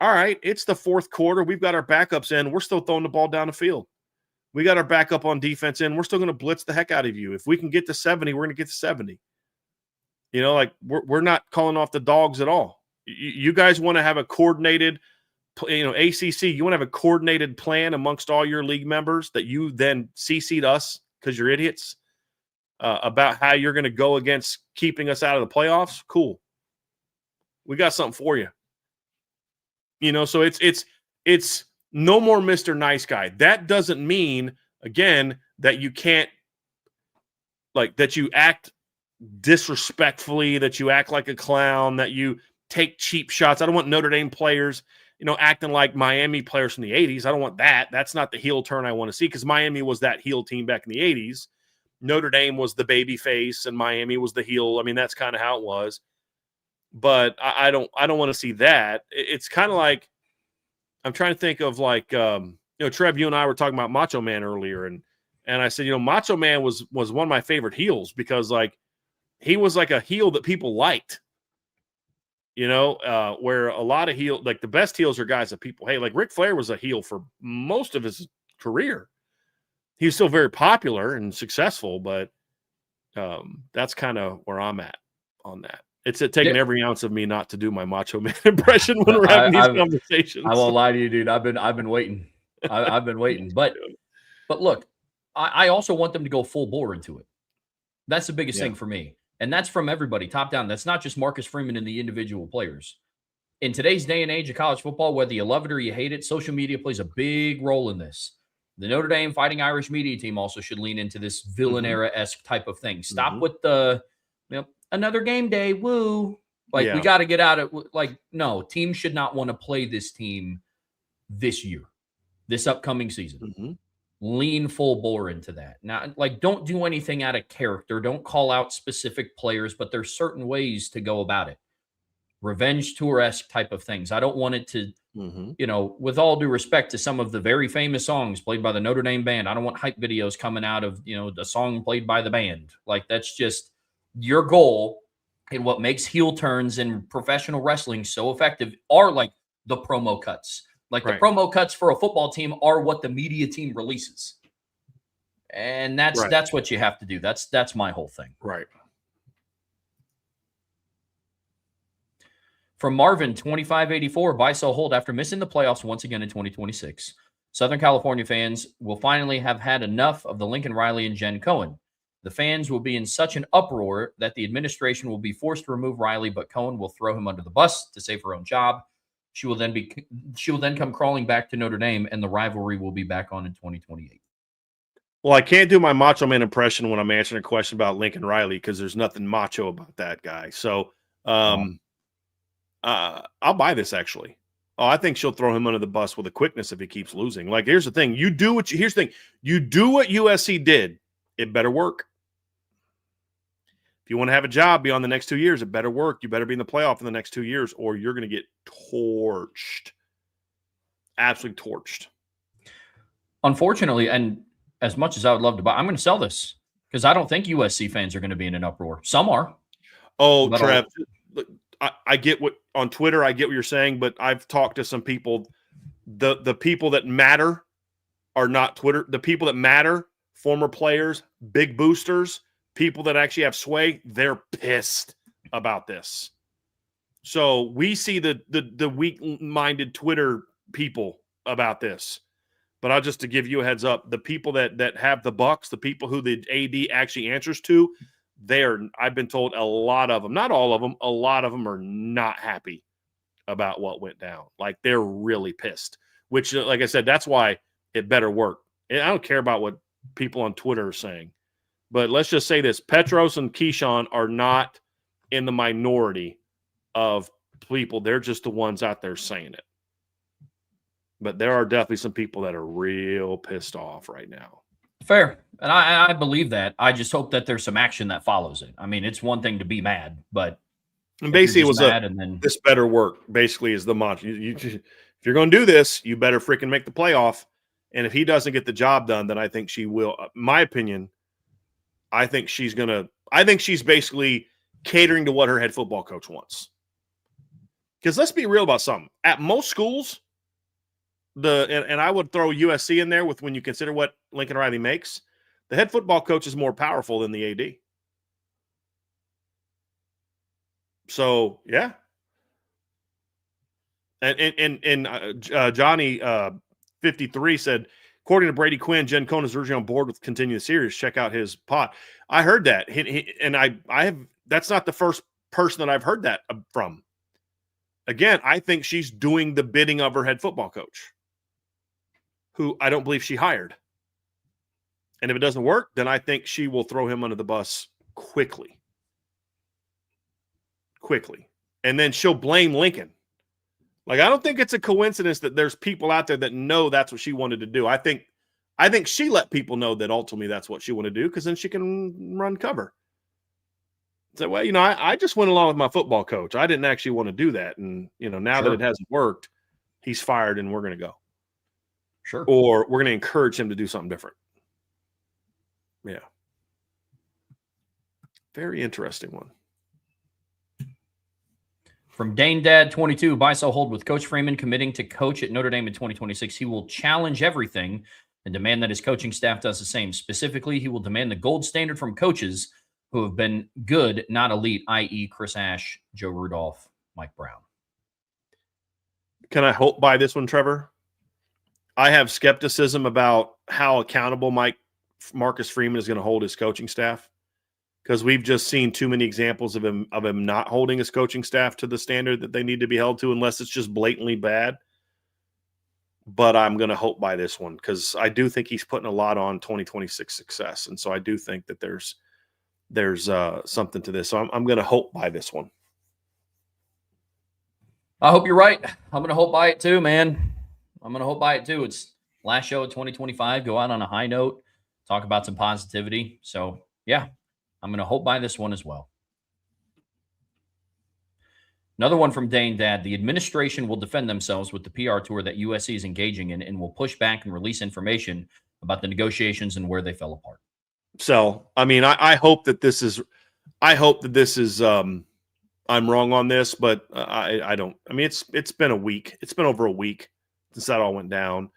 All right, it's the fourth quarter. We've got our backups in. We're still throwing the ball down the field. We got our backup on defense in. We're still going to blitz the heck out of you. If we can get to 70, we're going to get to 70. We're not calling off the dogs at all. You guys want to have a coordinated, ACC, you want to have a coordinated plan amongst all your league members that you then CC'd us because you're idiots. About how you're going to go against keeping us out of the playoffs, cool. We got something for you. So it's no more Mr. Nice Guy. That doesn't mean, again, that you can't, that you act disrespectfully, that you act like a clown, that you take cheap shots. I don't want Notre Dame players, acting like Miami players from the 80s. I don't want that. That's not the heel turn I want to see because Miami was that heel team back in the 80s. Notre Dame was the baby face and Miami was the heel. I mean, that's kind of how it was. But I don't want to see that. It's kind of like, I'm trying to think of Trev, you and I were talking about Macho Man earlier. And I said, Macho Man was one of my favorite heels because he was like a heel that people liked, where a lot of heel, the best heels are guys that people hate. Like Ric Flair was a heel for most of his career. He's still very popular and successful, but that's kind of where I'm at on that. It's taking every ounce of me not to do my Macho Man impression when we're having these conversations. I won't lie to you, dude. I've been waiting. I've been waiting. But look, I also want them to go full bore into it. That's the biggest thing for me. And that's from everybody, top down. That's not just Marcus Freeman and the individual players. In today's day and age of college football, whether you love it or you hate it, social media plays a big role in this. The Notre Dame Fighting Irish media team also should lean into this villain era-esque type of thing. Stop with the, another game day, woo. We got to get out of no, teams should not want to play this team this year, this upcoming season. Lean full bore into that. Now, don't do anything out of character. Don't call out specific players, but there's certain ways to go about it. Revenge tour-esque type of things. I don't want it to, with all due respect to some of the very famous songs played by the Notre Dame band, I don't want hype videos coming out of, the song played by the band. That's just your goal. And what makes heel turns in professional wrestling so effective are the promo cuts. The promo cuts for a football team are what the media team releases. And that's what you have to do. That's my whole thing. Right. From Marvin, 2584, buy, sell, hold. After missing the playoffs once again in 2026, Southern California fans will finally have had enough of the Lincoln Riley and Jen Cohen. The fans will be in such an uproar that the administration will be forced to remove Riley, but Cohen will throw him under the bus to save her own job. She will then come crawling back to Notre Dame, and the rivalry will be back on in 2028. Well, I can't do my Macho Man impression when I'm answering a question about Lincoln Riley because there's nothing macho about that guy. So, I'll buy this actually. Oh, I think she'll throw him under the bus with a quickness if he keeps losing. Here's the thing. You do what USC did. It better work. If you want to have a job beyond the next 2 years, it better work. You better be in the playoff in the next 2 years or you're going to get torched. Absolutely torched. Unfortunately, and as much as I would love to buy, I'm going to sell this because I don't think USC fans are going to be in an uproar. Some are, Oh, but Trev, look, I get what on Twitter. I get what you're saying, but I've talked to some people. The people that matter are not Twitter. The people that matter, former players, big boosters, people that actually have sway, they're pissed about this. So we see the weak-minded Twitter people about this. But I'll just to give you a heads up, the people that have the bucks, the people who the AD actually answers to, I've been told a lot of them, not all of them, a lot of them are not happy about what went down. Like they're really pissed, which like I said, that's why it better work. And I don't care about what people on Twitter are saying, but let's just say this: Petros and Keyshawn are not in the minority of people. They're just the ones out there saying it. But there are definitely some people that are real pissed off right now. fair. And I believe that. I just hope that there's some action that follows it. I mean, it's one thing to be mad, but and basically it was then this better work, basically, is the mantra. If you're going to do this, you better freaking make the playoff. And if he doesn't get the job done, then I think she will. My opinion, I think she's basically catering to what her head football coach wants. Because let's be real about something. At most schools, and I would throw USC in there with when you consider what Lincoln Riley makes, the head football coach is more powerful than the AD. So, yeah. And Johnny 53 said, according to Brady Quinn, Jen Cohn is originally on board with continue the series. Check out his pod. I heard that. That's not the first person that I've heard that from. Again, I think she's doing the bidding of her head football coach, who I don't believe she hired. And if it doesn't work, then I think she will throw him under the bus quickly. And then she'll blame Lincoln. Like, I don't think it's a coincidence that there's people out there that know that's what she wanted to do. I think she let people know that ultimately that's what she wanted to do, because then she can run cover. So, well, I just went along with my football coach. I didn't actually want to do that. And, now that it hasn't worked, he's fired and we're going to go. Sure. Or we're going to encourage him to do something different. Yeah. Very interesting one. From Dane Dad 22, buy, sell, hold with Coach Freeman committing to coach at Notre Dame in 2026. He will challenge everything and demand that his coaching staff does the same. Specifically, he will demand the gold standard from coaches who have been good, not elite, i.e. Chris Ash, Joe Rudolph, Mike Brown. Can I hope by this one, Trevor? I have skepticism about how accountable Marcus Freeman is going to hold his coaching staff, because we've just seen too many examples of him not holding his coaching staff to the standard that they need to be held to, unless it's just blatantly bad. But I'm going to hope by this one, because I do think he's putting a lot on 2026 success, and so I do think that there's something to this. So I'm going to hope by this one. I hope you're right. I'm going to hope by it too, man. I'm going to hope by it too. It's last show of 2025. Go out on a high note, talk about some positivity. So, yeah, I'm going to hope by this one as well. Another one from Dane Dad. The administration will defend themselves with the PR tour that USC is engaging in and will push back and release information about the negotiations and where they fell apart. So, I mean, I hope that this is I'm wrong on this, but I don't. I mean, it's been a week. It's been over a week since that all went down.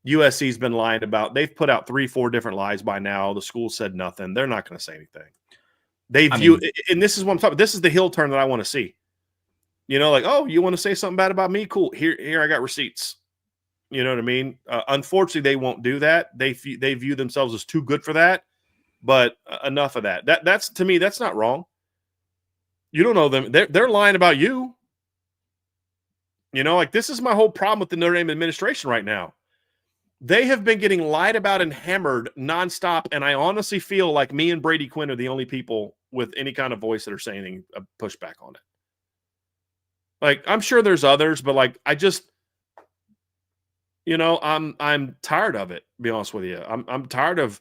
USC's been lying about. They've put out 3-4 different lies by now. The school said nothing. They're not going to say anything. And this is what I'm talking about. This is the heel turn that I want to see. Like, oh, you want to say something bad about me? Cool. Here I got receipts. You know what I mean? Unfortunately, they won't do that. They view themselves as too good for that. But enough of that. That's to me, that's not wrong. You don't know them. They're lying about you. Like, this is my whole problem with the Notre Dame administration right now. They have been getting lied about and hammered nonstop, and I honestly feel like me and Brady Quinn are the only people with any kind of voice that are saying a pushback on it. Like, I'm sure there's others, but like, I just, I'm tired of it, to be honest with you. I'm tired of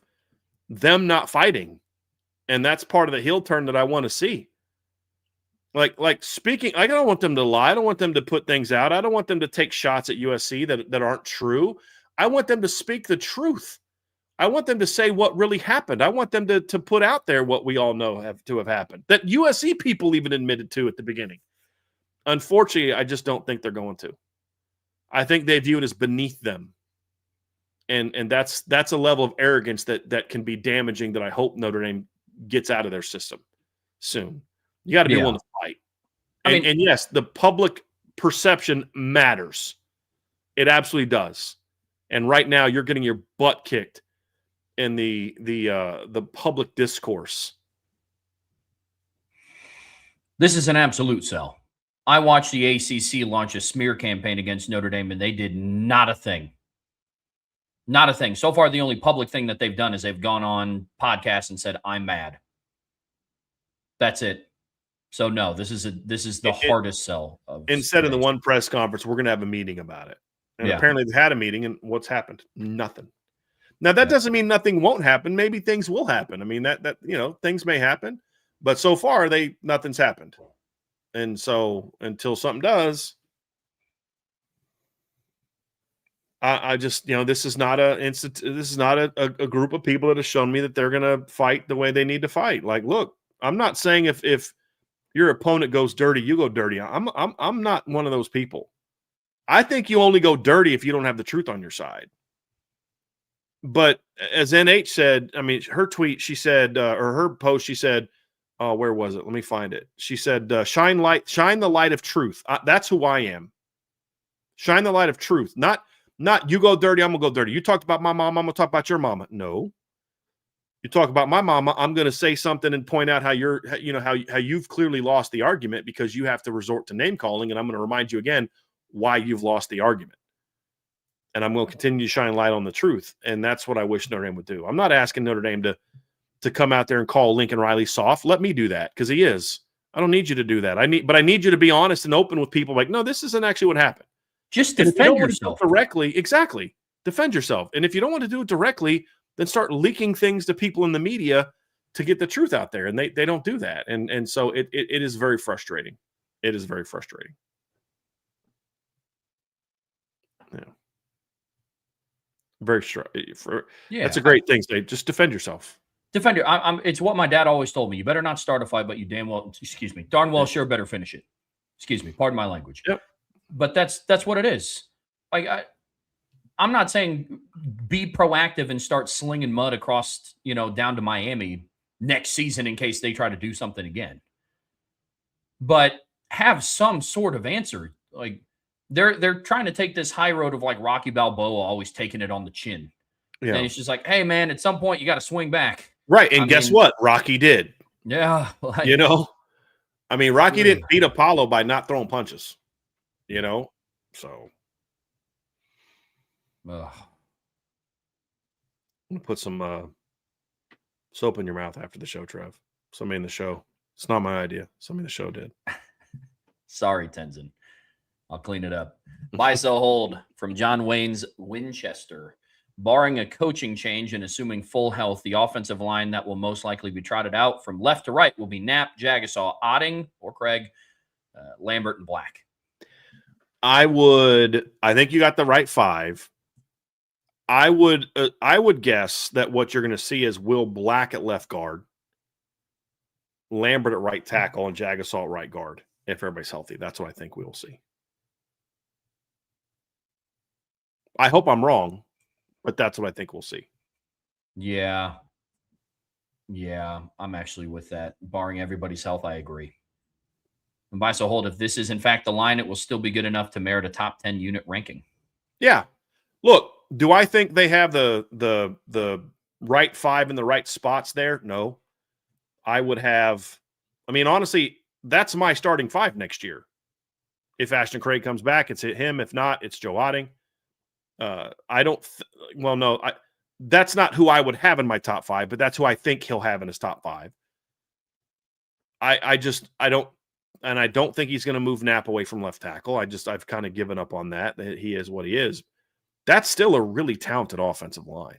them not fighting, and that's part of the heel turn that I want to see. Like speaking, I don't want them to lie. I don't want them to put things out. I don't want them to take shots at USC that aren't true. I want them to speak the truth. I want them to say what really happened. I want them to put out there what we all know have happened. That USC people even admitted to at the beginning. Unfortunately, I just don't think they're going to. I think they view it as beneath them. And that's a level of arrogance that can be damaging that I hope Notre Dame gets out of their system soon. You got to be willing to fight. And yes, the public perception matters. It absolutely does. And right now, you're getting your butt kicked in the public discourse. This is an absolute sell. I watched the ACC launch a smear campaign against Notre Dame, and they did not a thing. Not a thing. So far, the only public thing that they've done is they've gone on podcasts and said, "I'm mad." That's it. So no, this is the hardest sell. Instead of the one press conference, we're going to have a meeting about it. And apparently they had a meeting, and what's happened? Nothing. Now that doesn't mean nothing won't happen. Maybe things will happen. I mean that things may happen, but so far nothing's happened. And so until something does, I just this is not a group of people that have shown me that they're going to fight the way they need to fight. Like, look, I'm not saying if your opponent goes dirty, you go dirty. I'm not one of those people. I think you only go dirty if you don't have the truth on your side. But as NH said, I mean, her tweet, she said, or her post, she said, oh, where was it? Let me find it. She said, shine the light of truth. That's who I am. Shine the light of truth. Not you go dirty, I'm going to go dirty. You talked about my mama, I'm going to talk about your mama. No. You talk about my mama, I'm going to say something and point out how you've clearly lost the argument because you have to resort to name calling, and I'm going to remind you again why you've lost the argument. And I'm going to continue to shine light on the truth, and that's what I wish Notre Dame would do. I'm not asking Notre Dame to come out there and call Lincoln Riley soft. Let me do that because he is. I don't need you to do that. But I need you to be honest and open with people. Like, no, this isn't actually what happened. Just defend yourself directly. Exactly. Defend yourself. And if you don't want to do it directly, then start leaking things to people in the media to get the truth out there. And they don't do that. And so it is very frustrating. It is very frustrating. Yeah. Very strong. That's a great thing. Say, just defend yourself. Defend your. It's what my dad always told me. You better not start a fight, but you darn well sure better finish it. Excuse me. Pardon my language. Yep. But that's what it is. Like I'm not saying be proactive and start slinging mud across, down to Miami next season in case they try to do something again. But have some sort of answer. Like they're trying to take this high road of like Rocky Balboa, always taking it on the chin. Yeah. And it's just like, hey man, at some point you got to swing back. Right. And guess what? Rocky did. Yeah. Rocky didn't beat Apollo by not throwing punches. So I'm gonna put some soap in your mouth after the show, Trev. Somebody in the show. It's not my idea. Somebody in the show did. Sorry, Tenzin. I'll clean it up. Buy, sell, hold from John Wayne's Winchester. Barring a coaching change and assuming full health, the offensive line that will most likely be trotted out from left to right will be Knapp, Jagasaw, Otting, or Craig, Lambert, and Black. I think you got the right five. I would guess that what you're going to see is Will Black at left guard, Lambert at right tackle, and Jagasaw at right guard. If everybody's healthy, that's what I think we will see. I hope I'm wrong, but that's what I think we'll see. Yeah, I'm actually with that. Barring everybody's health, I agree. And buy, so hold. If this is in fact the line, it will still be good enough to merit a top 10 unit ranking. Yeah. Look, do I think they have the right five in the right spots there? No. I would have. Honestly, that's my starting five next year. If Ashton Craig comes back, it's him. If not, it's Joe Otting. That's not who I would have in my top five, but that's who I think he'll have in his top five. I don't think he's going to move Knapp away from left tackle. I've kind of given up on that. He is what he is. That's still a really talented offensive line.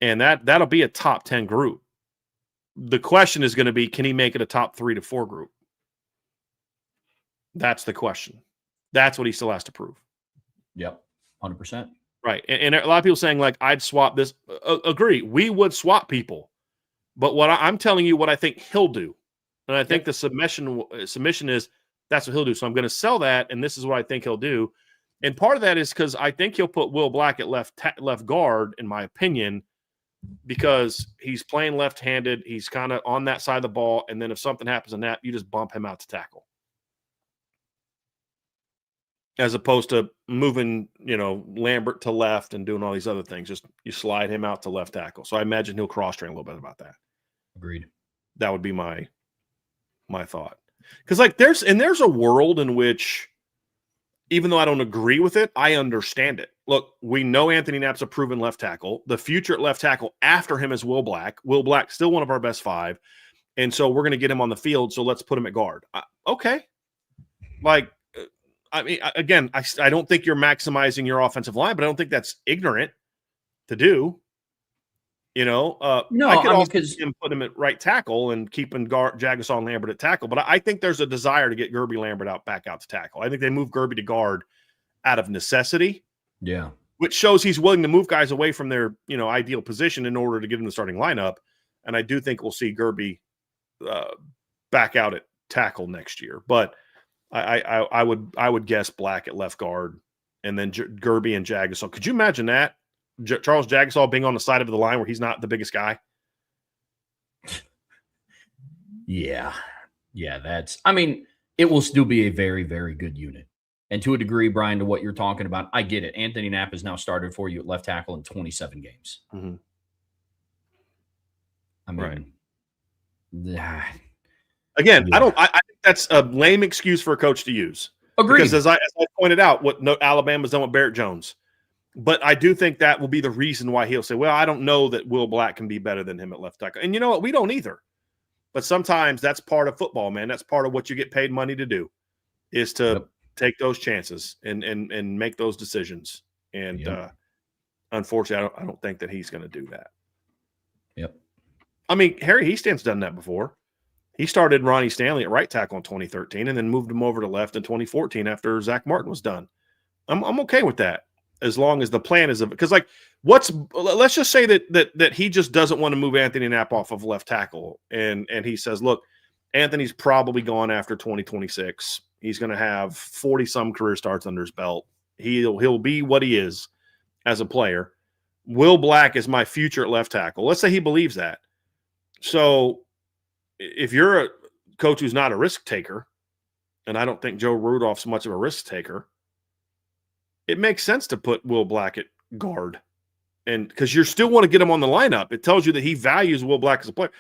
And that'll be a top 10 group. The question is going to be, can he make it a top 3 to 4 group? That's the question. That's what he still has to prove. Yep. 100%. Right. And a lot of people saying, like, I'd swap this. Agree. We would swap people. But what I'm telling you, what I think he'll do. And I think the submission is that's what he'll do. So I'm going to sell that. And this is what I think he'll do. And part of that is because I think he'll put Will Black at left guard, in my opinion, because he's playing left-handed. He's kind of on that side of the ball. And then if something happens in that, you just bump him out to tackle. As opposed to moving, Lambert to left and doing all these other things. Just you slide him out to left tackle. So I imagine he'll cross-train a little bit about that. Agreed. That would be my thought. Because there's a world in which, even though I don't agree with it, I understand it. Look, we know Anthony Knapp's a proven left tackle. The future at left tackle after him is Will Black. Will Black still one of our best 5. And so we're going to get him on the field, so let's put him at guard. Okay. I mean, again, I don't think you're maximizing your offensive line, but I don't think that's ignorant to do. No, I could also put him at right tackle and keeping Jagasaw and Lambert at tackle. But I think there's a desire to get Gerby Lambert back out to tackle. I think they moved Gerby to guard out of necessity. Yeah. Which shows he's willing to move guys away from their, ideal position in order to get in the starting lineup. And I do think we'll see Gerby back out at tackle next year. But I would guess Black at left guard and then Gerby and Jagasaw. Could you imagine that? Charles Jagasaw being on the side of the line where he's not the biggest guy. Yeah. It will still be a very, very good unit. And to a degree, Brian, to what you're talking about, I get it. Anthony Knapp has now started for you at left tackle in 27 games. Mm-hmm. Again, I think that's a lame excuse for a coach to use. Agreed. Because as I pointed out, what Alabama's done with Barrett Jones. But I do think that will be the reason why he'll say, well, I don't know that Will Black can be better than him at left tackle. And you know what? We don't either. But sometimes that's part of football, man. That's part of what you get paid money to do, is to take those chances and make those decisions. And unfortunately, I don't think that he's going to do that. Yep. I mean, Harry Hiestan's done that before. He started Ronnie Stanley at right tackle in 2013 and then moved him over to left in 2014 after Zach Martin was done. I'm okay with that. As long as the plan is, because let's just say that he just doesn't want to move Anthony Knapp off of left tackle, and he says, look, Anthony's probably gone after 2026. He's going to have 40 some career starts under his belt. He'll be what he is as a player. Will Black is my future at left tackle. Let's say he believes that. So if you're a coach who's not a risk taker, and I don't think Joe Rudolph's much of a risk taker, it makes sense to put Will Black at guard. And because you still want to get him on the lineup, it tells you that he values Will Black as a player.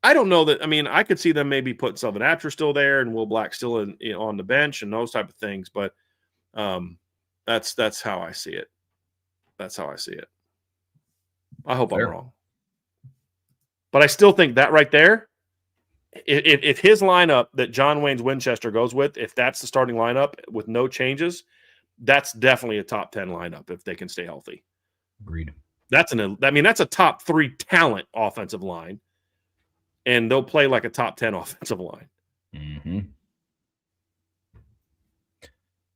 I don't know that. I mean, I could see them maybe putting Sylvan Atcher still there and Will Black still on the bench and those type of things. But that's how I see it. That's how I see it. I hope I'm wrong. But I still think that right there, if his lineup that John Wayne's Winchester goes with, if that's the starting lineup with no changes, that's definitely a top 10 lineup if they can stay healthy. Agreed. That's a top 3 talent offensive line, and they'll play like a top 10 offensive line. Mm-hmm.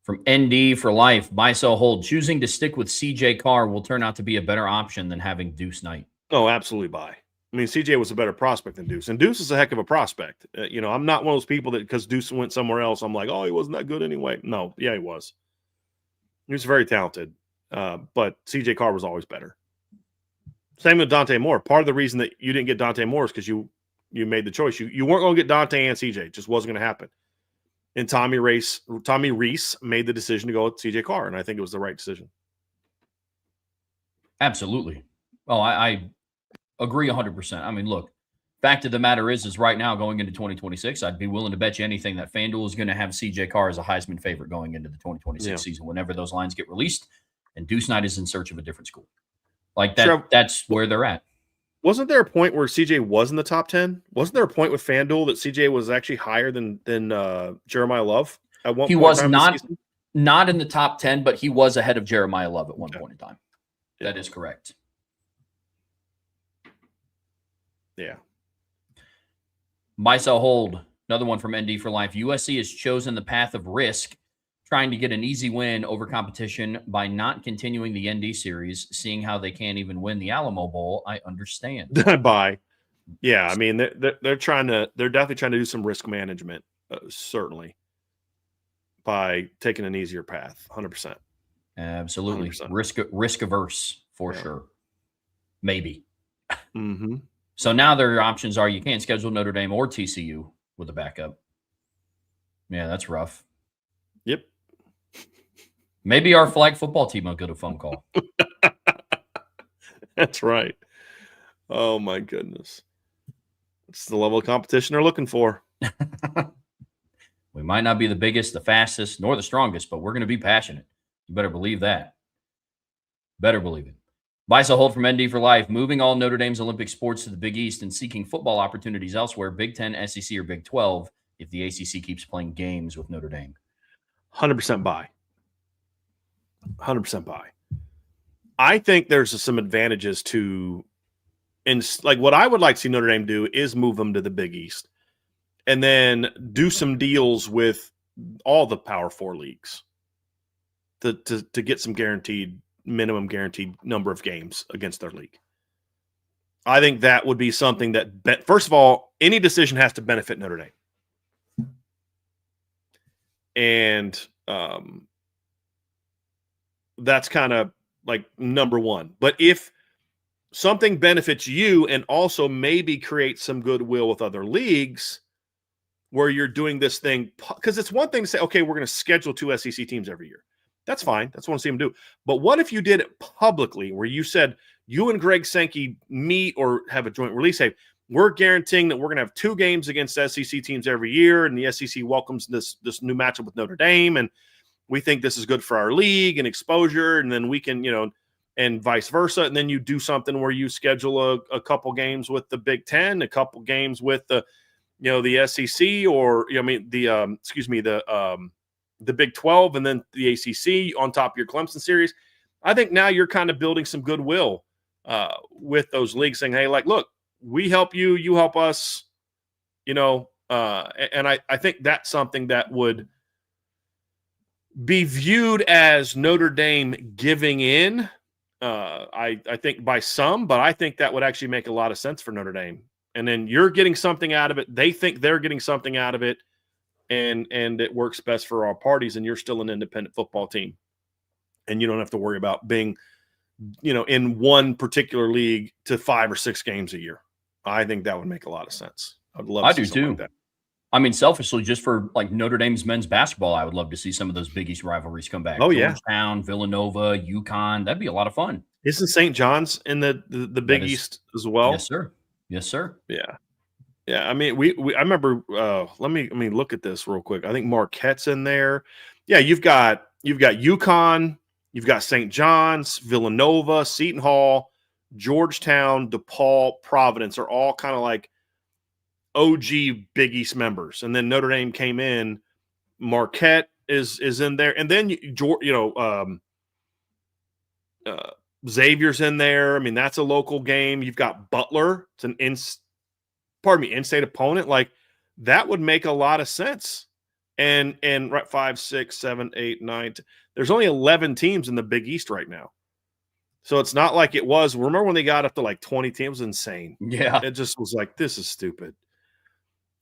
From ND for life, buy, sell, hold. Choosing to stick with CJ Carr will turn out to be a better option than having Deuce Knight. Oh, absolutely buy. I mean, CJ was a better prospect than Deuce, and Deuce is a heck of a prospect. I'm not one of those people that because Deuce went somewhere else, I'm like, oh, he wasn't that good anyway. No, yeah, he was. He was very talented, but CJ Carr was always better. Same with Dante Moore. Part of the reason that you didn't get Dante Moore is because you made the choice. You weren't going to get Dante and CJ. It just wasn't going to happen. And Tommy Reese made the decision to go with CJ Carr, and I think it was the right decision. Absolutely. Oh, I agree 100%. I mean, look, fact of the matter is right now going into 2026, I'd be willing to bet you anything that FanDuel is going to have CJ Carr as a Heisman favorite going into the 2026 season whenever those lines get released, and Deuce Knight is in search of a different school. Like that, sure. That's where they're at. Wasn't there a point where CJ was in the top 10? Wasn't there a point with FanDuel that CJ was actually higher than Jeremiah Love at one point? He was not in the top 10, but he was ahead of Jeremiah Love at one point in time. Yeah. That is correct. Yeah. Buy, sell, hold. Another one from ND for life. USC has chosen the path of risk to trying to get an easy win over competition by not continuing the ND series, seeing how they can't even win the Alamo Bowl. I understand. Bye. Yeah, I mean they're definitely trying to do some risk management, certainly, by taking an easier path. 100%. Absolutely. 100%. Risk averse for sure. Maybe. Mm-hmm. So now their options are you can't schedule Notre Dame or TCU with a backup. Yeah, that's rough. Yep. Maybe our flag football team will get a phone call. That's right. Oh my goodness. It's the level of competition they're looking for. We might not be the biggest, the fastest, nor the strongest, but we're going to be passionate. You better believe that. Better believe it. Bisa Holt from ND for Life, moving all Notre Dame's Olympic sports to the Big East and seeking football opportunities elsewhere, Big Ten, SEC, or Big 12, if the ACC keeps playing games with Notre Dame. 100% buy. 100% buy. I think there's some advantages to, and like what I would like to see Notre Dame do is move them to the Big East and then do some deals with all the Power 4 leagues to get some minimum guaranteed number of games against their league. I think that would be something that, first of all, any decision has to benefit Notre Dame. And that's kind of like number one. But if something benefits you and also maybe creates some goodwill with other leagues where you're doing this thing, because it's one thing to say, okay, we're going to schedule 2 SEC teams every year. That's fine. That's what I want to see them do. But what if you did it publicly where you said you and Greg Sankey meet or have a joint release? Hey, we're guaranteeing that we're going to have 2 games against SEC teams every year, and the SEC welcomes this new matchup with Notre Dame, and we think this is good for our league and exposure, and then we can, and vice versa. And then you do something where you schedule a couple games with the Big Ten, a couple games with the SEC, or the Big 12, and then the ACC on top of your Clemson series. I think now you're kind of building some goodwill with those leagues, saying, hey, like, look, we help you, you help us, and I think that's something that would be viewed as Notre Dame giving in, I think by some, but I think that would actually make a lot of sense for Notre Dame. And then you're getting something out of it. They think they're getting something out of it, and it works best for all parties, and you're still an independent football team. And you don't have to worry about being, in one particular league to 5 or 6 games a year. I think that would make a lot of sense. I'd love to see something like that. I mean, selfishly, just for like Notre Dame's men's basketball, I would love to see some of those Big East rivalries come back. Oh, yeah. Georgetown, Villanova, UConn. That'd be a lot of fun. Isn't St. John's in the Big East as well? Yes, sir. Yes, sir. Yeah. Yeah. I mean, I remember, let me look at this real quick. I think Marquette's in there. Yeah. You've got UConn, you've got St. John's, Villanova, Seton Hall, Georgetown, DePaul, Providence are all kind of like OG Big East members. And then Notre Dame came in. Marquette is in there. And then, Xavier's in there. I mean, that's a local game. You've got Butler. It's an in-state opponent. Like, that would make a lot of sense. And right, 5, 6, 7, 8, 9. There's only 11 teams in the Big East right now. So it's not like it was. Remember when they got up to like 20 teams? It was insane. Yeah. It just was like, this is stupid.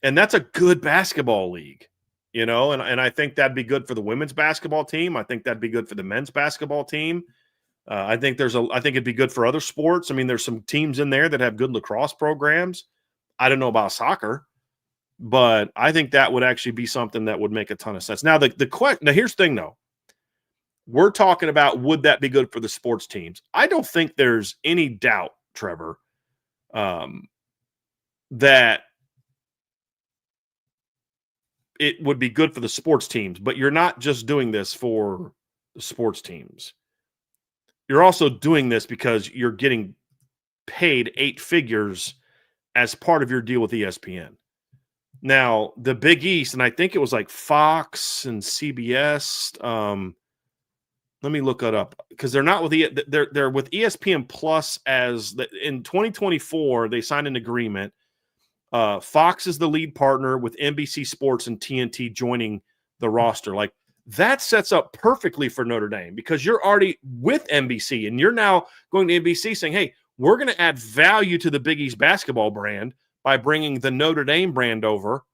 And that's a good basketball league, and I think that'd be good for the women's basketball team. I think that'd be good for the men's basketball team. I think it'd be good for other sports. I mean, there's some teams in there that have good lacrosse programs. I don't know about soccer, but I think that would actually be something that would make a ton of sense. Now, now here's the thing, though. We're talking about, would that be good for the sports teams? I don't think there's any doubt, Trevor, that it would be good for the sports teams, but you're not just doing this for the sports teams. You're also doing this because you're getting paid 8 figures as part of your deal with ESPN. Now, the Big East, and I think it was like Fox and CBS. Let me look that up, because they're not with they're with ESPN Plus in 2024. They signed an agreement. Fox is the lead partner with NBC Sports and TNT joining the roster. Like, that sets up perfectly for Notre Dame because you're already with NBC and you're now going to NBC saying, hey, we're going to add value to the Big East basketball brand by bringing the Notre Dame brand over.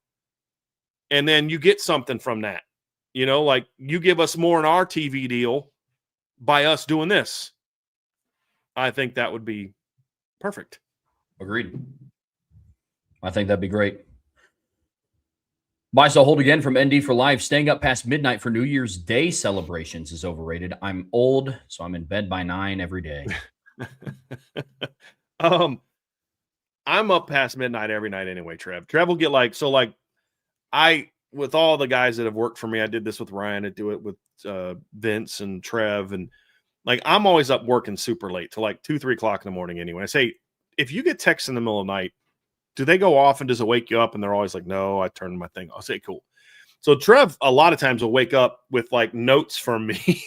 And then you get something from that. Like you give us more in our TV deal by us doing this. I think that would be perfect. Agreed. I think that'd be great. Buy, sell, hold again from ND for Life. Staying up past midnight for New Year's Day celebrations is overrated. I'm old, so I'm in bed by 9 every day. I'm up past midnight every night anyway, Trev. Trev will get with all the guys that have worked for me, I did this with Ryan, I do it with Vince and Trev, and I'm always up working super late till 2-3 o'clock in the morning anyway. I say, if you get texts in the middle of the night, do they go off and does it wake you up? And they're always like, no, I turned my thing. I'll say, cool. So Trev a lot of times will wake up with notes from me,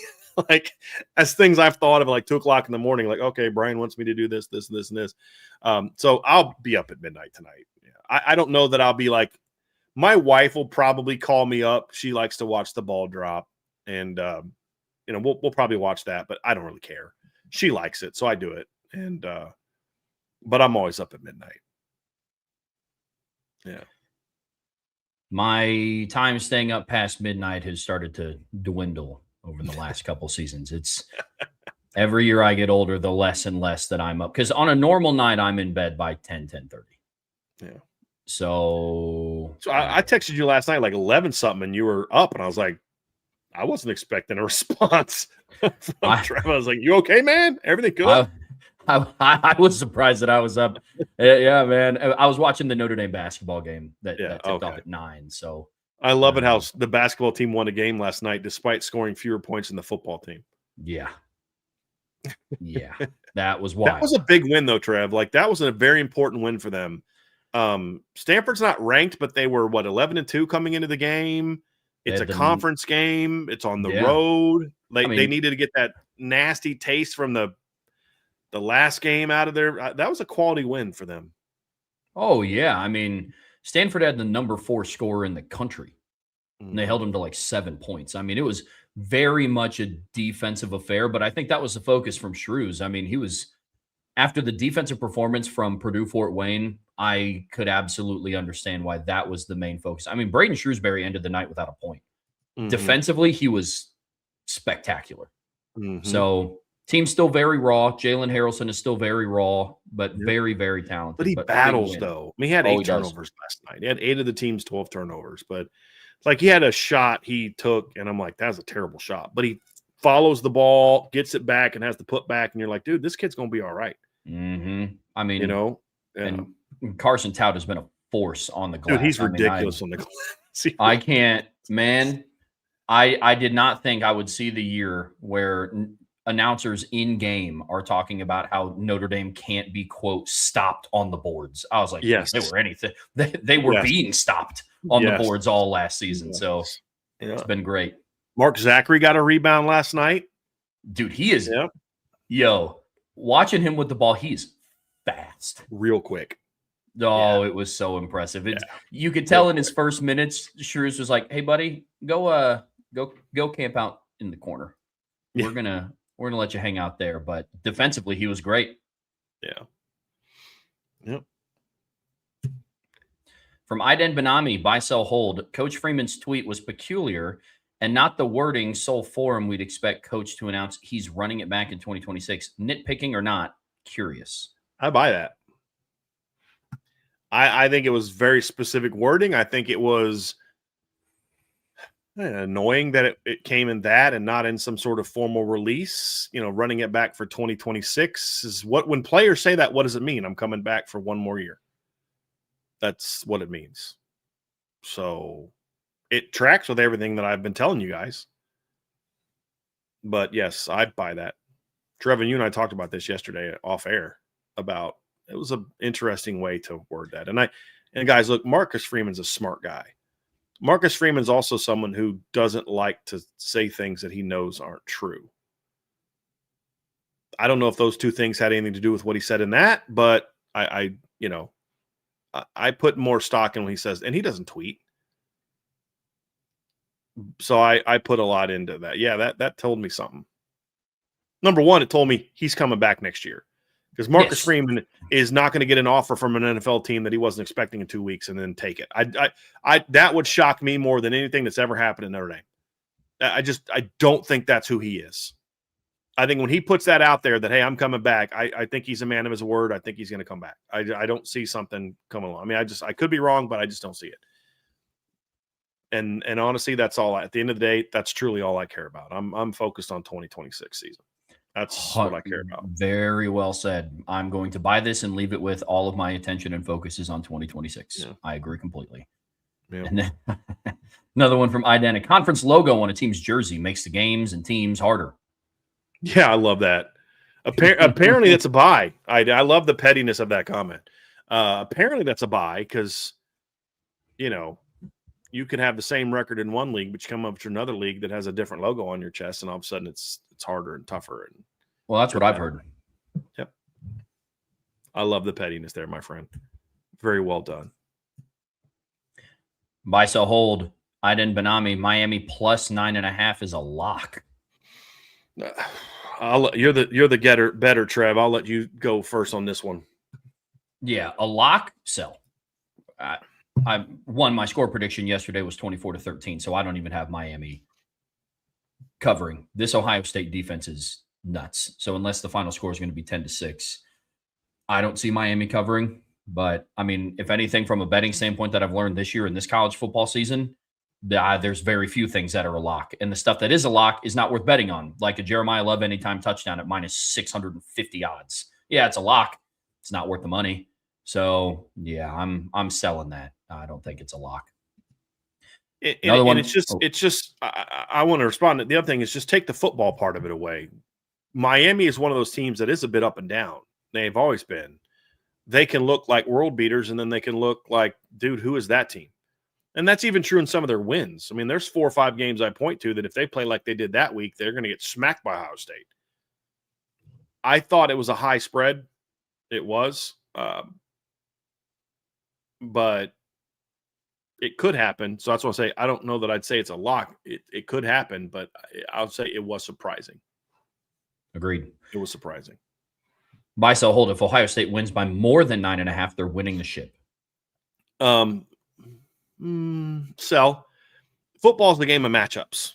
as things I've thought of 2 o'clock in the morning, okay, Brian wants me to do this, this, this, and this. So I'll be up at midnight tonight. Yeah. I don't know that I'll be my wife will probably call me up. She likes to watch the ball drop, and we'll probably watch that, but I don't really care. She likes it, so I do it. And but I'm always up at midnight. Yeah. My time staying up past midnight has started to dwindle over the last couple seasons. It's every year I get older, the less and less that I'm up. Because on a normal night, I'm in bed by 10:30. Yeah. So I texted you last night 11 something, and you were up, and I was like, I wasn't expecting a response from Trevor. I was like, you okay, man? Everything good? I was surprised that I was up. Yeah, man. I was watching the Notre Dame basketball game that tipped off at 9. So I love it how the basketball team won a game last night despite scoring fewer points than the football team. Yeah. Yeah. That was wild. That was a big win, though, Trev. That was a very important win for them. Stanford's not ranked, but they were 11-2 coming into the game. It's a conference game. It's on the road. They needed to get that nasty taste from the last game out of there. That was a quality win for them. Oh, yeah. I mean, Stanford had the number 4 scorer in the country, and they held him to 7 points. I mean, it was very much a defensive affair, but I think that was the focus from Shrews. I mean, he was after the defensive performance from Purdue Fort Wayne, I could absolutely understand why that was the main focus. I mean, Braden Shrewsbury ended the night without a point. Defensively, he was spectacular. So team's still very raw. Jalen Harrelson is still very raw, but very, very talented. But he battles, though. I mean, he had 8 turnovers last night. He had 8 of the team's 12 turnovers. But he had a shot he took, and I'm like, that was a terrible shot. But he follows the ball, gets it back, and has to put back. And you're like, dude, this kid's going to be all right. I mean, and Carson Tout has been a force on the glass. Dude, he's ridiculous on the glass. I can't, man. I did not think I would see the year where announcers in game are talking about how Notre Dame can't be, quote, stopped on the boards. I was like, yes, they were anything. They were being stopped on the boards all last season. So it's been great. Mark Zachary got a rebound last night. Dude, he is, watching him with the ball, he's fast. Real quick. Oh, it was so impressive. You could tell in his first minutes, Shrews was like, hey, buddy, go camp out in the corner. We're gonna let you hang out there. But defensively, he was great. Yeah. Yep. From Iden Benami, buy, sell, hold. Coach Freeman's tweet was peculiar and not the wording sole forum we'd expect coach to announce he's running it back in 2026. Nitpicking or not, curious. I buy that. I think it was very specific wording. I think it was annoying that it came in that and not in some sort of formal release. Running it back for 2026 is when players say that, what does it mean? I'm coming back for one more year. That's what it means. So it tracks with everything that I've been telling you guys. But yes, I buy that. Trevin, you and I talked about this yesterday off air about it was an interesting way to word that. And guys, look, Marcus Freeman's a smart guy. Marcus Freeman's also someone who doesn't like to say things that he knows aren't true. I don't know if those two things had anything to do with what he said in that, but I put more stock in when he says, and he doesn't tweet. So I put a lot into that. Yeah, that told me something. Number one, it told me he's coming back next year because Marcus Yes. Freeman is not going to get an offer from an NFL team that he wasn't expecting in 2 weeks and then take it. I that would shock me more than anything that's ever happened in Notre Dame. I don't think that's who he is. I think when he puts that out there that, hey, I'm coming back, I think he's a man of his word. I think he's going to come back. I don't see something coming along. I mean, I could be wrong, but I just don't see it. And honestly, that's all. At the end of the day, that's truly all I care about. I'm focused on 2026 season. That's what I care about. Very well said. I'm going to buy this and leave it with all of my attention and focus is on 2026. Yeah. I agree completely. Yeah. And then another one from Idan. A conference logo on a team's jersey makes the games and teams harder. Yeah, I love that. Apparently, that's a buy. I love the pettiness of that comment. Apparently, that's a buy because, you could have the same record in one league, but you come up to another league that has a different logo on your chest, and all of a sudden it's harder and tougher. And well, that's what I've heard. Yep. I love the pettiness there, my friend. Very well done. Buy, sell, hold. Idan Benami, Miami plus 9.5 is a lock. You're the better, Trev. I'll let you go first on this one. Yeah, a lock, sell. I won my score prediction yesterday was 24-13, so I don't even have Miami covering. This Ohio State defense is nuts. So unless the final score is going to be 10-6, I don't see Miami covering. But I mean, if anything, from a betting standpoint that I've learned this year in this college football season, there's very few things that are a lock. And the stuff that is a lock is not worth betting on, like a Jeremiah Love anytime touchdown at minus 650 odds. Yeah, it's a lock. It's not worth the money. So yeah, I'm selling that. I don't think it's a lock. It's just I want to respond. The other thing is just take the football part of it away. Miami is one of those teams that is a bit up and down. They've always been. They can look like world beaters, and then they can look like, dude, who is that team? And that's even true in some of their wins. I mean, there's 4 or 5 games I point to that if they play like they did that week, they're going to get smacked by Ohio State. I thought it was a high spread. It was. But it could happen. So that's what I say. I don't know that I'd say it's a lock. It could happen, but I would say it was surprising. Agreed. It was surprising. Buy, sell, hold. If Ohio State wins by more than 9.5, they're winning the ship. Sell. Football is the game of matchups.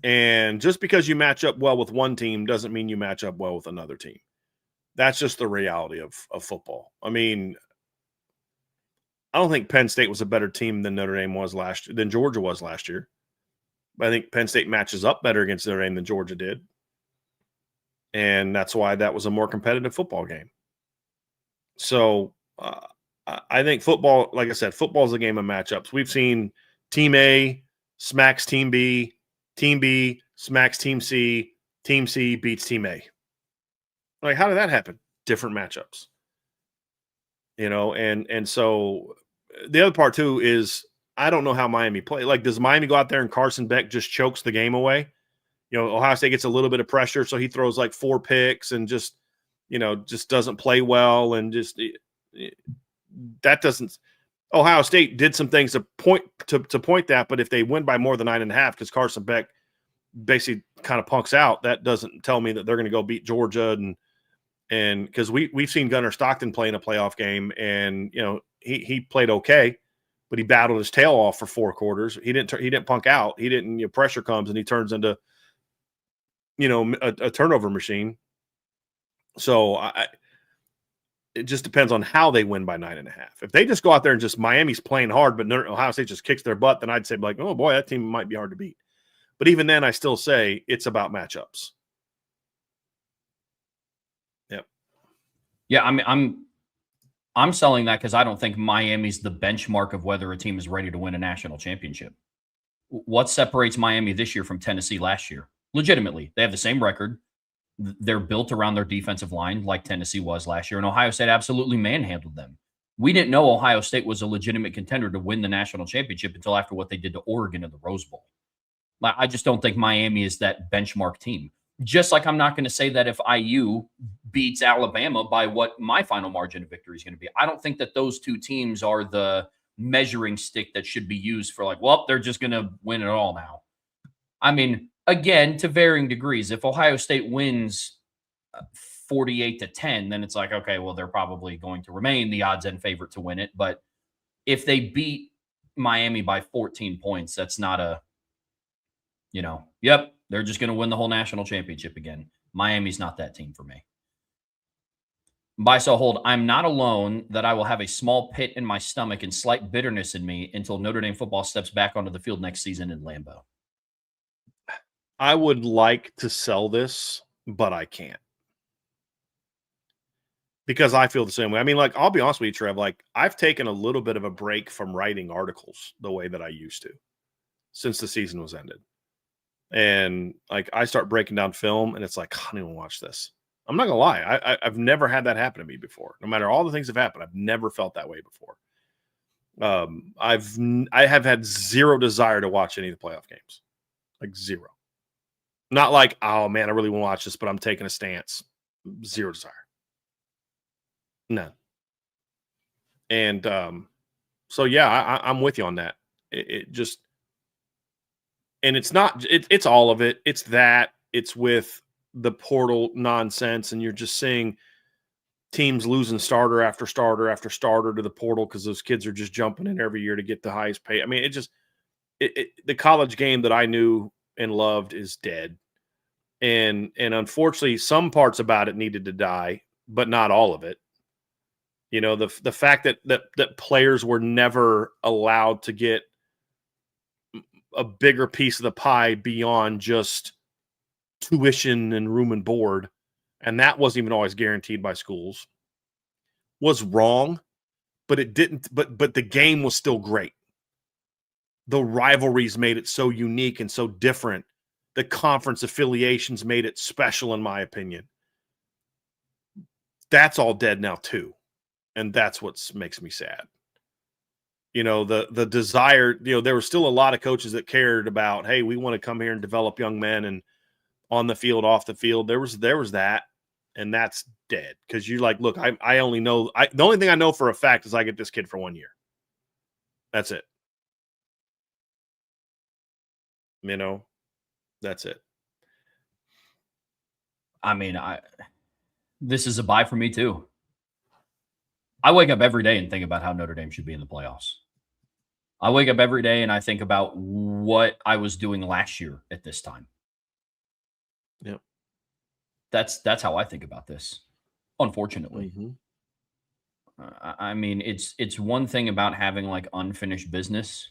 And just because you match up well with one team doesn't mean you match up well with another team. That's just the reality of football. I mean, I don't think Penn State was a better team than Notre Dame was than Georgia was last year. But I think Penn State matches up better against Notre Dame than Georgia did. And that's why that was a more competitive football game. So I think football, like I said, football is a game of matchups. We've seen Team A smacks Team B smacks Team C beats Team A. Like, how did that happen? Different matchups. And so the other part too is I don't know how Miami play. Like, does Miami go out there and Carson Beck just chokes the game away? Ohio State gets a little bit of pressure, so he throws like 4 picks and just doesn't play well, and that doesn't. Ohio State did some things to point that, but if they win by more than 9.5, because Carson Beck basically kind of punks out, that doesn't tell me that they're going to go beat Georgia and because we've seen Gunnar Stockton play in a playoff game, and he played okay, but he battled his tail off for 4 quarters. He didn't punk out. He didn't. Pressure comes and he turns into a turnover machine. So it just depends on how they win by 9.5. If they just go out there and just Miami's playing hard, but Ohio State just kicks their butt, then I'd say like, oh boy, that team might be hard to beat. But even then, I still say it's about matchups. Yep. Yeah, I mean, I'm selling that because I don't think Miami's the benchmark of whether a team is ready to win a national championship. What separates Miami this year from Tennessee last year? Legitimately, they have the same record. They're built around their defensive line like Tennessee was last year, and Ohio State absolutely manhandled them. We didn't know Ohio State was a legitimate contender to win the national championship until after what they did to Oregon in the Rose Bowl. I just don't think Miami is that benchmark team. Just like I'm not going to say that if IU beats Alabama by what my final margin of victory is going to be. I don't think that those two teams are the measuring stick that should be used for like, well, they're just going to win it all now. I mean, again, to varying degrees. If Ohio State wins 48-10, then it's like, okay, well, they're probably going to remain the odds-in favorite to win it. But if they beat Miami by 14 points, that's not a, yep, they're just going to win the whole national championship again. Miami's not that team for me. By so hold, I'm not alone that I will have a small pit in my stomach and slight bitterness in me until Notre Dame football steps back onto the field next season in Lambeau. I would like to sell this, but I can't. Because I feel the same way. I mean, like, I'll be honest with you, Trev, like, I've taken a little bit of a break from writing articles the way that I used to since the season was ended. And, like, I start breaking down film, and it's like, I don't even watch this. I'm not going to lie. I've never had that happen to me before. No matter all the things that have happened, I've never felt that way before. I have had zero desire to watch any of the playoff games. Like, zero. Not like, oh, man, I really want to watch this, but I'm taking a stance. Zero desire. None. And so, yeah, I'm with you on that. It just – and it's not – it's all of it. It's that. It's with the portal nonsense, and you're just seeing teams losing starter after starter after starter to the portal because those kids are just jumping in every year to get the highest pay. I mean, it just the college game that I knew and loved is dead. And unfortunately, some parts about it needed to die, but not all of it. You know, the fact that players were never allowed to get a bigger piece of the pie beyond just tuition and room and board, and that wasn't even always guaranteed by schools, was wrong, but it didn't. But the game was still great. The rivalries made it so unique and so different. The conference affiliations made it special, in my opinion. That's all dead now too. And that's what makes me sad. You know, the desire, there were still a lot of coaches that cared about, hey, we want to come here and develop young men and on the field, off the field. There was that, and that's dead. Because you're like, look, I only know the only thing I know for a fact is I get this kid for 1 year. That's it. That's it. I mean, this is a buy for me too. I wake up every day and think about how Notre Dame should be in the playoffs. I wake up every day and I think about what I was doing last year at this time. Yep. That's how I think about this, unfortunately. Mm-hmm. I mean, it's one thing about having like unfinished business,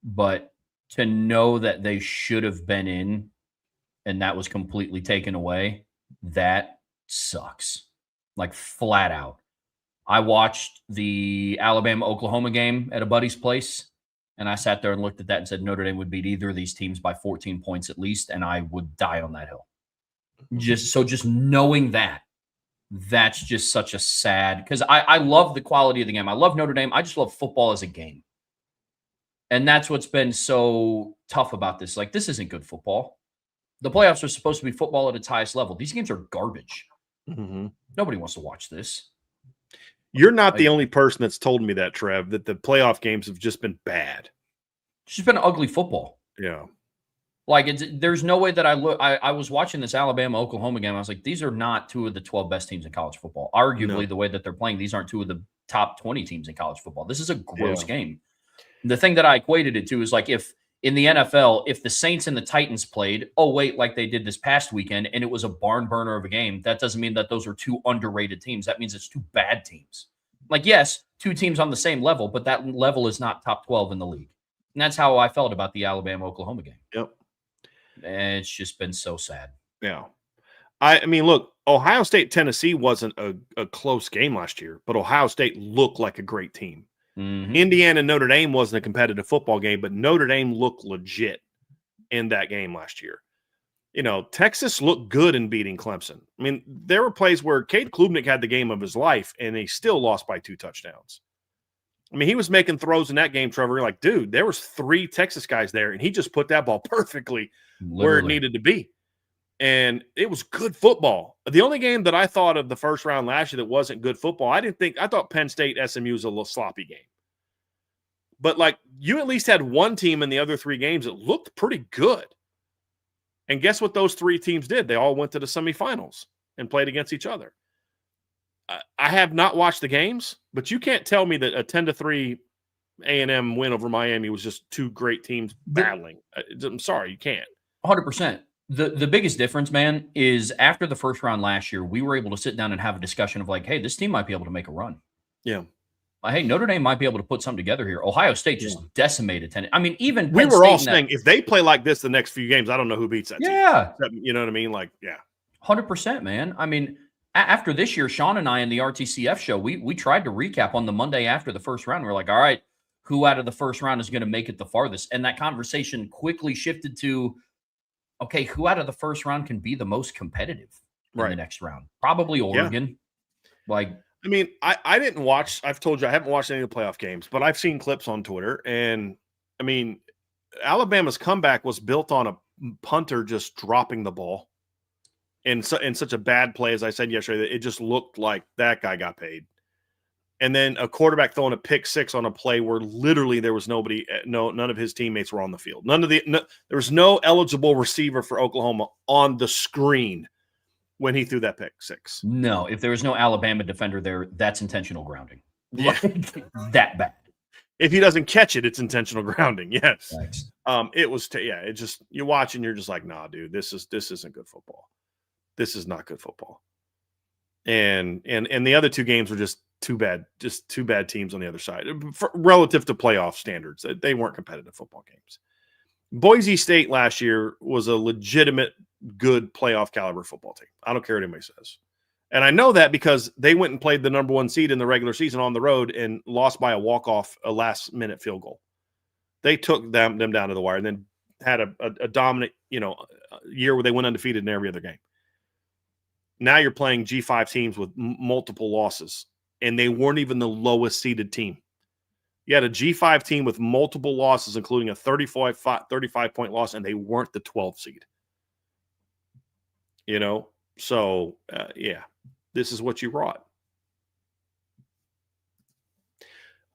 but to know that they should have been in and that was completely taken away, that sucks. Like flat out. I watched the Alabama-Oklahoma game at a buddy's place, and I sat there and looked at that and said Notre Dame would beat either of these teams by 14 points at least, and I would die on that hill. Just knowing that, that's just such a sad – because I love the quality of the game. I love Notre Dame. I just love football as a game. And that's what's been so tough about this. Like, this isn't good football. The playoffs are supposed to be football at its highest level. These games are garbage. Mm-hmm. Nobody wants to watch this. You're not the only person that's told me that, Trev, that the playoff games have just been bad. It's just been ugly football. Yeah. Like, there's no way that I was watching this Alabama-Oklahoma game. I was like, these are not two of the 12 best teams in college football. Arguably, the way that they're playing, these aren't two of the top 20 teams in college football. This is a gross game. The thing that I equated it to is like if in the NFL, if the Saints and the Titans played, like they did this past weekend, and it was a barn burner of a game, that doesn't mean that those are two underrated teams. That means it's two bad teams. Like, yes, two teams on the same level, but that level is not top 12 in the league. And that's how I felt about the Alabama-Oklahoma game. Yep. And it's just been so sad. Yeah. I mean, look, Ohio State-Tennessee wasn't a close game last year, but Ohio State looked like a great team. Mm-hmm. Indiana and Notre Dame wasn't a competitive football game, but Notre Dame looked legit in that game last year. Texas looked good in beating Clemson. I mean, there were plays where Cade Klubnik had the game of his life, and he still lost by 2 touchdowns. I mean, he was making throws in that game, Trevor. You're like, dude, there was 3 Texas guys there, and he just put that ball perfectly where it needed to be. And it was good football. The only game that I thought of the first round last year that wasn't good football, I thought Penn State SMU was a little sloppy game. But like you at least had one team in the other 3 games that looked pretty good. And guess what those 3 teams did? They all went to the semifinals and played against each other. I have not watched the games, but you can't tell me that a 10-3 A&M win over Miami was just 2 great teams battling. I'm sorry, you can't. 100%. The biggest difference, man, is after the first round last year, we were able to sit down and have a discussion of like, hey, this team might be able to make a run. Yeah. Hey, Notre Dame might be able to put something together here. Ohio State just decimated Tennessee. I mean, even we Penn were State all saying if they play like this the next few games, I don't know who beats that team. Yeah. You know what I mean? Like, yeah. 100%, man. I mean, after this year, Sean and I in the RTCF show, we tried to recap on the Monday after the first round. We're like, all right, who out of the first round is going to make it the farthest? And that conversation quickly shifted to, okay, who out of the first round can be the most competitive in the next round? Probably Oregon. Yeah. Like, I mean, I didn't watch. I've told you I haven't watched any of the playoff games, but I've seen clips on Twitter. And I mean, Alabama's comeback was built on a punter just dropping the ball in such a bad play, as I said yesterday, that it just looked like that guy got paid. And then a quarterback throwing a pick 6 on a play where literally there was nobody, none of his teammates were on the field. There was no eligible receiver for Oklahoma on the screen when he threw that pick 6. No, if there was no Alabama defender there, that's intentional grounding. Yeah. That bad. If he doesn't catch it, it's intentional grounding. Yes. Thanks. It was, it just, you watch and you're just like, nah, dude, this isn't good football. This is not good football. And the other 2 games were just too bad teams on the other side relative to playoff standards. They weren't competitive football games. Boise State last year was a legitimate good playoff caliber football team. I don't care what anybody says. And I know that because they went and played the number 1 seed in the regular season on the road and lost by a walk-off, a last-minute field goal. They took them down to the wire and then had a dominant, year where they went undefeated in every other game. Now you're playing G5 teams with multiple losses, and they weren't even the lowest seeded team. You had a G5 team with multiple losses, including a 35-point loss, and they weren't the 12th seed. So, this is what you brought.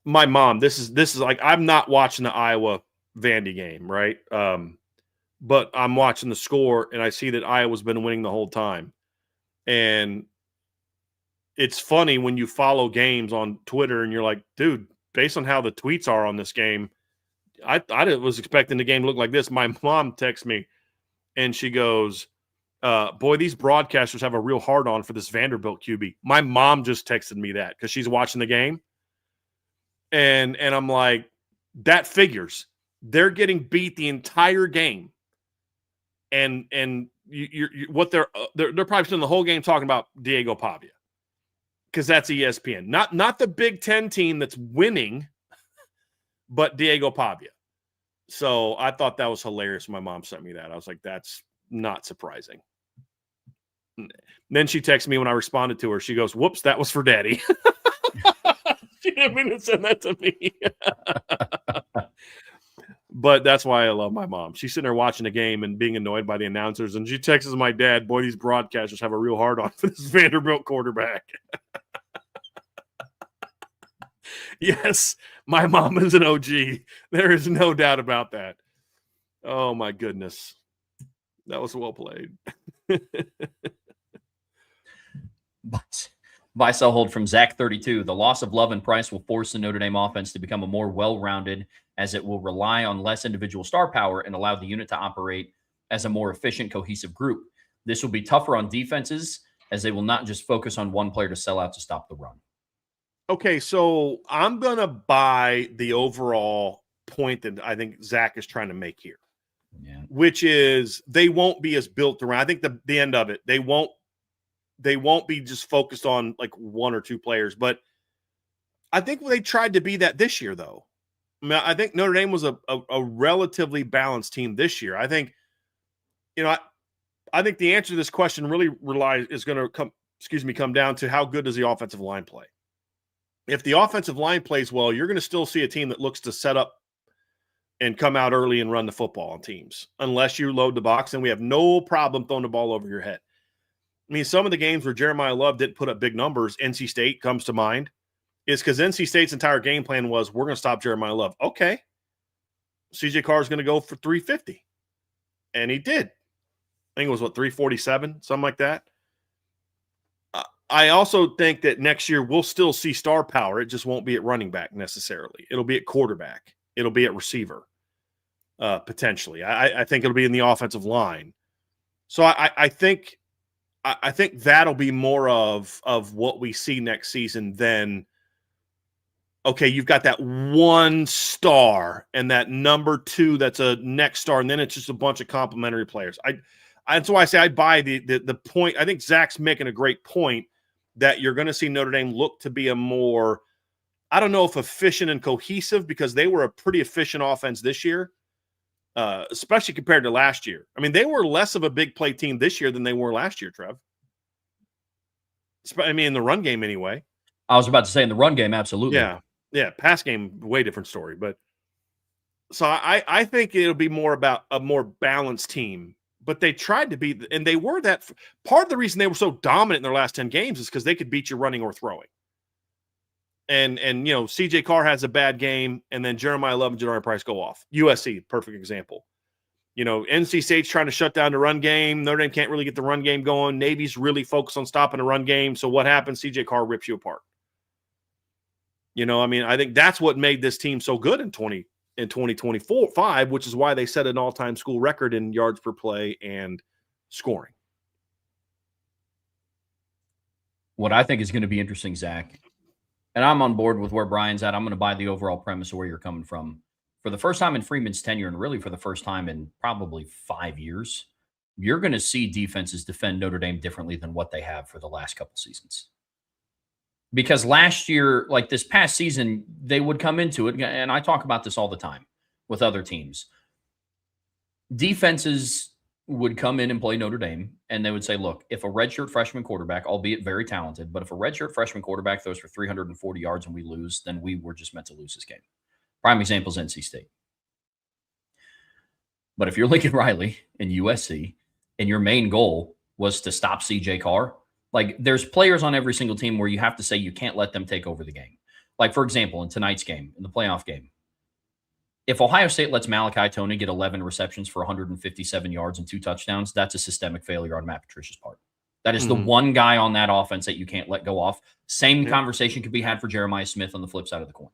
My mom, this is like, I'm not watching the Iowa Vandy game, right? But I'm watching the score, and I see that Iowa's been winning the whole time. And it's funny when you follow games on Twitter and you're like, dude, based on how the tweets are on this game, I was expecting the game to look like this. My mom texts me and she goes, boy, these broadcasters have a real hard on for this Vanderbilt QB. My mom just texted me that because she's watching the game. And I'm like, that figures. They're getting beat the entire game. And what they're probably spending the whole game talking about Diego Pavia, because that's ESPN, not the Big Ten team that's winning, but Diego Pavia. So I thought that was hilarious. My mom sent me that. I was like, that's not surprising. And then she texted me when I responded to her. She goes, "Whoops, that was for Daddy." She didn't mean to send that to me. But that's why I love my mom. She's sitting there watching the game and being annoyed by the announcers. And she texts my dad, boy, these broadcasters have a real hard on for this Vanderbilt quarterback. Yes, my mom is an OG. There is no doubt about that. Oh, my goodness. That was well played. Buy, sell, hold from Zach32. The loss of Love and Price will force the Notre Dame offense to become a more well-rounded, as it will rely on less individual star power and allow the unit to operate as a more efficient, cohesive group. This will be tougher on defenses, as they will not just focus on one player to sell out to stop the run. Okay, so I'm going to buy the overall point that I think Zach is trying to make here, which is they won't be as built around. I think the end of it, they won't be just focused on like 1 or 2 players. But I think they tried to be that this year, though. I mean, I think Notre Dame was a relatively balanced team this year. I think, I think the answer to this question really is going to come down to how good does the offensive line play. If the offensive line plays well, you're going to still see a team that looks to set up and come out early and run the football on teams, unless you load the box, and we have no problem throwing the ball over your head. I mean, some of the games where Jeremiah Love didn't put up big numbers, NC State comes to mind. is because NC State's entire game plan was we're going to stop Jeremiah Love. Okay. CJ Carr is going to go for 350. And he did. I think it was, 347, something like that. I also think that next year we'll still see star power. It just won't be at running back necessarily. It'll be at quarterback. It'll be at receiver, potentially. I think it'll be in the offensive line. So I think that'll be more of what we see next season than, okay, you've got that one star and that number two that's a next star, and then it's just a bunch of complementary players. That's why I say I buy the point. I think Zach's making a great point that you're going to see Notre Dame look to be a more, I don't know if efficient and cohesive, because they were a pretty efficient offense this year, especially compared to last year. I mean, they were less of a big play team this year than they were last year, Trev. I mean, in the run game anyway. I was about to say in the run game, absolutely. Yeah. Pass game, way different story. But so I think it'll be more about a more balanced team. But they tried to be, and they were that. Part of the reason they were so dominant in their last 10 games is because they could beat you running or throwing. And CJ Carr has a bad game, and then Jeremiah Love and Jadarian Price go off. USC, perfect example. NC State's trying to shut down the run game. Notre Dame can't really get the run game going. Navy's really focused on stopping the run game. So what happens? CJ Carr rips you apart. I think that's what made this team so good in 2024-5, which is why they set an all-time school record in yards per play and scoring. What I think is going to be interesting, Zach, and I'm on board with where Brian's at. I'm going to buy the overall premise of where you're coming from. For the first time in Freeman's tenure, and really for the first time in probably 5 years, you're going to see defenses defend Notre Dame differently than what they have for the last couple seasons. Because last year, like this past season, they would come into it, and I talk about this all the time with other teams. Defenses would come in and play Notre Dame, and they would say, look, if a redshirt freshman quarterback, albeit very talented, but if a redshirt freshman quarterback throws for 340 yards and we lose, then we were just meant to lose this game. Prime example is NC State. But if you're Lincoln Riley and USC, and your main goal was to stop CJ Carr, like there's players on every single team where you have to say you can't let them take over the game. Like, for example, in tonight's game, in the playoff game, if Ohio State lets Malachi Tony get 11 receptions for 157 yards and 2 touchdowns, that's a systemic failure on Matt Patricia's part. That is the one guy on that offense that you can't let go off. Same conversation could be had for Jeremiah Smith on the flip side of the coin.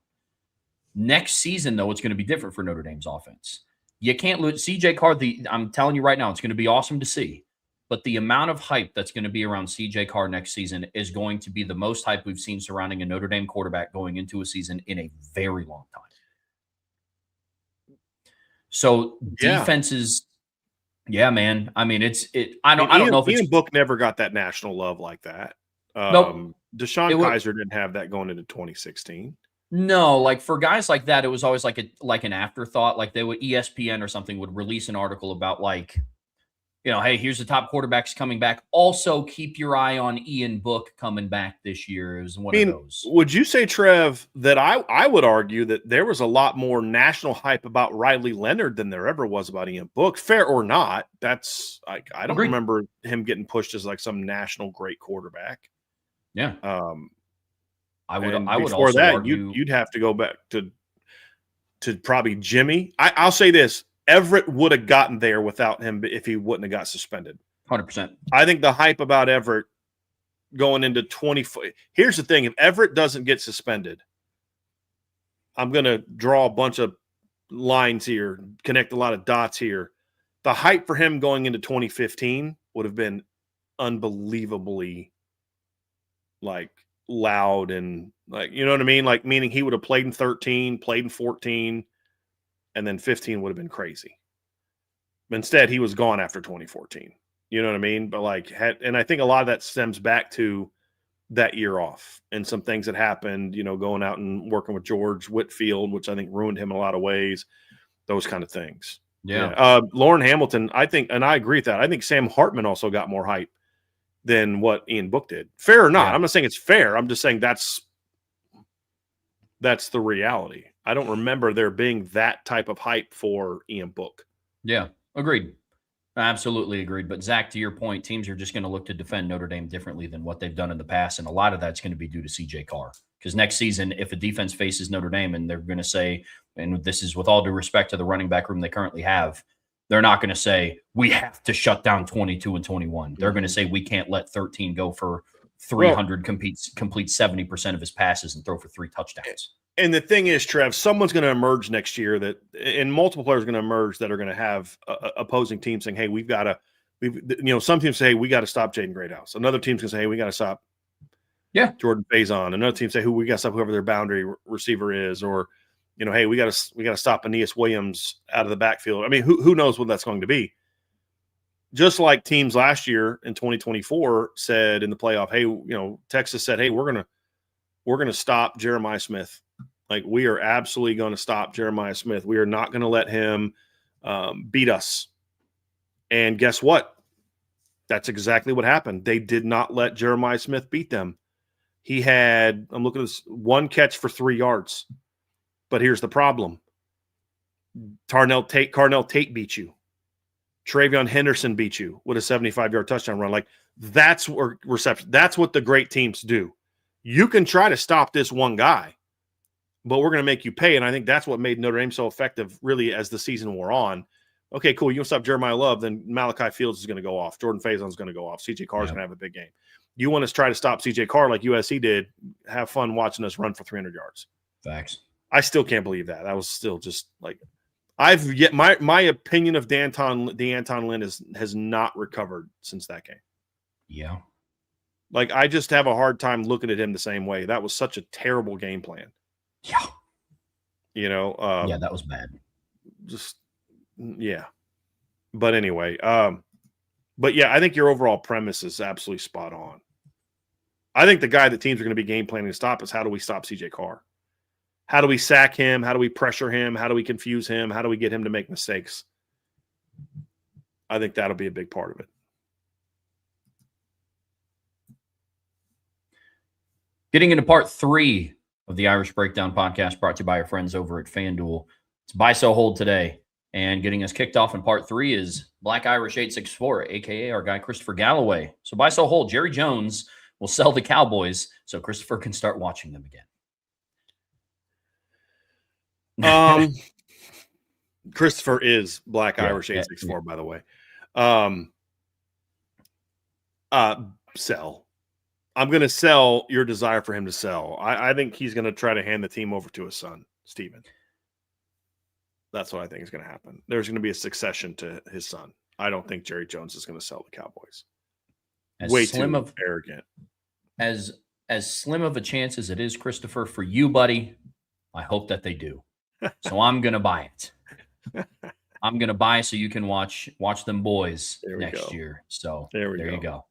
Next season, though, it's going to be different for Notre Dame's offense. You can't lose CJ Carr. I'm telling you right now, it's going to be awesome to see. But the amount of hype that's going to be around CJ Carr next season is going to be the most hype we've seen surrounding a Notre Dame quarterback going into a season in a very long time. So defenses, man. I mean, I don't know if Ian Book never got that national love like that. Nope. Deshaun Kaiser didn't have that going into 2016. No, like for guys like that, it was always like an afterthought. Like they would ESPN or something would release an article about like, hey, here's the top quarterbacks coming back. Also, keep your eye on Ian Book coming back this year. It was one of those. Would you say, Trev, that I would argue that there was a lot more national hype about Riley Leonard than there ever was about Ian Book? Fair or not, that's like I don't remember him getting pushed as like some national great quarterback. Yeah. I would before also that, argue you'd have to go back to probably Jimmy. I'll say this. Everett would have gotten there without him if he wouldn't have got suspended. 100%. I think the hype about Everett going into 24. Here's the thing. If Everett doesn't get suspended, I'm going to draw a bunch of lines here, connect a lot of dots here. The hype for him going into 2015 would have been unbelievably like loud and like, you know what I mean? Like meaning he would have played in 13, played in 14, and then 15 would have been crazy. But instead, he was gone after 2014. You know what I mean? But and I think a lot of that stems back to that year off and some things that happened, going out and working with George Whitfield, which I think ruined him in a lot of ways, those kind of things. Yeah. Lauren Hamilton, I think, and I agree with that. I think Sam Hartman also got more hype than what Ian Book did. Fair or not. Yeah. I'm not saying it's fair. I'm just saying that's the reality. I don't remember there being that type of hype for Ian Book. Yeah, agreed. I absolutely agreed. But Zach, to your point, teams are just going to look to defend Notre Dame differently than what they've done in the past. And a lot of that's going to be due to CJ Carr. Because next season, if a defense faces Notre Dame and they're going to say, and this is with all due respect to the running back room they currently have, they're not going to say, we have to shut down 22 and 21. They're going to say, we can't let 13 go for 300, complete 70% of his passes and throw for 3 touchdowns. And the thing is, Trev, someone's going to emerge next year and multiple players are going to emerge that are going to have opposing teams saying, hey, some teams say, we got to stop Jaden Greathouse. Another team's going to say, hey, we got to stop Jordan Faison. Another team say, we got to stop whoever their boundary receiver is, or, hey, we got to stop Aeneas Williams out of the backfield. I mean, who knows what that's going to be? Just like teams last year in 2024 said in the playoff, hey, Texas said, hey, we're going to stop Jeremiah Smith. Like, we are absolutely going to stop Jeremiah Smith. We are not going to let him beat us. And guess what? That's exactly what happened. They did not let Jeremiah Smith beat them. He had, I'm looking at this, 1 catch for 3 yards. But here's the problem. Carnell Tate beat you. Travion Henderson beat you with a 75-yard touchdown run. Like, that's what reception. That's what the great teams do. You can try to stop this one guy, but we're going to make you pay. And I think that's what made Notre Dame so effective, really, as the season wore on. Okay, cool. You can stop Jeremiah Love, then Malachi Fields is going to go off. Jordan Faison is going to go off. CJ Carr is going to have a big game. You want to try to stop CJ Carr like USC did, have fun watching us run for 300 yards. Facts. I still can't believe that. That was still just like my opinion of D'Anton Lynn has not recovered since that game. Yeah. Like, I just have a hard time looking at him the same way. That was such a terrible game plan. Yeah. Yeah, that was bad. Yeah. But anyway, but yeah, I think your overall premise is absolutely spot on. I think the guy that teams are going to be game planning to stop is, how do we stop CJ Carr? How do we sack him? How do we pressure him? How do we confuse him? How do we get him to make mistakes? I think that'll be a big part of it. Getting into part 3 of the Irish Breakdown podcast, brought to you by our friends over at FanDuel. It's buy, sell, hold today. And getting us kicked off in part 3 is Black Irish 864, a.k.a. our guy Christopher Galloway. So buy, sell, hold. Jerry Jones will sell the Cowboys so Christopher can start watching them again. Christopher is Black Irish 864, by the way. Sell. I'm going to sell your desire for him to sell. I think he's going to try to hand the team over to his son, Steven. That's what I think is going to happen. There's going to be a succession to his son. I don't think Jerry Jones is going to sell the Cowboys. Way too arrogant. As slim of a chance as it is, Christopher, for you, buddy, I hope that they do. So I'm going to buy it. I'm going to buy so you can watch them boys next year. So there you go.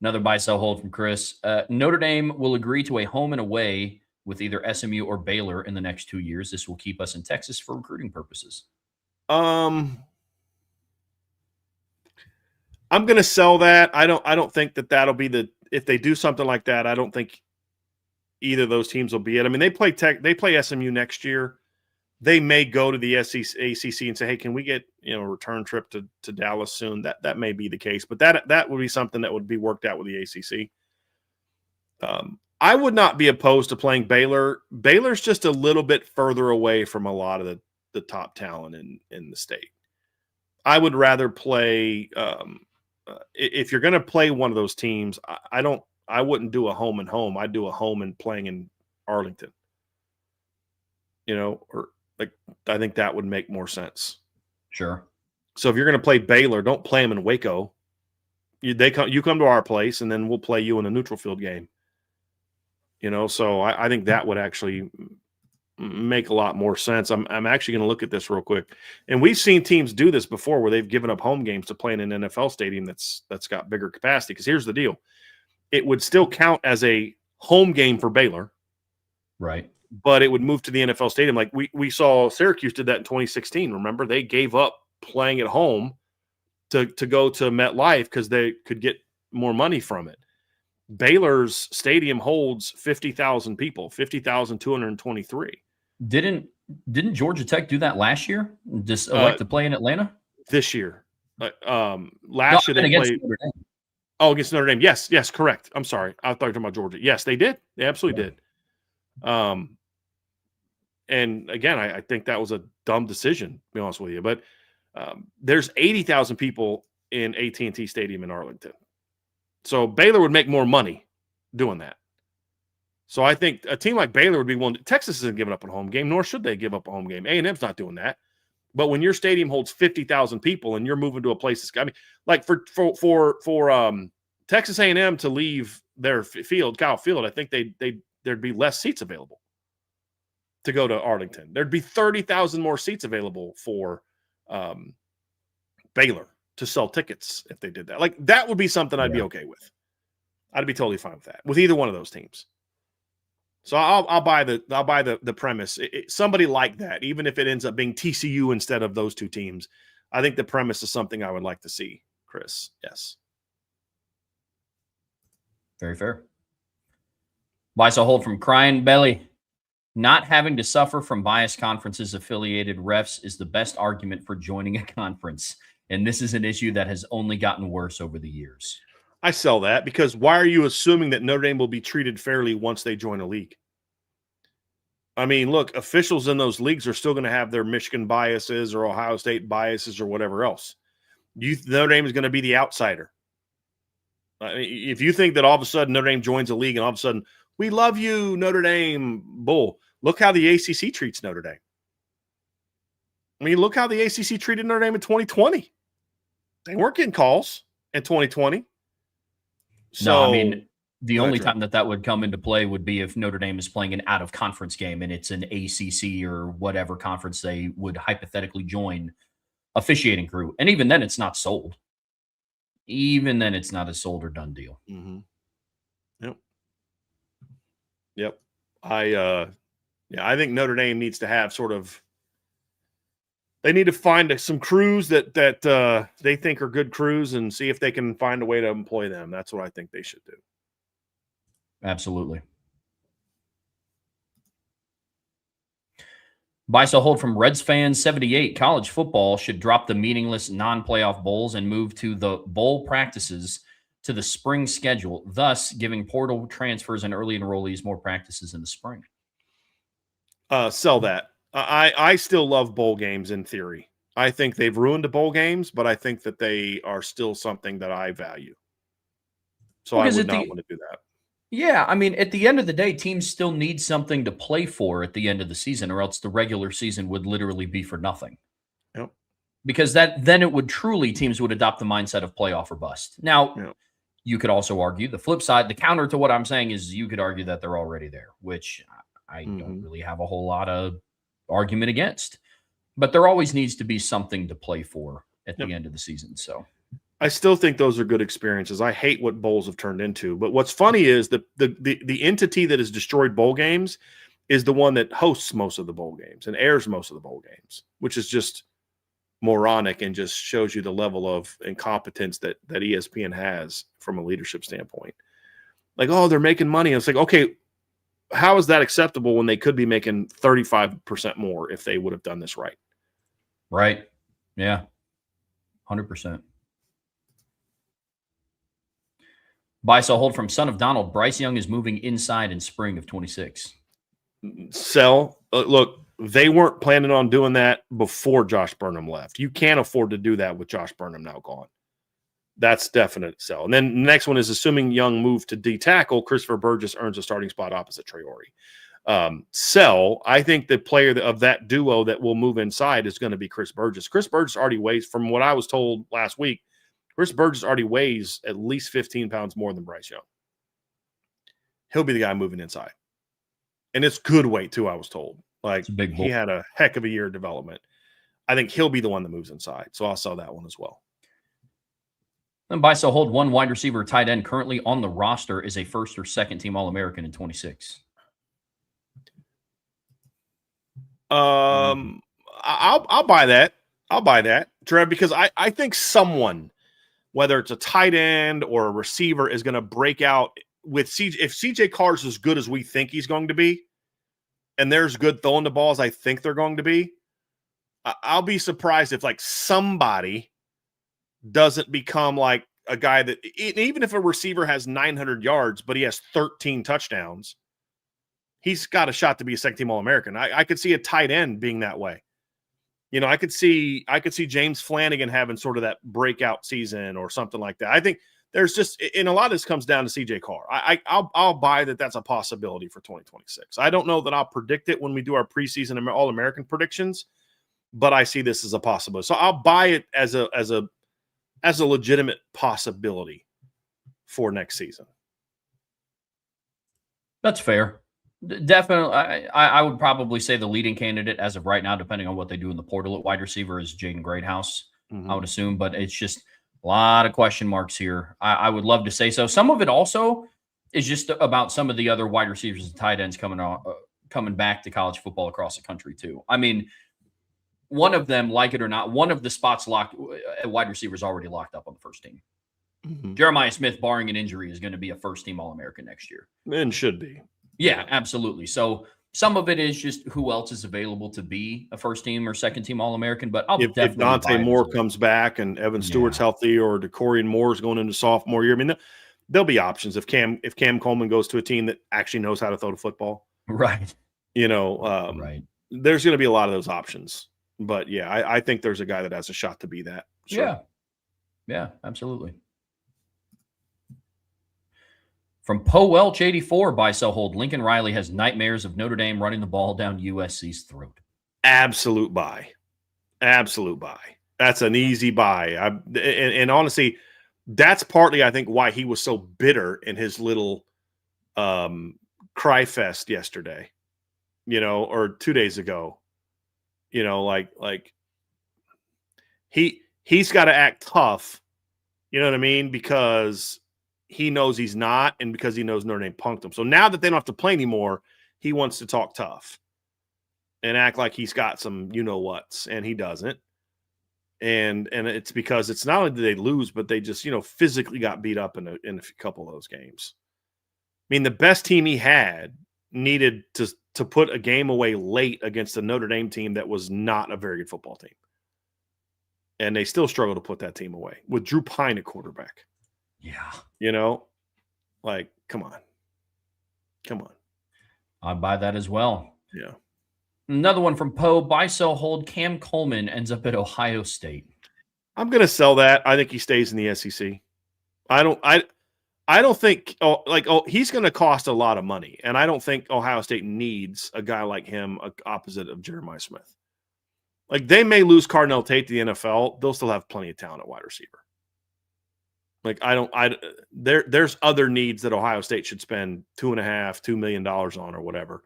Another buy, sell, hold from Chris. Notre Dame will agree to a home and away with either SMU or Baylor in the next 2 years. This will keep us in Texas for recruiting purposes. I'm going to sell that. I don't think that'll be if they do something like that, I don't think either of those teams will be it. I mean, they play SMU next year. They may go to the ACC and say, hey, can we get a return trip to Dallas soon? That may be the case, but that would be something that would be worked out with the ACC. I would not be opposed to playing Baylor. Baylor's just a little bit further away from a lot of the top talent in the state. I would rather play if you're going to play one of those teams. I wouldn't do a home and home. I'd do a home and playing in Arlington. Or I think that would make more sense. Sure. So if you're going to play Baylor, don't play them in Waco. You come to our place, and then we'll play you in a neutral field game. So I think that would actually make a lot more sense. I'm actually going to look at this real quick. And we've seen teams do this before where they've given up home games to play in an NFL stadium that's got bigger capacity. Because here's the deal. It would still count as a home game for Baylor. Right. But it would move to the NFL stadium. Like we saw Syracuse did that in 2016. Remember, they gave up playing at home to go to MetLife because they could get more money from it. Baylor's stadium holds 50,000 people, 50,223. Didn't Georgia Tech do that last year? Just elect to play in Atlanta? This year. Last year they against played. Notre Dame. Oh, against Notre Dame. Yes, correct. I'm sorry. I thought you were talking about Georgia. Yes, they did. They absolutely did. And again, I think that was a dumb decision, to be honest with you. But there's 80,000 people in AT&T Stadium in Arlington. So Baylor would make more money doing that. So I think a team like Baylor would be one. Texas isn't giving up a home game, nor should they give up a home game. A&M's not doing that. But when your stadium holds 50,000 people and you're moving to a place that's, I mean, like for Texas A&M to leave their field, Kyle Field, I think there'd be less seats available to go to Arlington. There'd be 30,000 more seats available for Baylor to sell tickets if they did that. Like that would be something I'd be okay with. I'd be totally fine with that, with either one of those teams. So I'll buy the premise. Somebody like that, even if it ends up being TCU instead of those two teams, I think the premise is something I would like to see, Chris. Yes. Very fair. Bice a hold from Crying Belly. Not having to suffer from biased conferences affiliated refs is the best argument for joining a conference. And this is an issue that has only gotten worse over the years. I sell that because why are you assuming that Notre Dame will be treated fairly once they join a league? I mean, look, officials in those leagues are still going to have their Michigan biases or Ohio State biases or whatever else. Notre Dame is going to be the outsider. If you think that all of a sudden Notre Dame joins a league and all of a sudden, we love you, Notre Dame, bull. Look how the ACC treats Notre Dame. I mean, look how the ACC treated Notre Dame in 2020. They weren't getting calls in 2020. So, no, I mean, the only time that would come into play would be if Notre Dame is playing an out-of-conference game and it's an ACC or whatever conference they would hypothetically join officiating crew. And even then, it's not sold. Even then, it's not a sold or done deal. Mm-hmm. Yep. I think Notre Dame needs to have they need to find some crews that they think are good crews and see if they can find a way to employ them. That's what I think they should do. Absolutely. Bice a hold from Reds fan 78. College football should drop the meaningless non-playoff bowls and move to the bowl practices to the spring schedule, thus giving portal transfers and early enrollees more practices in the spring. Sell that. I still love bowl games in theory. I think they've ruined the bowl games, but I think that they are still something that I value. So I would not want to do that. Yeah, I mean, at the end of the day, teams still need something to play for at the end of the season, or else the regular season would literally be for nothing. Yep. Because then it would truly, teams would adopt the mindset of playoff or bust. Now, you could also argue the flip side, the counter to what I'm saying is you could argue that they're already there, which I don't really have a whole lot of argument against. But there always needs to be something to play for at the end of the season. So I still think those are good experiences. I hate what bowls have turned into. But what's funny is the entity that has destroyed bowl games is the one that hosts most of the bowl games and airs most of the bowl games, which is just moronic and just shows you the level of incompetence that ESPN has from a leadership standpoint. Like, oh, they're making money. And it's like, okay, how is that acceptable when they could be making 35% more if they would have done this right? Right. Yeah. 100%. Bice a hold from Son of Donald. Bryce Young is moving inside in spring of 26. Sell. Look, they weren't planning on doing that before Josh Burnham left. You can't afford to do that with Josh Burnham now gone. That's definite sell. And then the next one is assuming Young moved to D tackle, Christopher Burgess earns a starting spot opposite Traore. Sell. I think the player of that duo that will move inside is going to be Chris Burgess. Chris Burgess already weighs, from what I was told last week, Chris Burgess already weighs at least 15 pounds more than Bryce Young. He'll be the guy moving inside. And it's good weight, too, I was told. Like, he had a heck of a year of development. I think he'll be the one that moves inside. So I'll sell that one as well. And Bice a hold, one wide receiver tight end currently on the roster is a first or second team All-American in 26. I'll buy that. I'll buy that, Trev, because I think someone, whether it's a tight end or a receiver, is going to break out with CJ. If CJ Carr's as good as we think he's going to be, and there's good throwing the balls I think they're going to be, I'll be surprised if like somebody doesn't become like a guy that, even if a receiver has 900 yards, but he has 13 touchdowns, he's got a shot to be a second team All-American. I could see a tight end being that way. I could see James Flanagan having sort of that breakout season or something like that. I think there's just, and a lot of this comes down to CJ Carr. I'll buy that that's a possibility for 2026. I don't know that I'll predict it when we do our preseason All-American predictions, but I see this as a possibility. So I'll buy it as a legitimate possibility for next season. That's fair. Definitely. I would probably say the leading candidate as of right now, depending on what they do in the portal at wide receiver, is Jaden Greathouse, I would assume, but it's just a lot of question marks here. I would love to say so. Some of it also is just about some of the other wide receivers and tight ends coming back to college football across the country too. I mean, one of them, like it or not, one of the spots locked at wide receiver is already locked up on the first team. Jeremiah Smith, barring an injury, is going to be a first-team All-American next year. And should be. Yeah, absolutely. So some of it is just who else is available to be a first-team or second-team All-American. But if Dante Moore comes back and Evan Stewart's healthy, or DeCorian Moore is going into sophomore year, I mean, there'll be options if Cam Coleman goes to a team that actually knows how to throw the football. Right. Right. There's going to be a lot of those options. But, yeah, I think there's a guy that has a shot to be that. Sure. Yeah, absolutely. From Poe Welch 84, buy, sell, hold. Lincoln Riley has nightmares of Notre Dame running the ball down USC's throat. Absolute buy. Absolute buy. That's an easy buy. And honestly, that's partly, I think, why he was so bitter in his little cry fest yesterday, or 2 days ago. Like he's got to act tough, you know what I mean? Because he knows he's not, and because he knows Notre Dame punked him. So now that they don't have to play anymore, he wants to talk tough and act like he's got some you-know-whats, and he doesn't. And it's because it's not only did they lose, but they just, physically got beat up in a couple of those games. I mean, the best team he had needed to put a game away late against a Notre Dame team that was not a very good football team. And they still struggled to put that team away with Drew Pine at quarterback. Yeah. Come on. I'd buy that as well. Yeah. Another one from Poe, buy, sell, hold. Cam Coleman ends up at Ohio State. I'm going to sell that. I think he stays in the SEC. I don't think he's going to cost a lot of money, and I don't think Ohio State needs a guy like him opposite of Jeremiah Smith. Like, they may lose Cardinal Tate to the NFL, they'll still have plenty of talent at wide receiver. Like, there's other needs that Ohio State should spend $2 million on or whatever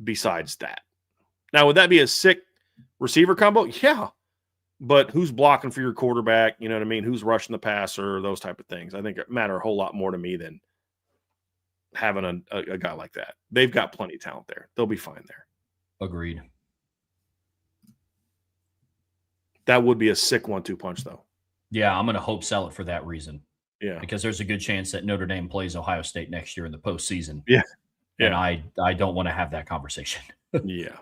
besides that. Now, would that be a sick receiver combo? Yeah. But who's blocking for your quarterback? You know what I mean? Who's rushing the passer? Those type of things. I think it matter a whole lot more to me than having a guy like that. They've got plenty of talent there. They'll be fine there. Agreed. That would be a sick 1-2 punch, though. Yeah, I'm going to hope sell it for that reason. Yeah. Because there's a good chance that Notre Dame plays Ohio State next year in the postseason. Yeah. And I don't want to have that conversation. Yeah.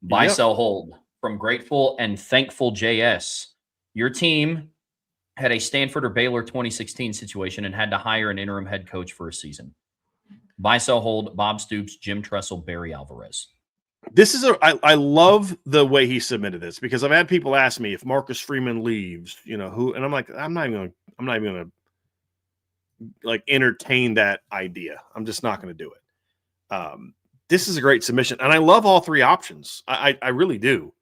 Buy, sell, hold. From Grateful and Thankful JS. Your team had a Stanford or Baylor 2016 situation and had to hire an interim head coach for a season. Buy, sell, hold. Bob Stoops, Jim Tressel, Barry Alvarez. This is I love the way he submitted this, because I've had people ask me if Marcus Freeman leaves, who, and I'm like, I'm not even gonna like entertain that idea. I'm just not going to do it. This is a great submission, and I love all three options. I really do.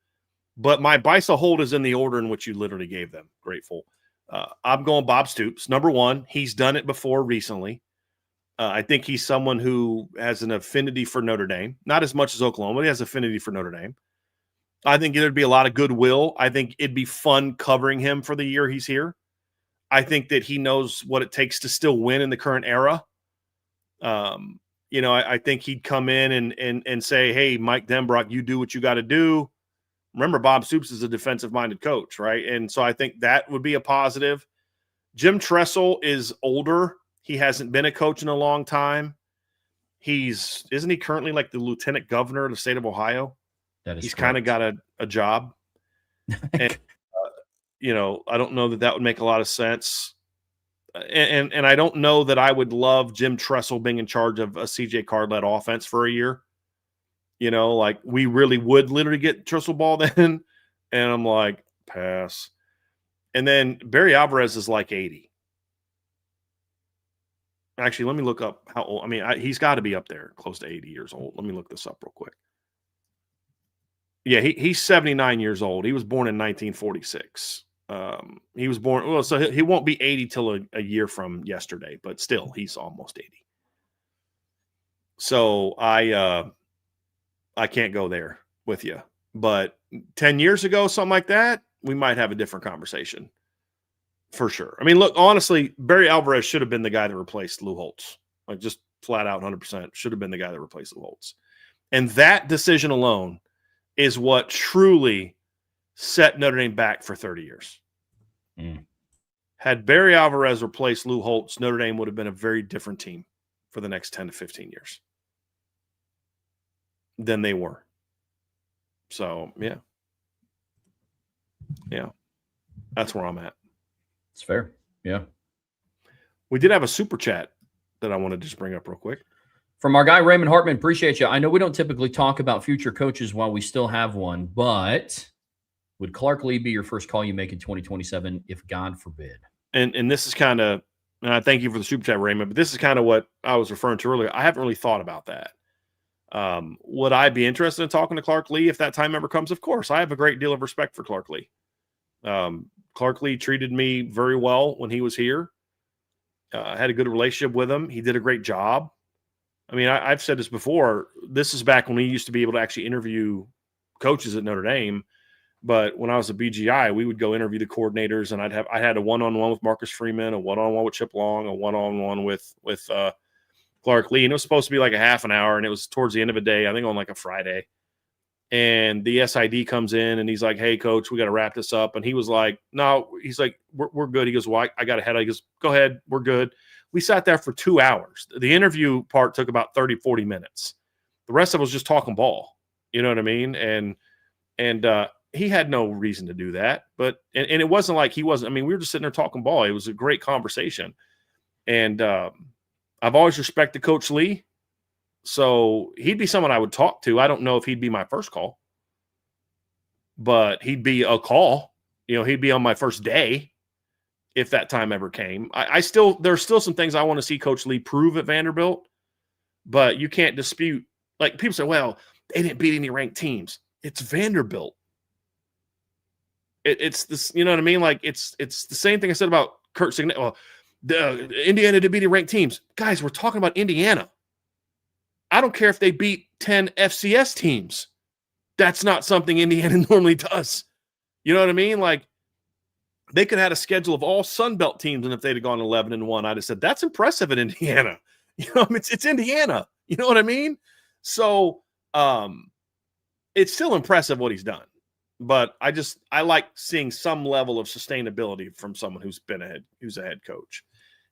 But my buy, sell, hold is in the order in which you literally gave them. Grateful. I'm going Bob Stoops. Number one, he's done it before recently. I think he's someone who has an affinity for Notre Dame. Not as much as Oklahoma, but he has affinity for Notre Dame. I think there'd be a lot of goodwill. I think it'd be fun covering him for the year he's here. I think that he knows what it takes to still win in the current era. I think he'd come in and say, hey, Mike Denbrock, you do what you got to do. Remember, Bob Stoops is a defensive-minded coach, right? And so I think that would be a positive. Jim Tressel is older. He hasn't been a coach in a long time. Isn't he currently like the lieutenant governor of the state of Ohio? That is He's kind of got a job. And, I don't know that would make a lot of sense. And I don't know that I would love Jim Tressel being in charge of a CJ Card-led offense for a year. Like we really would literally get Tressel ball then. And I'm like, pass. And then Barry Alvarez is like 80. Actually, let me look up how old. I mean, he's got to be up there close to 80 years old. Let me look this up real quick. Yeah, he's 79 years old. He was born in 1946. He was born, well, so he won't be 80 till a year from yesterday, but still, he's almost 80. So I can't go there with you. But 10 years ago, something like that, we might have a different conversation. For sure. I mean, look, honestly, Barry Alvarez should have been the guy that replaced Lou Holtz. Like just flat out 100% should have been the guy that replaced Lou Holtz. And that decision alone is what truly set Notre Dame back for 30 years. Had Barry Alvarez replaced Lou Holtz, Notre Dame would have been a very different team for the next 10 to 15 years than they were. So, yeah. Yeah. That's where I'm at. It's fair. Yeah. We did have a super chat that I wanted to just bring up real quick. From our guy, Raymond Hartman, appreciate you. I know we don't typically talk about future coaches while we still have one, but would Clark Lee be your first call you make in 2027 if God forbid? And this is kind of, and I thank you for the super chat, Raymond, but this is kind of what I was referring to earlier. I haven't really thought about that. Would I be interested in talking to Clark Lee if that time ever comes? Of course. I have a great deal of respect for Clark Lee. Clark Lee treated me very well when he was here. I had a good relationship with him. He did a great job. I mean, I've said this before. This is back when we used to be able to actually interview coaches at Notre Dame. But when I was at BGI, we would go interview the coordinators, and I had a one-on-one with Marcus Freeman, a one-on-one with Chip Long, a one-on-one with Clark Lee, and it was supposed to be like a half an hour, and it was towards the end of the day, I think on like a Friday. And the SID comes in, and he's like, "Hey, coach, we got to wrap this up." And he was like, "No," he's like, "We're good." He goes, "Well, I got a headache." He goes, "Go ahead, we're good." We sat there for 2 hours. The interview part took about 30, 40 minutes. The rest of it was just talking ball. You know what I mean? And he had no reason to do that. But and it wasn't like he wasn't. I mean, we were just sitting there talking ball. It was a great conversation. And I've always respected Coach Lee. So he'd be someone I would talk to. I don't know if he'd be my first call, but he'd be a call. He'd be on my first day if that time ever came. There's still some things I want to see Coach Lee prove at Vanderbilt, but you can't dispute. Like people say, well, they didn't beat any ranked teams. It's Vanderbilt. It's this, you know what I mean? Like it's the same thing I said about Kurt Signet. Well, Indiana did beat ranked teams. Guys, we're talking about Indiana. I don't care if they beat 10 FCS teams. That's not something Indiana normally does. You know what I mean? Like, they could have had a schedule of all Sun Belt teams, and if they'd have gone 11-1, I'd have said, that's impressive in Indiana. It's Indiana. You know what I mean? So it's still impressive what he's done. But I like seeing some level of sustainability from someone who's a head coach.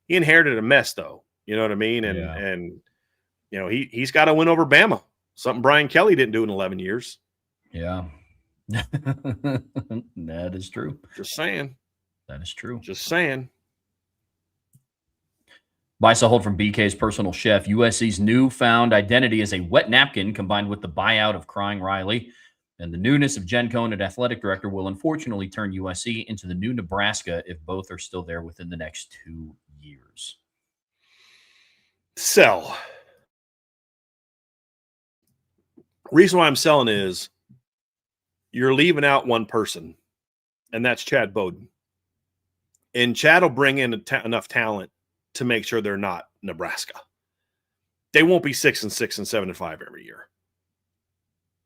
He inherited a mess, though. You know what I mean? And he's got to win over Bama, something Brian Kelly didn't do in 11 years. Yeah. That is true. Just saying. That is true. Just saying. Bicel Holt from BK's Personal Chef. USC's newfound identity as a wet napkin combined with the buyout of Crying Riley and the newness of Jen Cohn at athletic director will unfortunately turn USC into the new Nebraska if both are still there within the next 2 years. Sell. Reason why I'm selling is you're leaving out one person, and that's Chad Bowden. And Chad will bring in enough talent to make sure they're not Nebraska. They won't be 6-6 and 7-5 every year.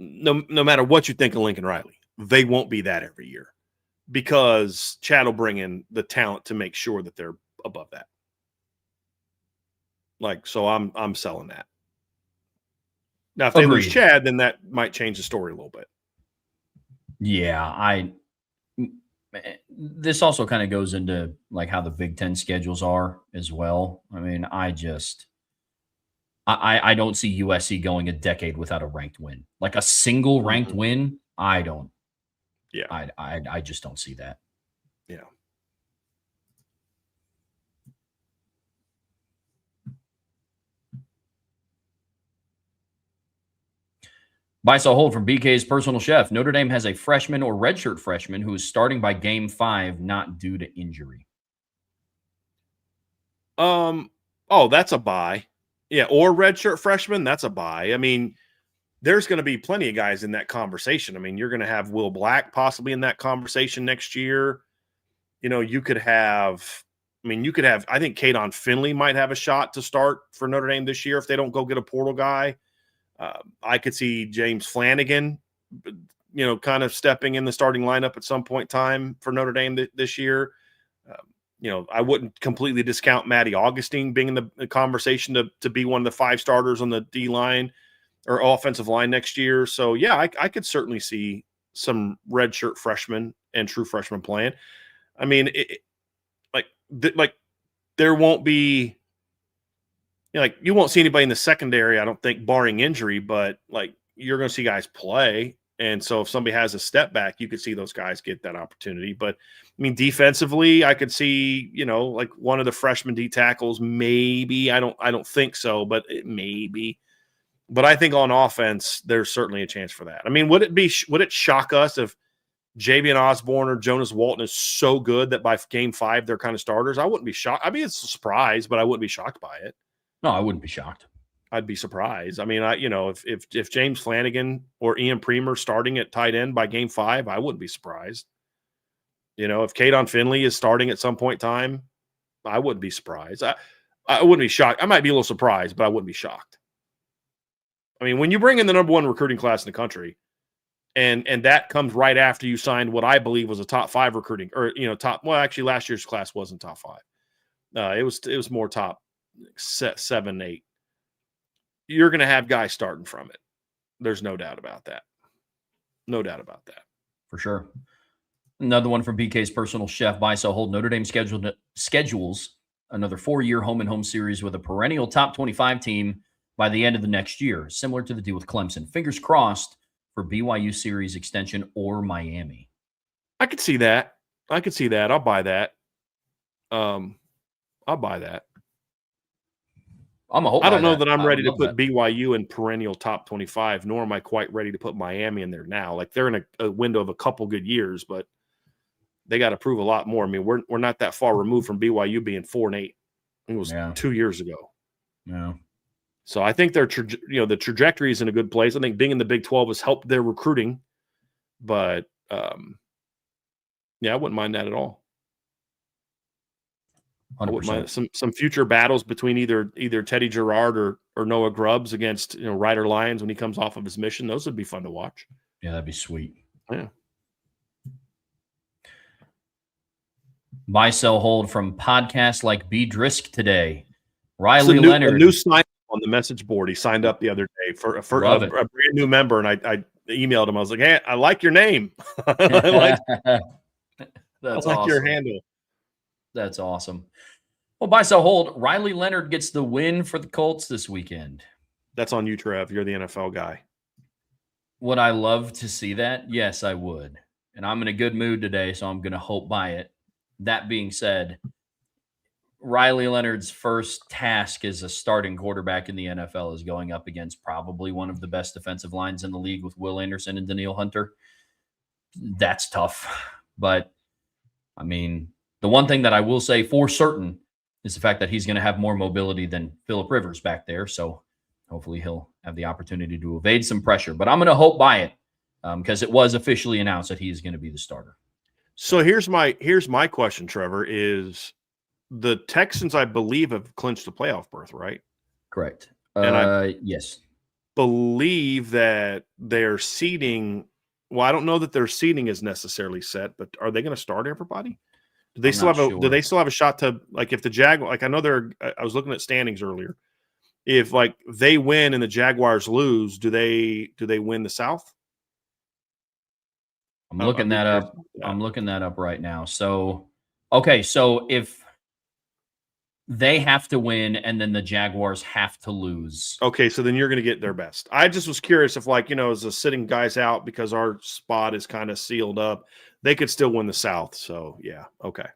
No matter what you think of Lincoln Riley, they won't be that every year because Chad will bring in the talent to make sure that they're above that. So I'm selling that. Now, if they lose Chad, then that might change the story a little bit. Yeah, this also kind of goes into like how the Big Ten schedules are as well. I mean, I don't see USC going a decade without a ranked win, like a single ranked win. I don't. Yeah, I just don't see that. Yeah. Buy sell hold from BK's personal chef. Notre Dame has a freshman or redshirt freshman who is starting by game 5, not due to injury. Oh, that's a buy. Yeah, or redshirt freshman, that's a buy. I mean, there's going to be plenty of guys in that conversation. I mean, you're going to have Will Black possibly in that conversation next year. You could have, I think Kadon Finley might have a shot to start for Notre Dame this year if they don't go get a portal guy. I could see James Flanagan, kind of stepping in the starting lineup at some point in time for Notre Dame this year. I wouldn't completely discount Matty Augustine being in the conversation to be one of the 5 starters on the D line or offensive line next year. So, yeah, I could certainly see some redshirt freshmen and true freshmen playing. I mean, there won't be, you won't see anybody in the secondary, I don't think, barring injury, but you're going to see guys play. And so if somebody has a step back, you could see those guys get that opportunity. But I mean, defensively, I could see, one of the freshman D tackles, maybe. I don't think so, but maybe. But I think on offense, there's certainly a chance for that. I mean, would it shock us if Javian Osborne or Jonas Walton is so good that by game 5 they're kind of starters? I wouldn't be shocked. I mean, it's a surprise, but I wouldn't be shocked by it. No, I wouldn't be shocked. I'd be surprised. I mean, if James Flanagan or Ian Premer starting at tight end by game 5, I wouldn't be surprised. If Kadon Finley is starting at some point in time, I wouldn't be surprised. I wouldn't be shocked. I might be a little surprised, but I wouldn't be shocked. I mean, when you bring in the number 1 recruiting class in the country, and that comes right after you signed what I believe was a top 5 recruiting, or actually last year's class wasn't top 5. It was more top 7, 8. You're going to have guys starting from it. There's no doubt about that. No doubt about that. For sure. Another one from BK's personal chef. Buy sell hold. Notre Dame schedules another 4-year home and home series with a perennial top 25 team by the end of the next year, similar to the deal with Clemson. Fingers crossed for BYU series extension or Miami. I could see that. I'll buy that. I'll buy that. I don't know that I'm ready to put BYU in perennial top 25, nor am I quite ready to put Miami in there now. Like, they're in a window of a couple good years, but they got to prove a lot more. I mean, we're not that far removed from BYU being 4-8. It was 2 years ago. Yeah. So I think the trajectory is in a good place. I think being in the Big 12 has helped their recruiting, but I wouldn't mind that at all. 100%. I wouldn't mind some future battles between either Teddy Gerard or Noah Grubbs against Ryder Lyons when he comes off of his mission. Those would be fun to watch. Yeah, that'd be sweet. Yeah. Buy sell hold from podcasts like B Drisk today. Riley Leonard, a new sign on the message board. He signed up the other day for a brand new member, and I emailed him. I was like, "Hey, I like your name. I like awesome. Your handle." That's awesome. Well, buy sell hold. Riley Leonard gets the win for the Colts this weekend. That's on you, Trev. You're the NFL guy. Would I love to see that? Yes, I would. And I'm in a good mood today, so I'm going to hope by it. That being said, Riley Leonard's first task as a starting quarterback in the NFL is going up against probably one of the best defensive lines in the league with Will Anderson and Daniil Hunter. That's tough. But, I mean, the one thing that I will say for certain is the fact that he's going to have more mobility than Phillip Rivers back there. So hopefully he'll have the opportunity to evade some pressure. But I'm going to hope by it because it was officially announced that he is going to be the starter. So here's my question, Trevor, is the Texans, I believe, have clinched the playoff berth, right? Correct. Yes. Believe that their seeding, well, I don't know that their seeding is necessarily set, but are they going to start everybody? Do they do they still have a shot to, like, if the I know I was looking at standings earlier. If they win and the Jaguars lose, do they win the South? I'm looking that up. I'm looking that up right now. So, okay. So if They have to win, and then the Jaguars have to lose. Okay, so then you're going to get their best. I just was curious if, like, as a sitting guys out because our spot is kind of sealed up, they could still win the South. So yeah, okay.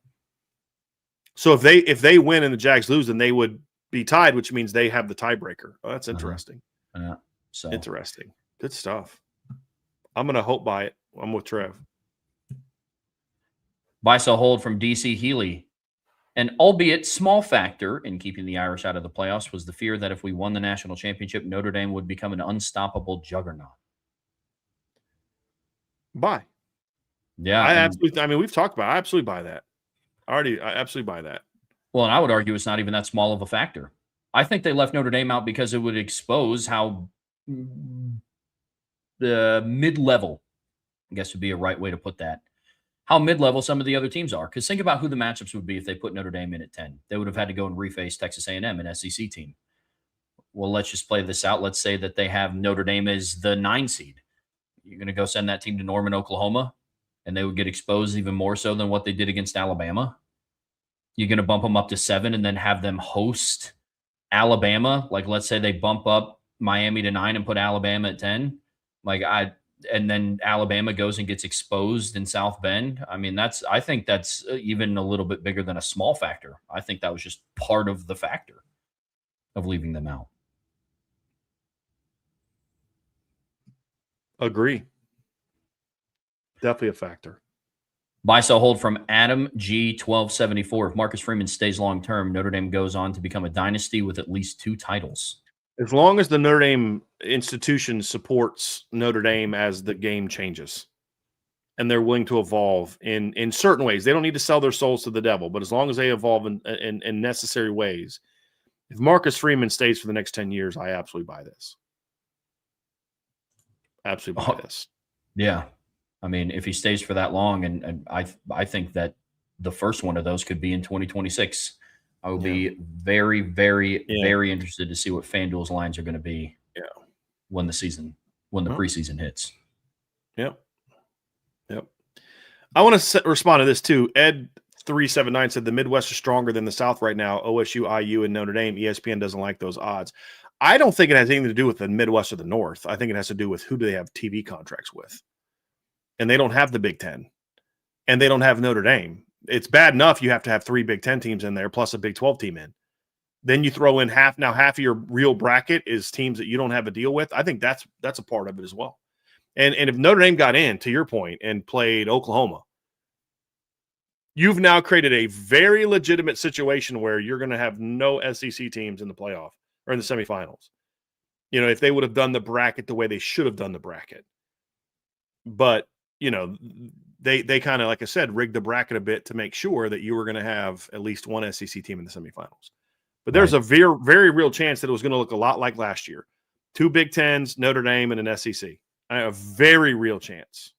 So if they win and the Jags lose, then they would be tied, which means they have the tiebreaker. Oh, that's interesting. So interesting. Good stuff. I'm going to hope by it. I'm with Trev. Buy, sell, hold from DC Healy. An albeit small factor in keeping the Irish out of the playoffs was the fear that if we won the national championship, Notre Dame would become an unstoppable juggernaut. Buy. Yeah. I mean, we've talked about it. I absolutely buy that. I absolutely buy that. Well, and I would argue it's not even that small of a factor. I think they left Notre Dame out because it would expose how the mid-level, I guess would be a right way to put that, how mid-level some of the other teams are. Because think about who the matchups would be if they put Notre Dame in at 10. They would have had to go and reface Texas A&M, an SEC team. Well, let's just play this out. Let's say that they have Notre Dame as the 9 seed. You're going to go send that team to Norman, Oklahoma, and they would get exposed even more so than what they did against Alabama. You're going to bump them up to 7 and then have them host Alabama. Like, let's say they bump up Miami to 9 and put Alabama at 10. And then Alabama goes and gets exposed in South Bend. I mean, I think that's even a little bit bigger than a small factor. I think that was just part of the factor of leaving them out. Agree. Definitely a factor. Buy, sell, hold from Adam G1274. If Marcus Freeman stays long-term, Notre Dame goes on to become a dynasty with at least 2 titles. As long as the Notre Dame institution supports Notre Dame as the game changes and they're willing to evolve in certain ways. They don't need to sell their souls to the devil, but as long as they evolve in necessary ways, if Marcus Freeman stays for the next 10 years, I absolutely buy this. Absolutely buy this. Yeah. I mean, if he stays for that long, and I think that the first one of those could be in 2026. I will be very, very, very interested to see what FanDuel's lines are going to be when the preseason hits. Yep. I want to respond to this too. Ed379 said the Midwest is stronger than the South right now. OSU, IU, and Notre Dame. ESPN doesn't like those odds. I don't think it has anything to do with the Midwest or the North. I think it has to do with who do they have TV contracts with. And they don't have the Big Ten. And they don't have Notre Dame. It's bad enough you have to have 3 Big Ten teams in there plus a Big 12 team in. Then you throw in half of your real bracket is teams that you don't have a deal with. I think that's a part of it as well. And if Notre Dame got in, to your point, and played Oklahoma, you've now created a very legitimate situation where you're going to have no SEC teams in the playoff or in the semifinals. If they would have done the bracket the way they should have done the bracket. But, they kind of, like I said, rigged the bracket a bit to make sure that you were going to have at least one SEC team in the semifinals. But there's a very, very real chance that it was going to look a lot like last year. 2 Big Tens, Notre Dame, and an SEC. A very real chance.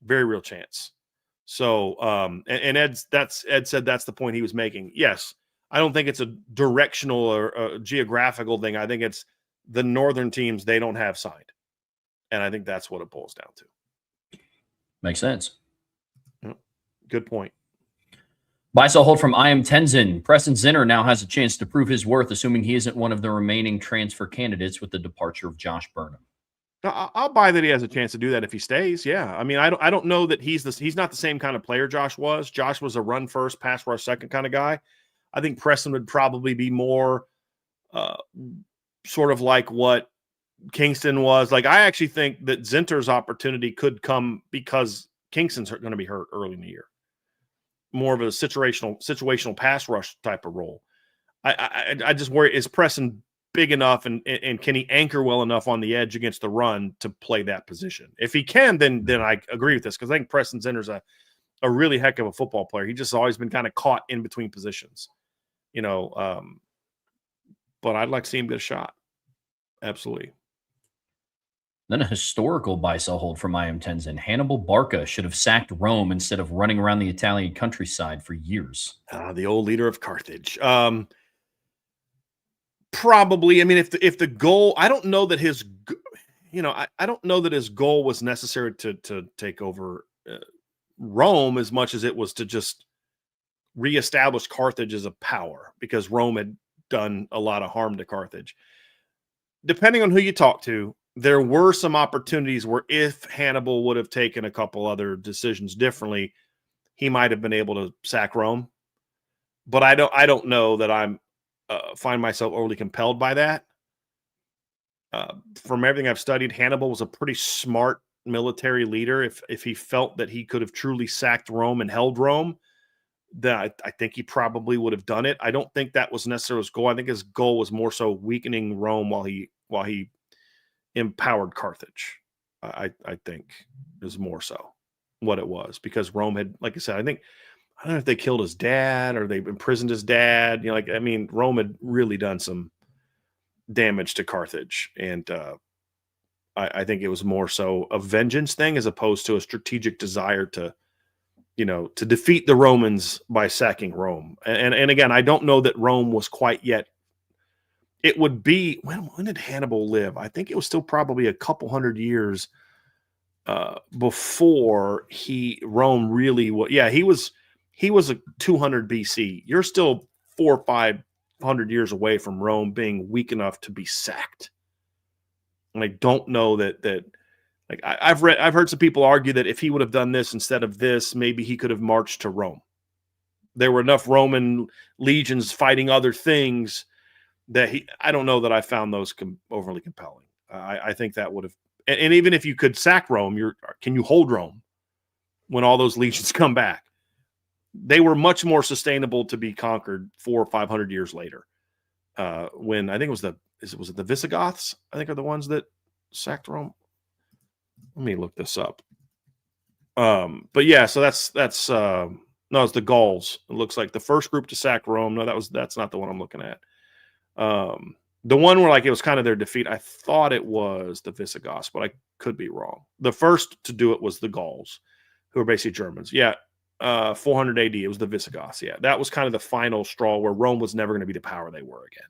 Very real chance. So, and Ed said that's the point he was making. Yes, I don't think it's a directional or a geographical thing. I think it's the northern teams they don't have signed. And I think that's what it boils down to. Makes sense. Good point. Buy, sell, hold from I Am Tenzin. Preston Zinner now has a chance to prove his worth, assuming he isn't one of the remaining transfer candidates with the departure of Josh Burnham. I'll buy that he has a chance to do that if he stays. Yeah, I mean, I don't know that he's not the same kind of player Josh was. Josh was a run first, pass rush second kind of guy. I think Preston would probably be more sort of like what Kingston was. Like, I actually think that Zinter's opportunity could come because Kingston's going to be hurt early in the year. More of a situational pass rush type of role. I just worry, is Preston big enough and can he anchor well enough on the edge against the run to play that position? If he can, then I agree with this, because I think Preston Zinter's a really heck of a football player. He just always been kind of caught in between positions, but I'd like to see him get a shot. Absolutely. Then a historical buy-sell hold from I Am Tenzin. Hannibal Barca should have sacked Rome instead of running around the Italian countryside for years. The old leader of Carthage. Probably. I mean, if the goal, I don't know that his, I don't know that his goal was necessary to take over Rome as much as it was to just reestablished Carthage as a power because Rome had done a lot of harm to Carthage. Depending on who you talk to, there were some opportunities where if Hannibal would have taken a couple other decisions differently, he might have been able to sack Rome. But I don't know that I'm find myself overly compelled by that. From everything I've studied, Hannibal was a pretty smart military leader. If he felt that he could have truly sacked Rome and held Rome, then I think he probably would have done it. I don't think that was necessarily his goal. I think his goal was more so weakening Rome while he empowered Carthage. I think is more so what it was, because Rome had, like I said, I don't know if they killed his dad or they imprisoned his dad. Rome had really done some damage to Carthage, and I think it was more so a vengeance thing as opposed to a strategic desire to defeat the Romans by sacking Rome. And again, I don't know that Rome was quite yet. It would be, when did Hannibal live? I think it was still probably a couple hundred years before Rome really was. Yeah, he was a 200 BC. You're still 400 or 500 years away from Rome being weak enough to be sacked. And I don't know that. Like I've heard some people argue that if he would have done this instead of this, maybe he could have marched to Rome. There were enough Roman legions fighting other things that I don't know that I found those overly compelling. I think that would have, and even if you could sack Rome, can you hold Rome when all those legions come back? They were much more sustainable to be conquered 400 or 500 years later. When I think was it the Visigoths? I think are the ones that sacked Rome. Let me look this up. But yeah, so that's no, it's the Gauls. It looks like the first group to sack Rome. No, that's not the one I'm looking at. The one where like it was kind of their defeat. I thought it was the Visigoths, but I could be wrong. The first to do it was the Gauls, who are basically Germans. Yeah, 400 AD. It was the Visigoths. Yeah, that was kind of the final straw where Rome was never going to be the power they were again.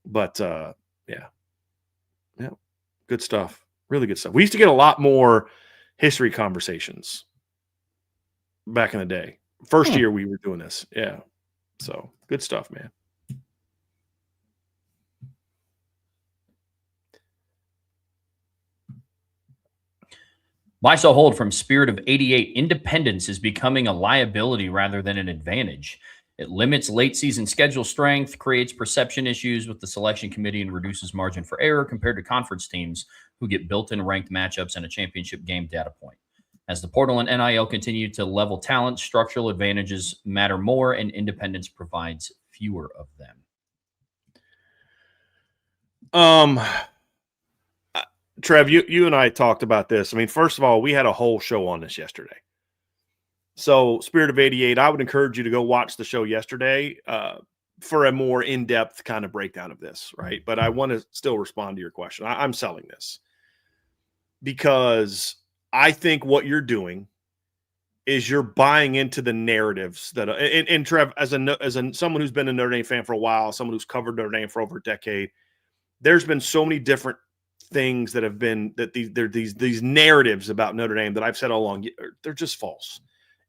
But yeah, good stuff. Really good stuff. We used to get a lot more history conversations back in the day. First year we were doing this. Yeah. So good stuff, man. Buy, sell, hold from Spirit of 88. Independence is becoming a liability rather than an advantage. It limits late season schedule strength, creates perception issues with the selection committee, and reduces margin for error compared to conference teams who get built-in ranked matchups and a championship game data point. As the portal and NIL continue to level talent, structural advantages matter more, and independence provides fewer of them. Trev, you and I talked about this. I mean, first of all, we had a whole show on this yesterday. So Spirit of 88, I would encourage you to go watch the show yesterday for a more in-depth kind of breakdown of this, right? But I want to still respond to your question. I'm selling this because I think what you're doing is you're buying into the narratives that, and Trev, as someone who's been a Notre Dame fan for a while, someone who's covered Notre Dame for over a decade, there's been so many different things that have been these narratives about Notre Dame that I've said all along, they're just false.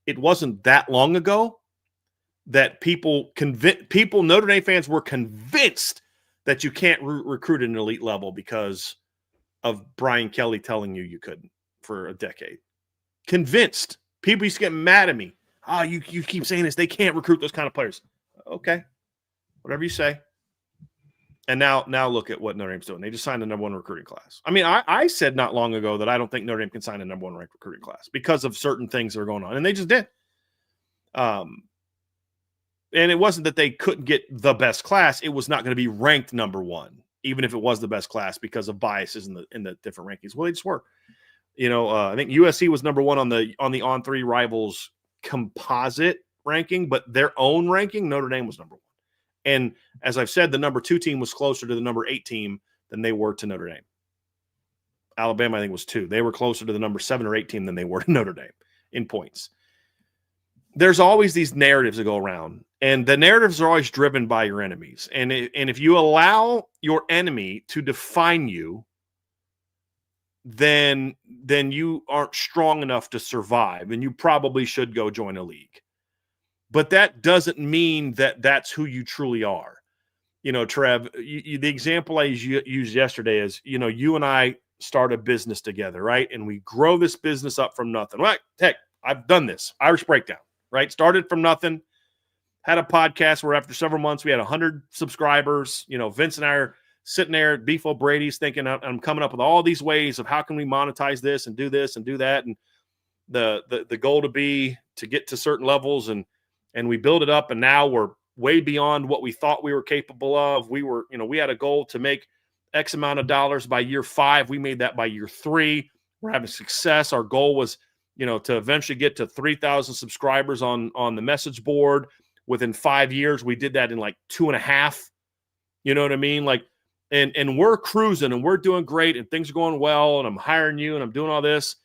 It wasn't that long ago that Notre Dame fans were convinced that you can't recruit at an elite level because of Brian Kelly telling you couldn't for a decade. Convinced. People used to get mad at me. Oh, you keep saying this. They can't recruit those kind of players. Okay. Whatever you say. And now look at what Notre Dame's doing. They just signed the number one recruiting class. I mean, I said not long ago that I don't think Notre Dame can sign a number one ranked recruiting class because of certain things that are going on. And they just did. And it wasn't that they couldn't get the best class. It was not going to be ranked number one, even if it was the best class because of biases in the different rankings. Well, they just were. I think USC was number one on the On3 Rivals composite ranking, but their own ranking, Notre Dame was number one. And as I've said, the number 2 team was closer to the number 8 team than they were to Notre Dame. Alabama, I think, was 2. They were closer to the number 7 or 8 team than they were to Notre Dame in points. There's always these narratives that go around, and the narratives are always driven by your enemies. And if you allow your enemy to define you, then you aren't strong enough to survive, and you probably should go join a league. but that doesn't mean that that's who you truly are. You know, Trev, the example I used yesterday is, you know, you and I start a business together, right? And we grow this business up from nothing. Right? Heck, I've done this. Irish Breakdown, right? Started from nothing. Had a podcast where after several months we had 100 subscribers. You know, Vince and I are sitting there at Beef O'Brady's thinking I'm coming up with all these ways of how can we monetize this and do that. And the goal to get to certain levels and we build it up. And now we're way beyond what we thought we were capable of. We had a goal to make X amount of dollars by year 5. We made that by year 3. We're having success. Our goal was, you know, to eventually get to 3,000 subscribers on the message board within 5 years. We did that in like 2.5. You know what I mean? Like, and we're cruising and we're doing great and things are going well. And I'm hiring you and I'm doing all this.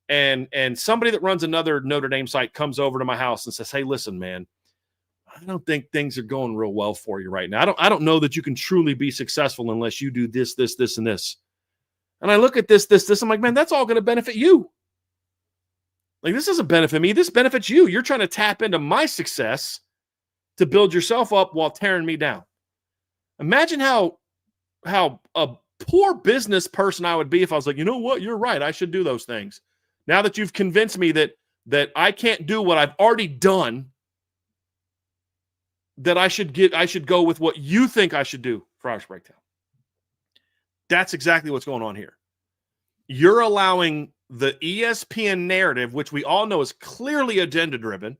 And somebody that runs another Notre Dame site comes over to my house and says, "Hey, listen, man, I don't think things are going real well for you right now. I don't know that you can truly be successful unless you do this, and this." And I look at this. I'm like, man, that's all going to benefit you. Like, this doesn't benefit me. This benefits you. You're trying to tap into my success to build yourself up while tearing me down. Imagine how a poor business person I would be if I was like, you know what? You're right. I should do those things. Now that you've convinced me that I can't do what I've already done, that I should go with what you think I should do for Irish Breakdown. That's exactly what's going on here. You're allowing the ESPN narrative, which we all know is clearly agenda-driven,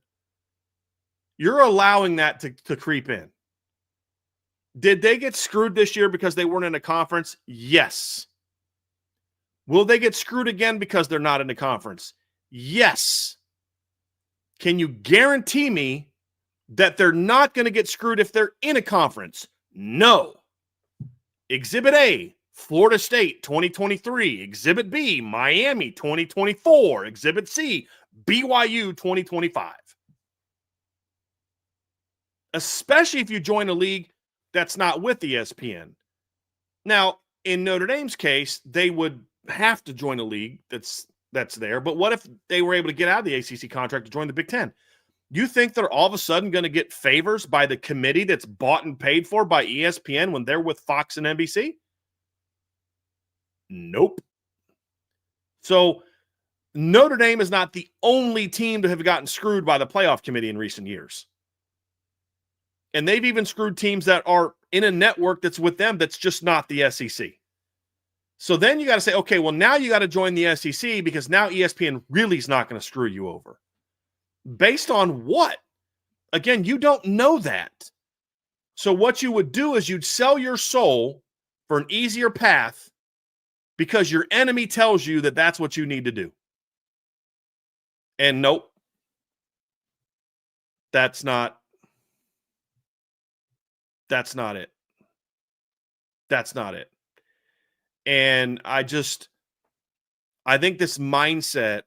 you're allowing that to creep in. Did they get screwed this year because they weren't in a conference? Yes. Will they get screwed again because they're not in the conference? Yes. Can you guarantee me that they're not going to get screwed if they're in a conference? No. Exhibit A, Florida State 2023. Exhibit B, Miami 2024. Exhibit C, BYU 2025. Especially if you join a league that's not with ESPN. Now, in Notre Dame's case, they would have to join a league that's there. But what if they were able to get out of the ACC contract to join the Big Ten? You think they're all of a sudden going to get favors by the committee that's bought and paid for by ESPN when they're with Fox and NBC? Nope. So Notre Dame is not the only team to have gotten screwed by the playoff committee in recent years. And they've even screwed teams that are in a network that's with them that's just not the SEC. So then you got to say, okay, well, now you got to join the SEC because now ESPN really is not going to screw you over. Based on what? Again, you don't know that. So what you would do is you'd sell your soul for an easier path because your enemy tells you that that's what you need to do. And nope, that's not it. That's not it. And I think this mindset,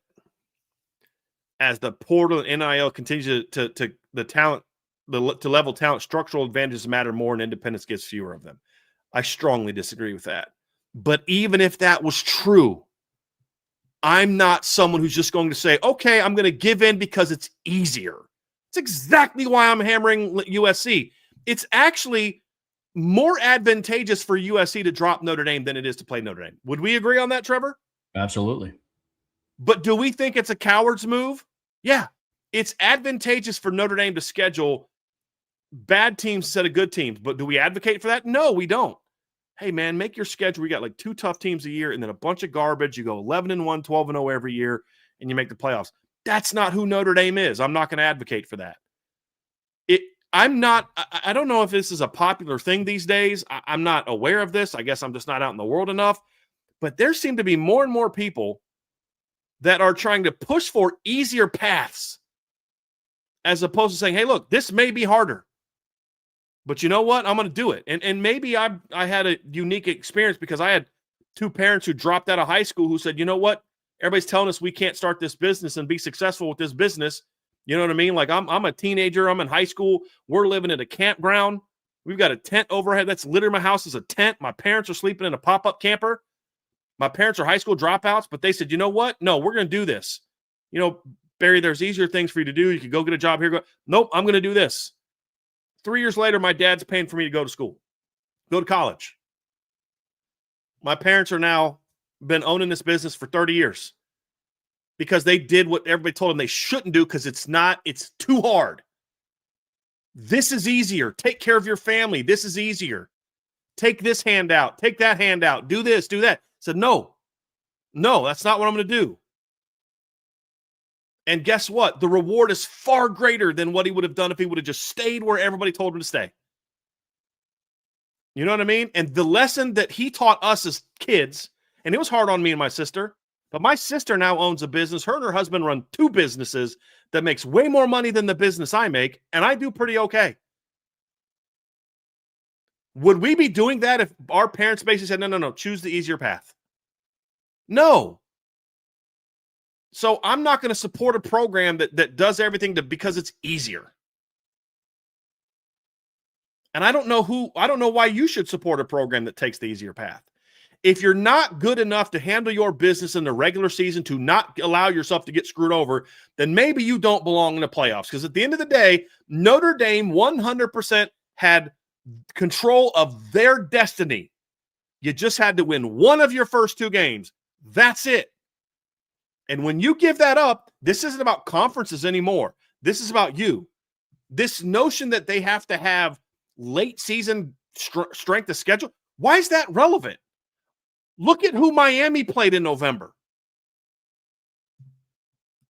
as the portal and NIL continues to the talent, to level talent, structural advantages matter more and independence gets fewer of them. I strongly disagree with that. But even if that was true, I'm not someone who's just going to say, okay, I'm going to give in because it's easier. It's exactly why I'm hammering USC. It's actually more advantageous for USC to drop Notre Dame than it is to play Notre Dame. Would we agree on that, Trevor? Absolutely. But do we think it's a coward's move? Yeah. It's advantageous for Notre Dame to schedule bad teams instead of good teams. But do we advocate for that? No, we don't. Hey, man, make your schedule. We got like 2 tough teams a year and then a bunch of garbage. You go 11-1, 12-0 every year, and you make the playoffs. That's not who Notre Dame is. I'm not going to advocate for that. I don't know if this is a popular thing these days. I'm not aware of this. I guess I'm just not out in the world enough. But there seem to be more and more people that are trying to push for easier paths as opposed to saying, hey, look, this may be harder. But you know what? I'm going to do it. And maybe I had a unique experience because I had 2 parents who dropped out of high school who said, you know what? Everybody's telling us we can't start this business and be successful with this business. You know what I mean? Like I'm a teenager. I'm in high school. We're living at a campground. We've got a tent overhead. That's literally my house is a tent. My parents are sleeping in a pop-up camper. My parents are high school dropouts, but they said, you know what? No, we're going to do this. You know, Barry, there's easier things for you to do. You could go get a job here. Nope, I'm going to do this. 3 years later, my dad's paying for me to go to school, go to college. My parents are now been owning this business for 30 years because they did what everybody told them they shouldn't do because it's too hard. This is easier. Take care of your family. This is easier. Take this handout. Take that handout. Do this, do that. I said, no, that's not what I'm going to do. And guess what? The reward is far greater than what he would have done if he would have just stayed where everybody told him to stay. You know what I mean? And the lesson that he taught us as kids, and it was hard on me and my sister, but my sister now owns a business. Her and her husband run 2 businesses that makes way more money than the business I make, and I do pretty okay. Would we be doing that if our parents basically said, no, choose the easier path? No. So I'm not going to support a program that does everything because it's easier. And I don't know why you should support a program that takes the easier path. If you're not good enough to handle your business in the regular season to not allow yourself to get screwed over, then maybe you don't belong in the playoffs. Because at the end of the day, Notre Dame 100% had control of their destiny. You just had to win one of your first 2 games. That's it. And when you give that up, this isn't about conferences anymore. This is about you. This notion that they have to have late season strength of schedule, why is that relevant? Look at who Miami played in November.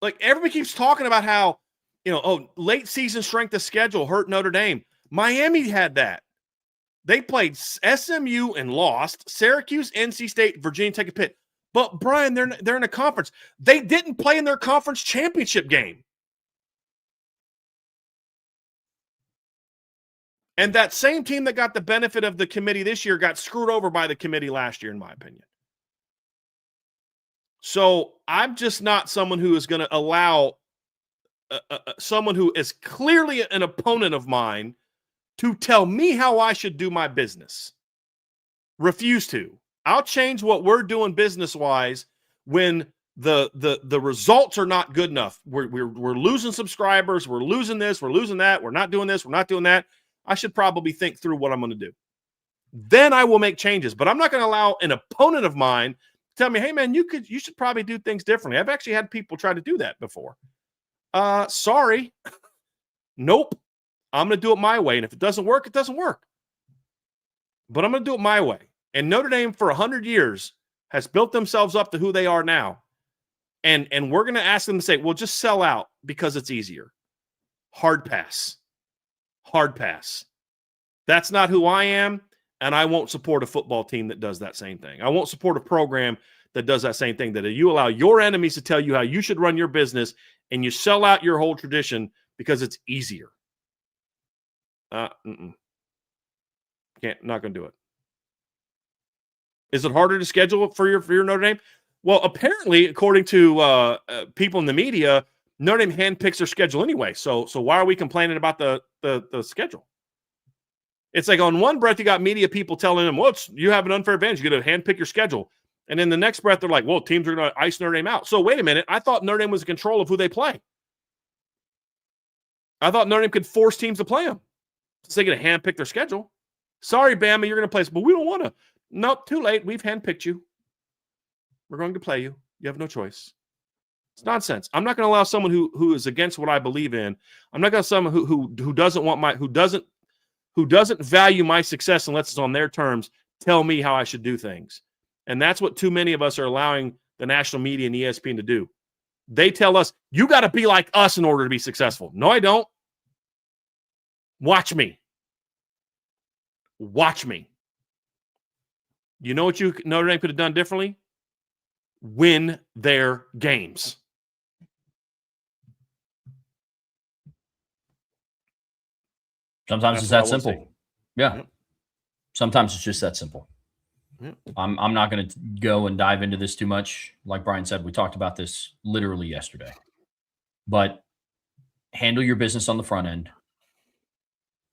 Like, everybody keeps talking about how, late season strength of schedule hurt Notre Dame. Miami had that. They played SMU and lost, Syracuse, NC State, Virginia Tech, and Pitt. But, Brian, they're in a conference. They didn't play in their conference championship game. And that same team that got the benefit of the committee this year got screwed over by the committee last year, in my opinion. So I'm just not someone who is going to allow someone who is clearly an opponent of mine to tell me how I should do my business. Refuse to. I'll change what we're doing business-wise when the results are not good enough. We're losing subscribers. We're losing this. We're losing that. We're not doing this. We're not doing that. I should probably think through what I'm going to do. Then I will make changes. But I'm not going to allow an opponent of mine to tell me, hey, man, you should probably do things differently. I've actually had people try to do that before. Sorry. Nope. I'm going to do it my way. And if it doesn't work, it doesn't work. But I'm going to do it my way. And Notre Dame for 100 years has built themselves up to who they are now. And we're going to ask them to say, well, just sell out because it's easier. Hard pass. Hard pass. That's not who I am, and I won't support a football team that does that same thing. I won't support a program that does that same thing, that you allow your enemies to tell you how you should run your business and you sell out your whole tradition because it's easier. Not going to do it. Is it harder to schedule for your Notre Dame? Well, apparently, according to people in the media, Notre Dame handpicks their schedule anyway. So why are we complaining about the schedule? It's like on one breath, you got media people telling them, well, you have an unfair advantage. You got to handpick your schedule. And in the next breath, they're like, well, teams are going to ice Notre Dame out. So wait a minute. I thought Notre Dame was in control of who they play. I thought Notre Dame could force teams to play them. So they're going to handpick their schedule. Sorry, Bama, you're going to play us, but we don't want to. Nope, too late. We've handpicked you. We're going to play you. You have no choice. It's nonsense. I'm not going to allow someone who is against what I believe in. I'm not going to allow someone who doesn't want who doesn't value my success unless it's on their terms tell me how I should do things. And that's what too many of us are allowing the national media and ESPN to do. They tell us, you got to be like us in order to be successful. No, I don't. Watch me. Watch me. You know what Notre Dame could have done differently? Win their games. Sometimes it's that simple. Yeah. Yep. Sometimes it's just that simple. Yep. I'm not going to go and dive into this too much. Like Brian said, we talked about this literally yesterday. But handle your business on the front end.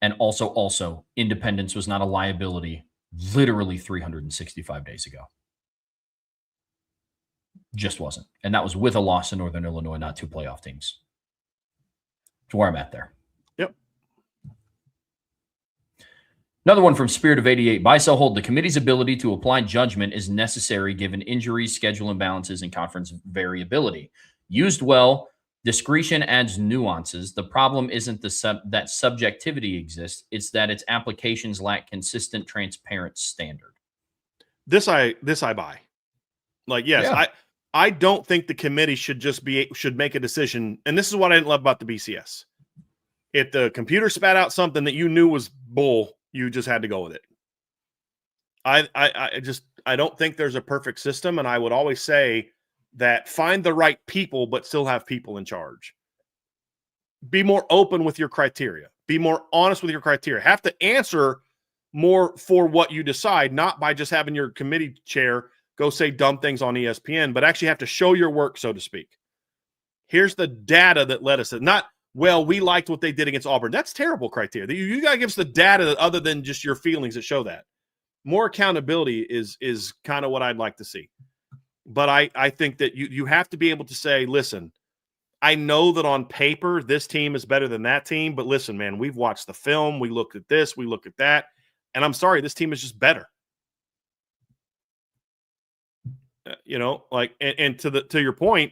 And also, independence was not a liability literally 365 days ago. Just wasn't. And that was with a loss in Northern Illinois, not 2 playoff teams. That's where I'm at there. Yep. Another one from Spirit of 88. Buy, sell, hold. The committee's ability to apply judgment is necessary given injuries, schedule imbalances, and conference variability. Used well, discretion adds nuances. The problem isn't that subjectivity exists. It's that its applications lack consistent, transparent standard. This I buy. Like, yes, Yeah. I don't think the committee should make a decision. And this is what I didn't love about the BCS. If the computer spat out something that you knew was bull, you just had to go with it. I don't think there's a perfect system. And I would always say that find the right people, but still have people in charge. Be more open with your criteria. Be more honest with your criteria. Have to answer more for what you decide, not by just having your committee chair go say dumb things on ESPN, but actually have to show your work, so to speak. Here's the data that led us to not, well, we liked what they did against Auburn. That's terrible criteria. You got to give us the data other than just your feelings that show that. More accountability is kind of what I'd like to see. But I think that you have to be able to say, listen, I know that on paper this team is better than that team, but listen, man, we've watched the film. We looked at this. We look at that. And I'm sorry, this team is just better. And to your point,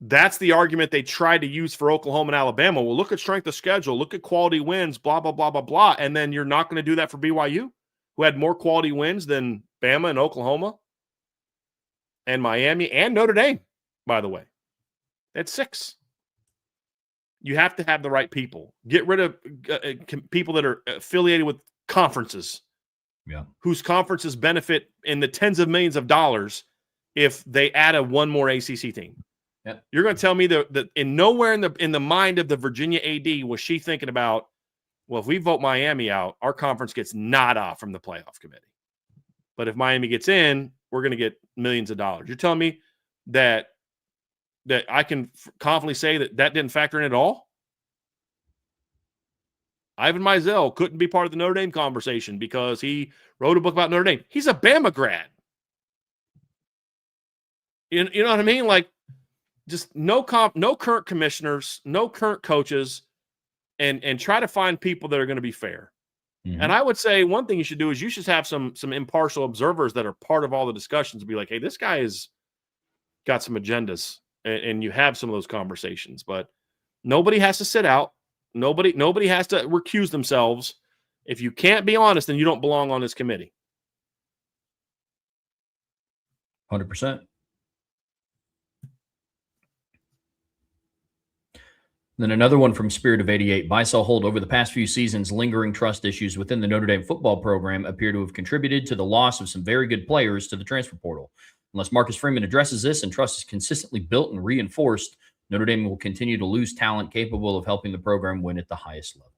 that's the argument they tried to use for Oklahoma and Alabama. Well, look at strength of schedule, look at quality wins, blah, blah, blah, blah, blah. And then you're not going to do that for BYU, who had more quality wins than Bama and Oklahoma and Miami and Notre Dame, by the way. That's 6. You have to have the right people. Get rid of people that are affiliated with conferences, whose conferences benefit in the tens of millions of dollars if they add one more ACC team. Yep. You're going to tell me that in nowhere in the mind of the Virginia AD was she thinking about, well, if we vote Miami out, our conference gets nada from the playoff committee. But if Miami gets in, we're going to get millions of dollars. You're telling me that I can confidently say that didn't factor in at all? Ivan Mizell couldn't be part of the Notre Dame conversation because he wrote a book about Notre Dame. He's a Bama grad. You know what I mean? Like, just no current commissioners, no current coaches, and try to find people that are going to be fair. Mm-hmm. And I would say one thing you should do is you should have some impartial observers that are part of all the discussions and be like, hey, this guy has got some agendas, and you have some of those conversations. But nobody has to sit out. Nobody has to recuse themselves. If you can't be honest, then you don't belong on this committee. 100%. Then another one from Spirit of 88. Buy, sell, hold. Over the past few seasons, lingering trust issues within the Notre Dame football program appear to have contributed to the loss of some very good players to the transfer portal. Unless Marcus Freeman addresses this and trust is consistently built and reinforced, Notre Dame will continue to lose talent capable of helping the program win at the highest level.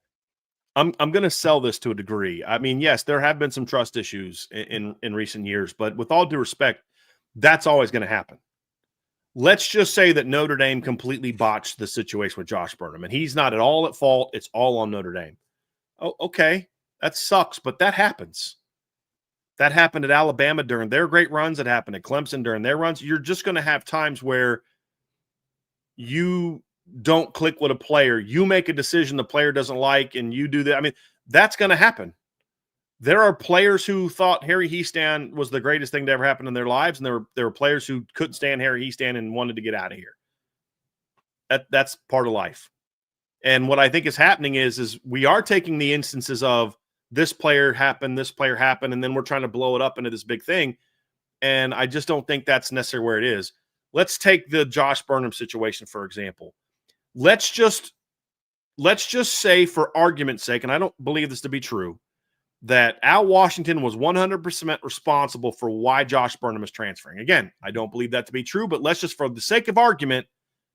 I'm going to sell this to a degree. I mean, yes, there have been some trust issues in recent years, but with all due respect, that's always going to happen. Let's just say that Notre Dame completely botched the situation with Josh Burnham, and he's not at all at fault. It's all on Notre Dame. Oh, okay. That sucks, but that happens. That happened at Alabama during their great runs. It happened at Clemson during their runs. You're just going to have times where you don't click with a player. You make a decision the player doesn't like, and you do that. I mean, that's going to happen. There are players who thought Harry Hiestand was the greatest thing to ever happen in their lives, and there were players who couldn't stand Harry Hiestand and wanted to get out of here. That's part of life. And what I think is happening is we are taking the instances of this player happened, and then we're trying to blow it up into this big thing. And I just don't think that's necessarily where it is. Let's take the Josh Burnham situation, for example. Let's just say, for argument's sake, and I don't believe this to be true, that Al Washington was 100% responsible for why Josh Burnham is transferring. Again, I don't believe that to be true, but let's just, for the sake of argument,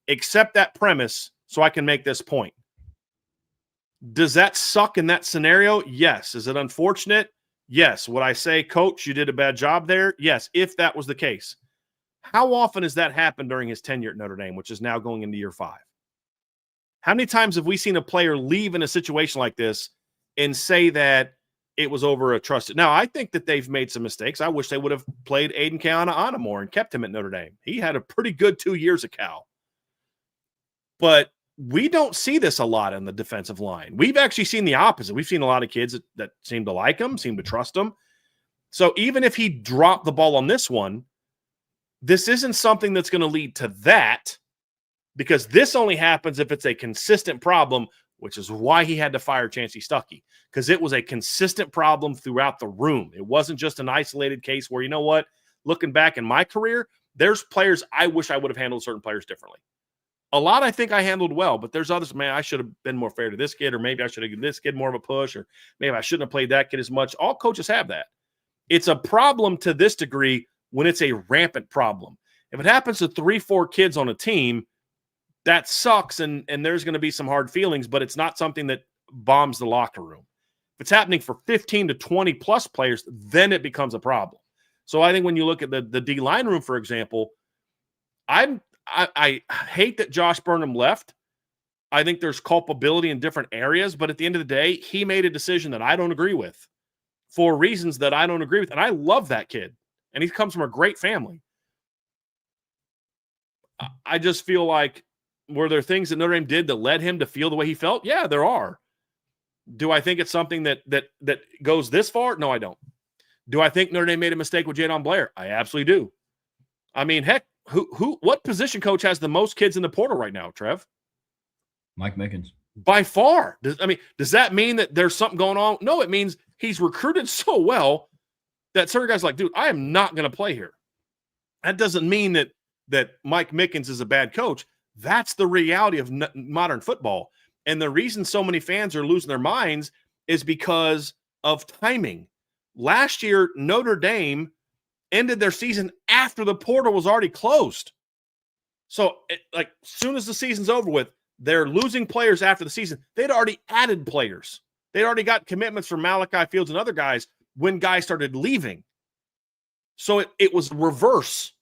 accept that premise so I can make this point. Does that suck in that scenario? Yes. Is it unfortunate? Yes. Would I say, Coach, you did a bad job there? Yes, if that was the case. How often has that happened during his tenure at Notre Dame, which is now going into year 5? How many times have we seen a player leave in a situation like this and say that it was over a trusted. Now, I think that they've made some mistakes. I wish they would have played Aiden Keana more and kept him at Notre Dame. He had a pretty good 2 years at Cal. But we don't see this a lot in the defensive line. We've actually seen the opposite. We've seen a lot of kids that seem to like him, seem to trust him. So even if he dropped the ball on this one, this isn't something that's going to lead to that, because this only happens if it's a consistent problem, which is why he had to fire Chancey Stuckey, because it was a consistent problem throughout the room. It wasn't just an isolated case where, you know what, looking back in my career, there's players I wish I would have handled certain players differently. A lot I think I handled well, but there's others, man, I should have been more fair to this kid, or maybe I should have given this kid more of a push, or maybe I shouldn't have played that kid as much. All coaches have that. It's a problem to this degree when it's a rampant problem. If it happens to 3-4 kids on a team, that sucks, and there's going to be some hard feelings, but it's not something that bombs the locker room. If it's happening for 15 to 20 plus players, then it becomes a problem. So I think when you look at the D-line room, for example, I hate that Josh Burnham left. I think there's culpability in different areas, but at the end of the day, he made a decision that I don't agree with for reasons that I don't agree with. And I love that kid, and he comes from a great family. I just feel like, were there things that Notre Dame did that led him to feel the way he felt? Yeah, there are. Do I think it's something that goes this far? No, I don't. Do I think Notre Dame made a mistake with Jadon Blair? I absolutely do. I mean, heck, what position coach has the most kids in the portal right now, Trev? Mike Mickens. By far. Does that mean that there's something going on? No, it means he's recruited so well that certain guys are like, dude, I am not going to play here. That doesn't mean that Mike Mickens is a bad coach. That's the reality of modern football. And the reason so many fans are losing their minds is because of timing. Last year, Notre Dame ended their season after the portal was already closed. So, as soon as the season's over with, they're losing players after the season. They'd already added players. They'd already got commitments from Malachi Fields and other guys when guys started leaving. So it was reverse.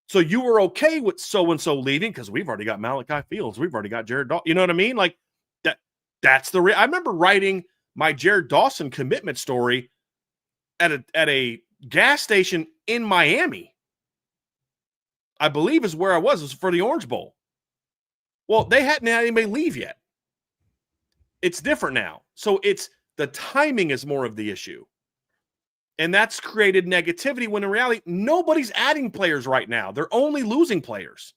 So you were okay with so-and-so leaving because we've already got Malachi Fields. We've already got Jared Dawson. You know what I mean? Like that's I remember writing my Jared Dawson commitment story at a gas station in Miami. I believe is where I was. It was for the Orange Bowl. Well, they hadn't had anybody leave yet. It's different now. So the timing is more of the issue. And that's created negativity when in reality, nobody's adding players right now. They're only losing players.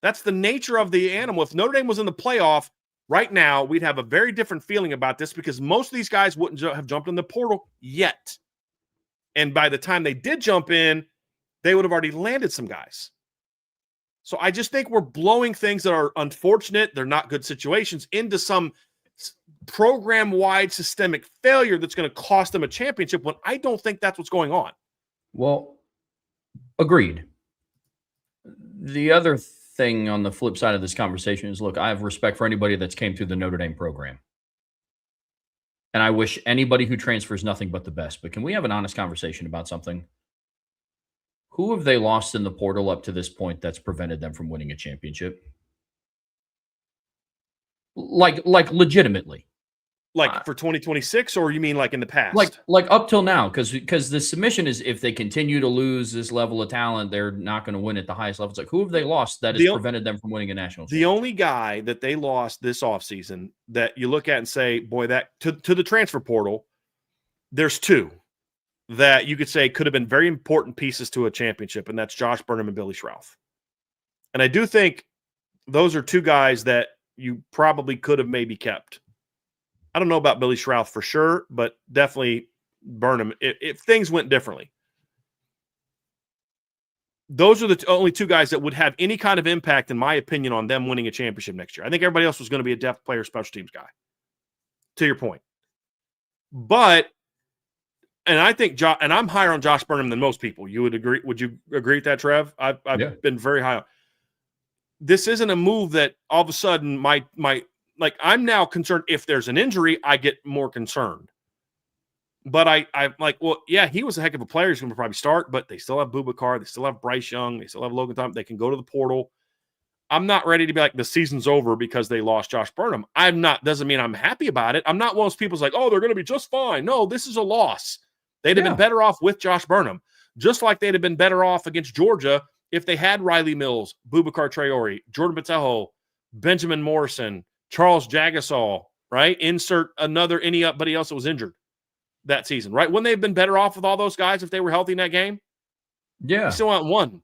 That's the nature of the animal. If Notre Dame was in the playoff right now, we'd have a very different feeling about this because most of these guys wouldn't have jumped in the portal yet. And by the time they did jump in, they would have already landed some guys. So I just think we're blowing things that are unfortunate, they're not good situations, into some program-wide systemic failure that's going to cost them a championship when I don't think that's what's going on. Well, agreed. The other thing on the flip side of this conversation is, look, I have respect for anybody that's came through the Notre Dame program. And I wish anybody who transfers nothing but the best. But can we have an honest conversation about something? Who have they lost in the portal up to this point that's prevented them from winning a championship? Like legitimately. Like for 2026, or you mean like in the past? Like up till now, because the submission is if they continue to lose this level of talent, they're not going to win at the highest level. It's like, who have they lost that has prevented them from winning a national championship? The only guy that they lost this offseason that you look at and say, boy, that to the transfer portal, there's two that you could say could have been very important pieces to a championship, and that's Josh Burnham and Billy Schrauth. And I do think those are two guys that you probably could have maybe kept. I don't know about Billy Schrauth for sure, but definitely Burnham if things went differently. Those are the only two guys that would have any kind of impact, in my opinion, on them winning a championship next year. I think everybody else was going to be a depth player, special teams guy, to your point. But, and I think, and I'm higher on Josh Burnham than most people. You would agree? Would you agree with that, Trev? I've been very high on. This isn't a move that all of a sudden might like, I'm now concerned if there's an injury, I get more concerned. But I'm like, well, yeah, he was a heck of a player. He's going to probably start, but they still have Boubacar. They still have Bryce Young. They still have Logan Thompson. They can go to the portal. I'm not ready to be like the season's over because they lost Josh Burnham. Doesn't mean I'm happy about it. I'm not one of those people who's like, oh, they're going to be just fine. No, this is a loss. They'd have been better off with Josh Burnham, just like they'd have been better off against Georgia if they had Riley Mills, Boubacar Traore, Jordan Patejo, Benjamin Morrison, Charles Jagasol, right? Insert anybody else that was injured that season, right? Wouldn't they have been better off with all those guys if they were healthy in that game? Yeah. You still want one.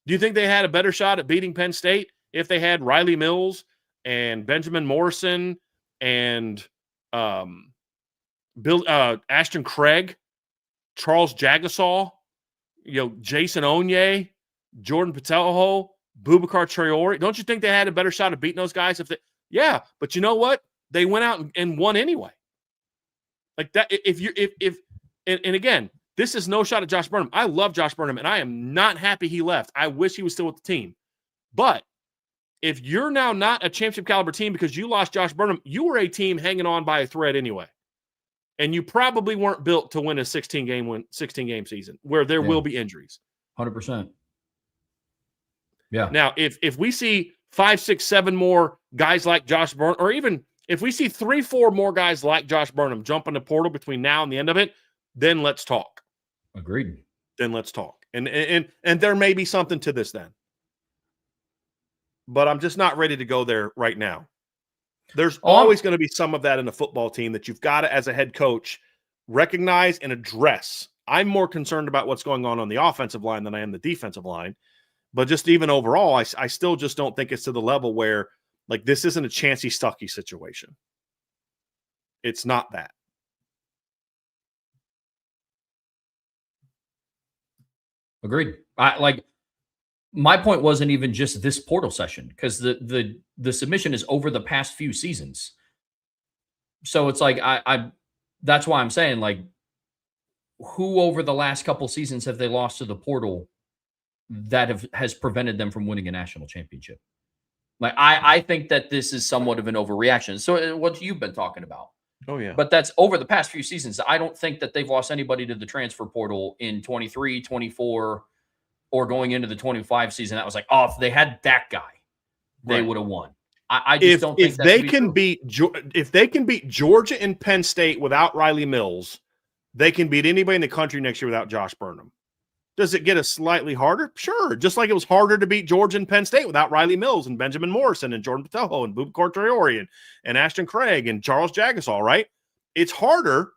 Do you think they had a better shot at beating Penn State if they had Riley Mills and Benjamin Morrison and Ashton Craig, Charles Jagasol, Jason Onye, Jordan Patejo, Boubacar Traore? Don't you think they had a better shot at beating those guys? Yeah, but you know what? They went out and won anyway. Like that. And again, this is no shot at Josh Burnham. I love Josh Burnham, and I am not happy he left. I wish he was still with the team. But if you're now not a championship caliber team because you lost Josh Burnham, you were a team hanging on by a thread anyway. And you probably weren't built to win a 16-game season where there will be injuries. 100%. Yeah. Now, if we see 5, 6, 7 more guys like Josh Burnham, or even if we see 3, 4 more guys like Josh Burnham jump in the portal between now and the end of it, then let's talk. Agreed. Then let's talk. And there may be something to this then. But I'm just not ready to go there right now. There's always going to be some of that in a football team that you've got to, as a head coach, recognize and address. I'm more concerned about what's going on the offensive line than I am the defensive line. But just even overall, I still just don't think it's to the level where, like, this isn't a Chancey Stuckey situation. It's not that. Agreed. My point wasn't even just this portal session, because the submission is over the past few seasons. So it's like I that's why I'm saying, like, who over the last couple seasons have they lost to the portal that has prevented them from winning a national championship? Like, I think that this is somewhat of an overreaction. So what you've been talking about. Oh, yeah. But that's over the past few seasons. I don't think that they've lost anybody to the transfer portal in 23, 24, or going into the 25 season. That was like, oh, if they had that guy, they would have won. I just don't think if they can beat Georgia and Penn State without Riley Mills, they can beat anybody in the country next year without Josh Burnham. Does it get us slightly harder? Sure. Just like it was harder to beat Georgia and Penn State without Riley Mills and Benjamin Morrison and Jordan Patejo and Boubacar Traore and Ashton Craig and Charles Jagasol, right? It's harder,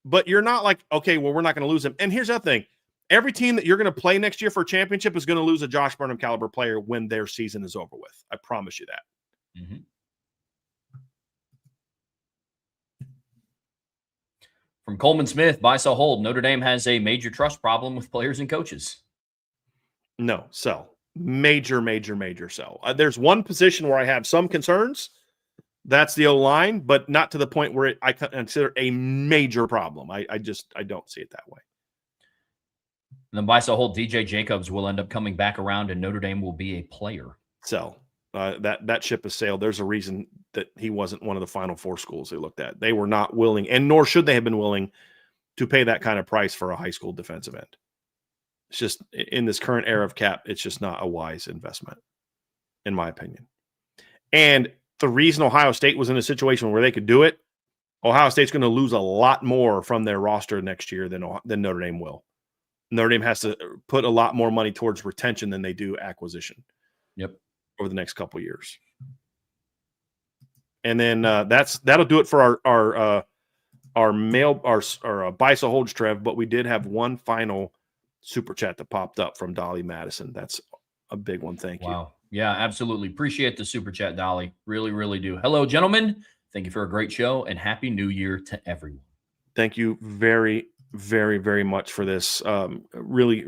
but you're not like, okay, well, we're not going to lose him. And here's the other thing. Every team that you're going to play next year for a championship is going to lose a Josh Burnham caliber player when their season is over with. I promise you that. Mm-hmm. From Coleman Smith, buy, sell, hold. Notre Dame has a major trust problem with players and coaches. No, sell. Major, major, major sell. There's one position where I have some concerns. That's the O-line, but not to the point where I consider a major problem. I don't see it that way. And then buy, sell, hold. DJ Jacobs will end up coming back around, and Notre Dame will be a player. Sell. That ship has sailed. There's a reason that he wasn't one of the Final Four schools they looked at. They were not willing, and nor should they have been willing, to pay that kind of price for a high school defensive end. It's just, in this current era of cap, it's just not a wise investment, in my opinion. And the reason Ohio State was in a situation where they could do it, Ohio State's going to lose a lot more from their roster next year than Notre Dame will. Notre Dame has to put a lot more money towards retention than they do acquisition. Yep. Over the next couple of years. And then that'll do it for our buy, sell, holds, Trev. But we did have one final super chat that popped up from Dolly Madison. That's a big one. Thank you. Wow. Yeah, absolutely. Appreciate the super chat, Dolly. Really, really do. Hello, gentlemen. Thank you for a great show, and Happy New Year to everyone. Thank you very, very, very much for this. Really,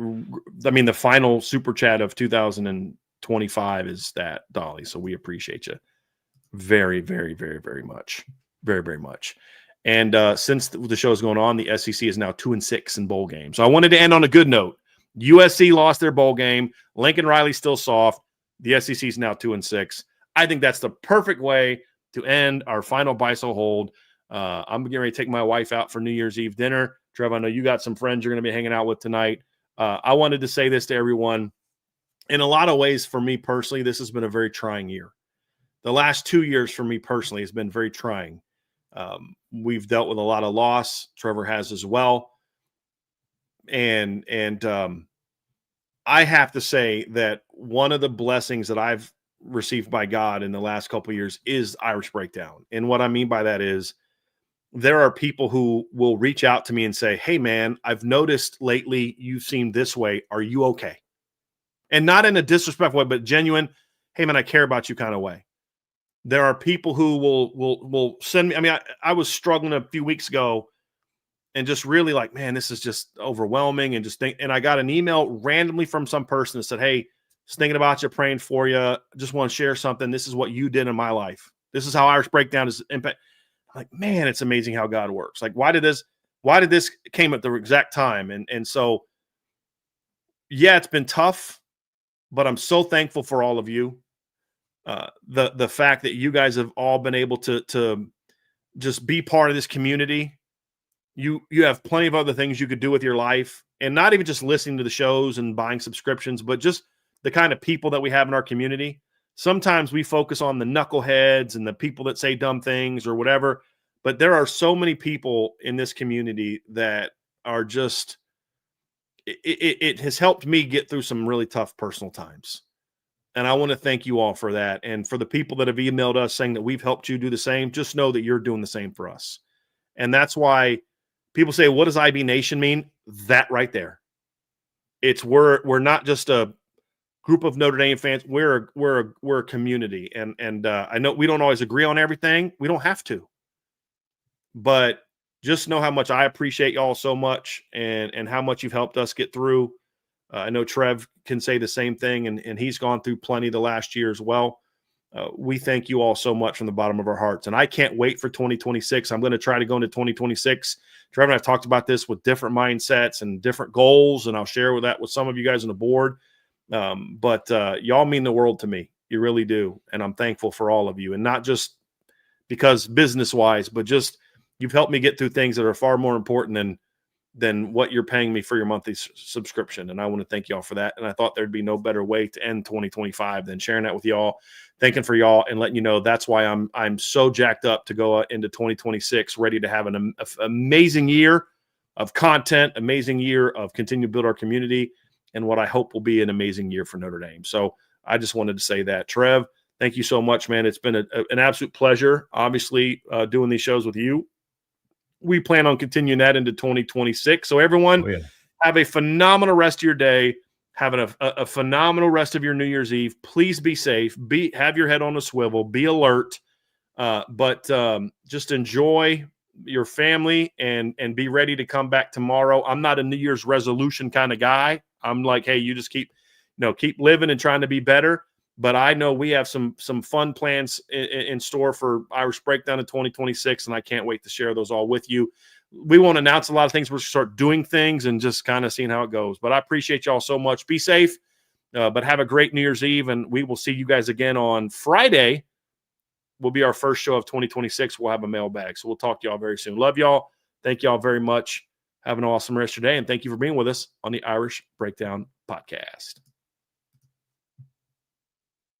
I mean, the final super chat of 2025 is that, Dolly. So we appreciate you very, very, very, very much. Very, very much. And since the show is going on, the SEC is now 2-6 in bowl games. So I wanted to end on a good note. USC lost their bowl game. Lincoln Riley's still soft. The SEC is now 2-6. I think that's the perfect way to end our final buy, sell, hold. I'm getting ready to take my wife out for New Year's Eve dinner. Trev, I know you got some friends you're going to be hanging out with tonight. I wanted to say this to everyone. in a lot of ways, for me personally, this has been a very trying year. The last 2 years for me personally has been very trying. We've dealt with a lot of loss. Trevor has as well. And I have to say that one of the blessings that I've received by God in the last couple of years is Irish Breakdown. And what I mean by that is there are people who will reach out to me and say, "Hey man, I've noticed lately you seem this way. Are you okay?" And not in a disrespectful way, but genuine, "Hey man, I care about you" kind of way. There are people who will send me. I mean, I was struggling a few weeks ago and just really like, man, this is just overwhelming. And I got an email randomly from some person that said, "Hey, just thinking about you, praying for you. Just want to share something. This is what you did in my life. This is how Irish Breakdown is impact." I'm like, man, it's amazing how God works. Like, why did this came at the exact time? And so, yeah, it's been tough, but I'm so thankful for all of you. The fact that you guys have all been able to just be part of this community. You have plenty of other things you could do with your life, and not even just listening to the shows and buying subscriptions, but just the kind of people that we have in our community. Sometimes we focus on the knuckleheads and the people that say dumb things or whatever, but there are so many people in this community that are just, it has helped me get through some really tough personal times. And I want to thank you all for that. And for the people that have emailed us saying that we've helped you do the same, just know that you're doing the same for us. And that's why people say, what does IB Nation mean? That right there. It's we're not just a group of Notre Dame fans. We're a community. And I know we don't always agree on everything. We don't have to. But just know how much I appreciate y'all so much and how much you've helped us get through. I know Trev can say the same thing, and he's gone through plenty the last year as well. We thank you all so much from the bottom of our hearts. And I can't wait for 2026. I'm going to try to go into 2026. Trevor and I have talked about this with different mindsets and different goals, and I'll share that with some of you guys on the board. But y'all mean the world to me. You really do. And I'm thankful for all of you. And not just because business-wise, but just you've helped me get through things that are far more important than what you're paying me for your monthly subscription. And I want to thank y'all for that. And I thought there'd be no better way to end 2025 than sharing that with y'all, thanking for y'all, and letting you know that's why I'm so jacked up to go into 2026, ready to have an amazing year of content, amazing year of continue to build our community, and what I hope will be an amazing year for Notre Dame. So I just wanted to say that. Trev, thank you so much, man. It's been an absolute pleasure, obviously, doing these shows with you. We plan on continuing that into 2026. So everyone, have a phenomenal rest of your day. Having a phenomenal rest of your New Year's Eve. Please be safe. Have your head on a swivel. Be alert. But just enjoy your family and be ready to come back tomorrow. I'm not a New Year's resolution kind of guy. I'm like, hey, you just keep living and trying to be better. But I know we have some fun plans in store for Irish Breakdown in 2026, and I can't wait to share those all with you. We won't announce a lot of things. We'll start doing things and just kind of seeing how it goes. But I appreciate y'all so much. Be safe, but have a great New Year's Eve, and we will see you guys again on Friday. Will be our first show of 2026. We'll have a mailbag. So we'll talk to y'all very soon. Love y'all. Thank y'all very much. Have an awesome rest of your day, and thank you for being with us on the Irish Breakdown Podcast.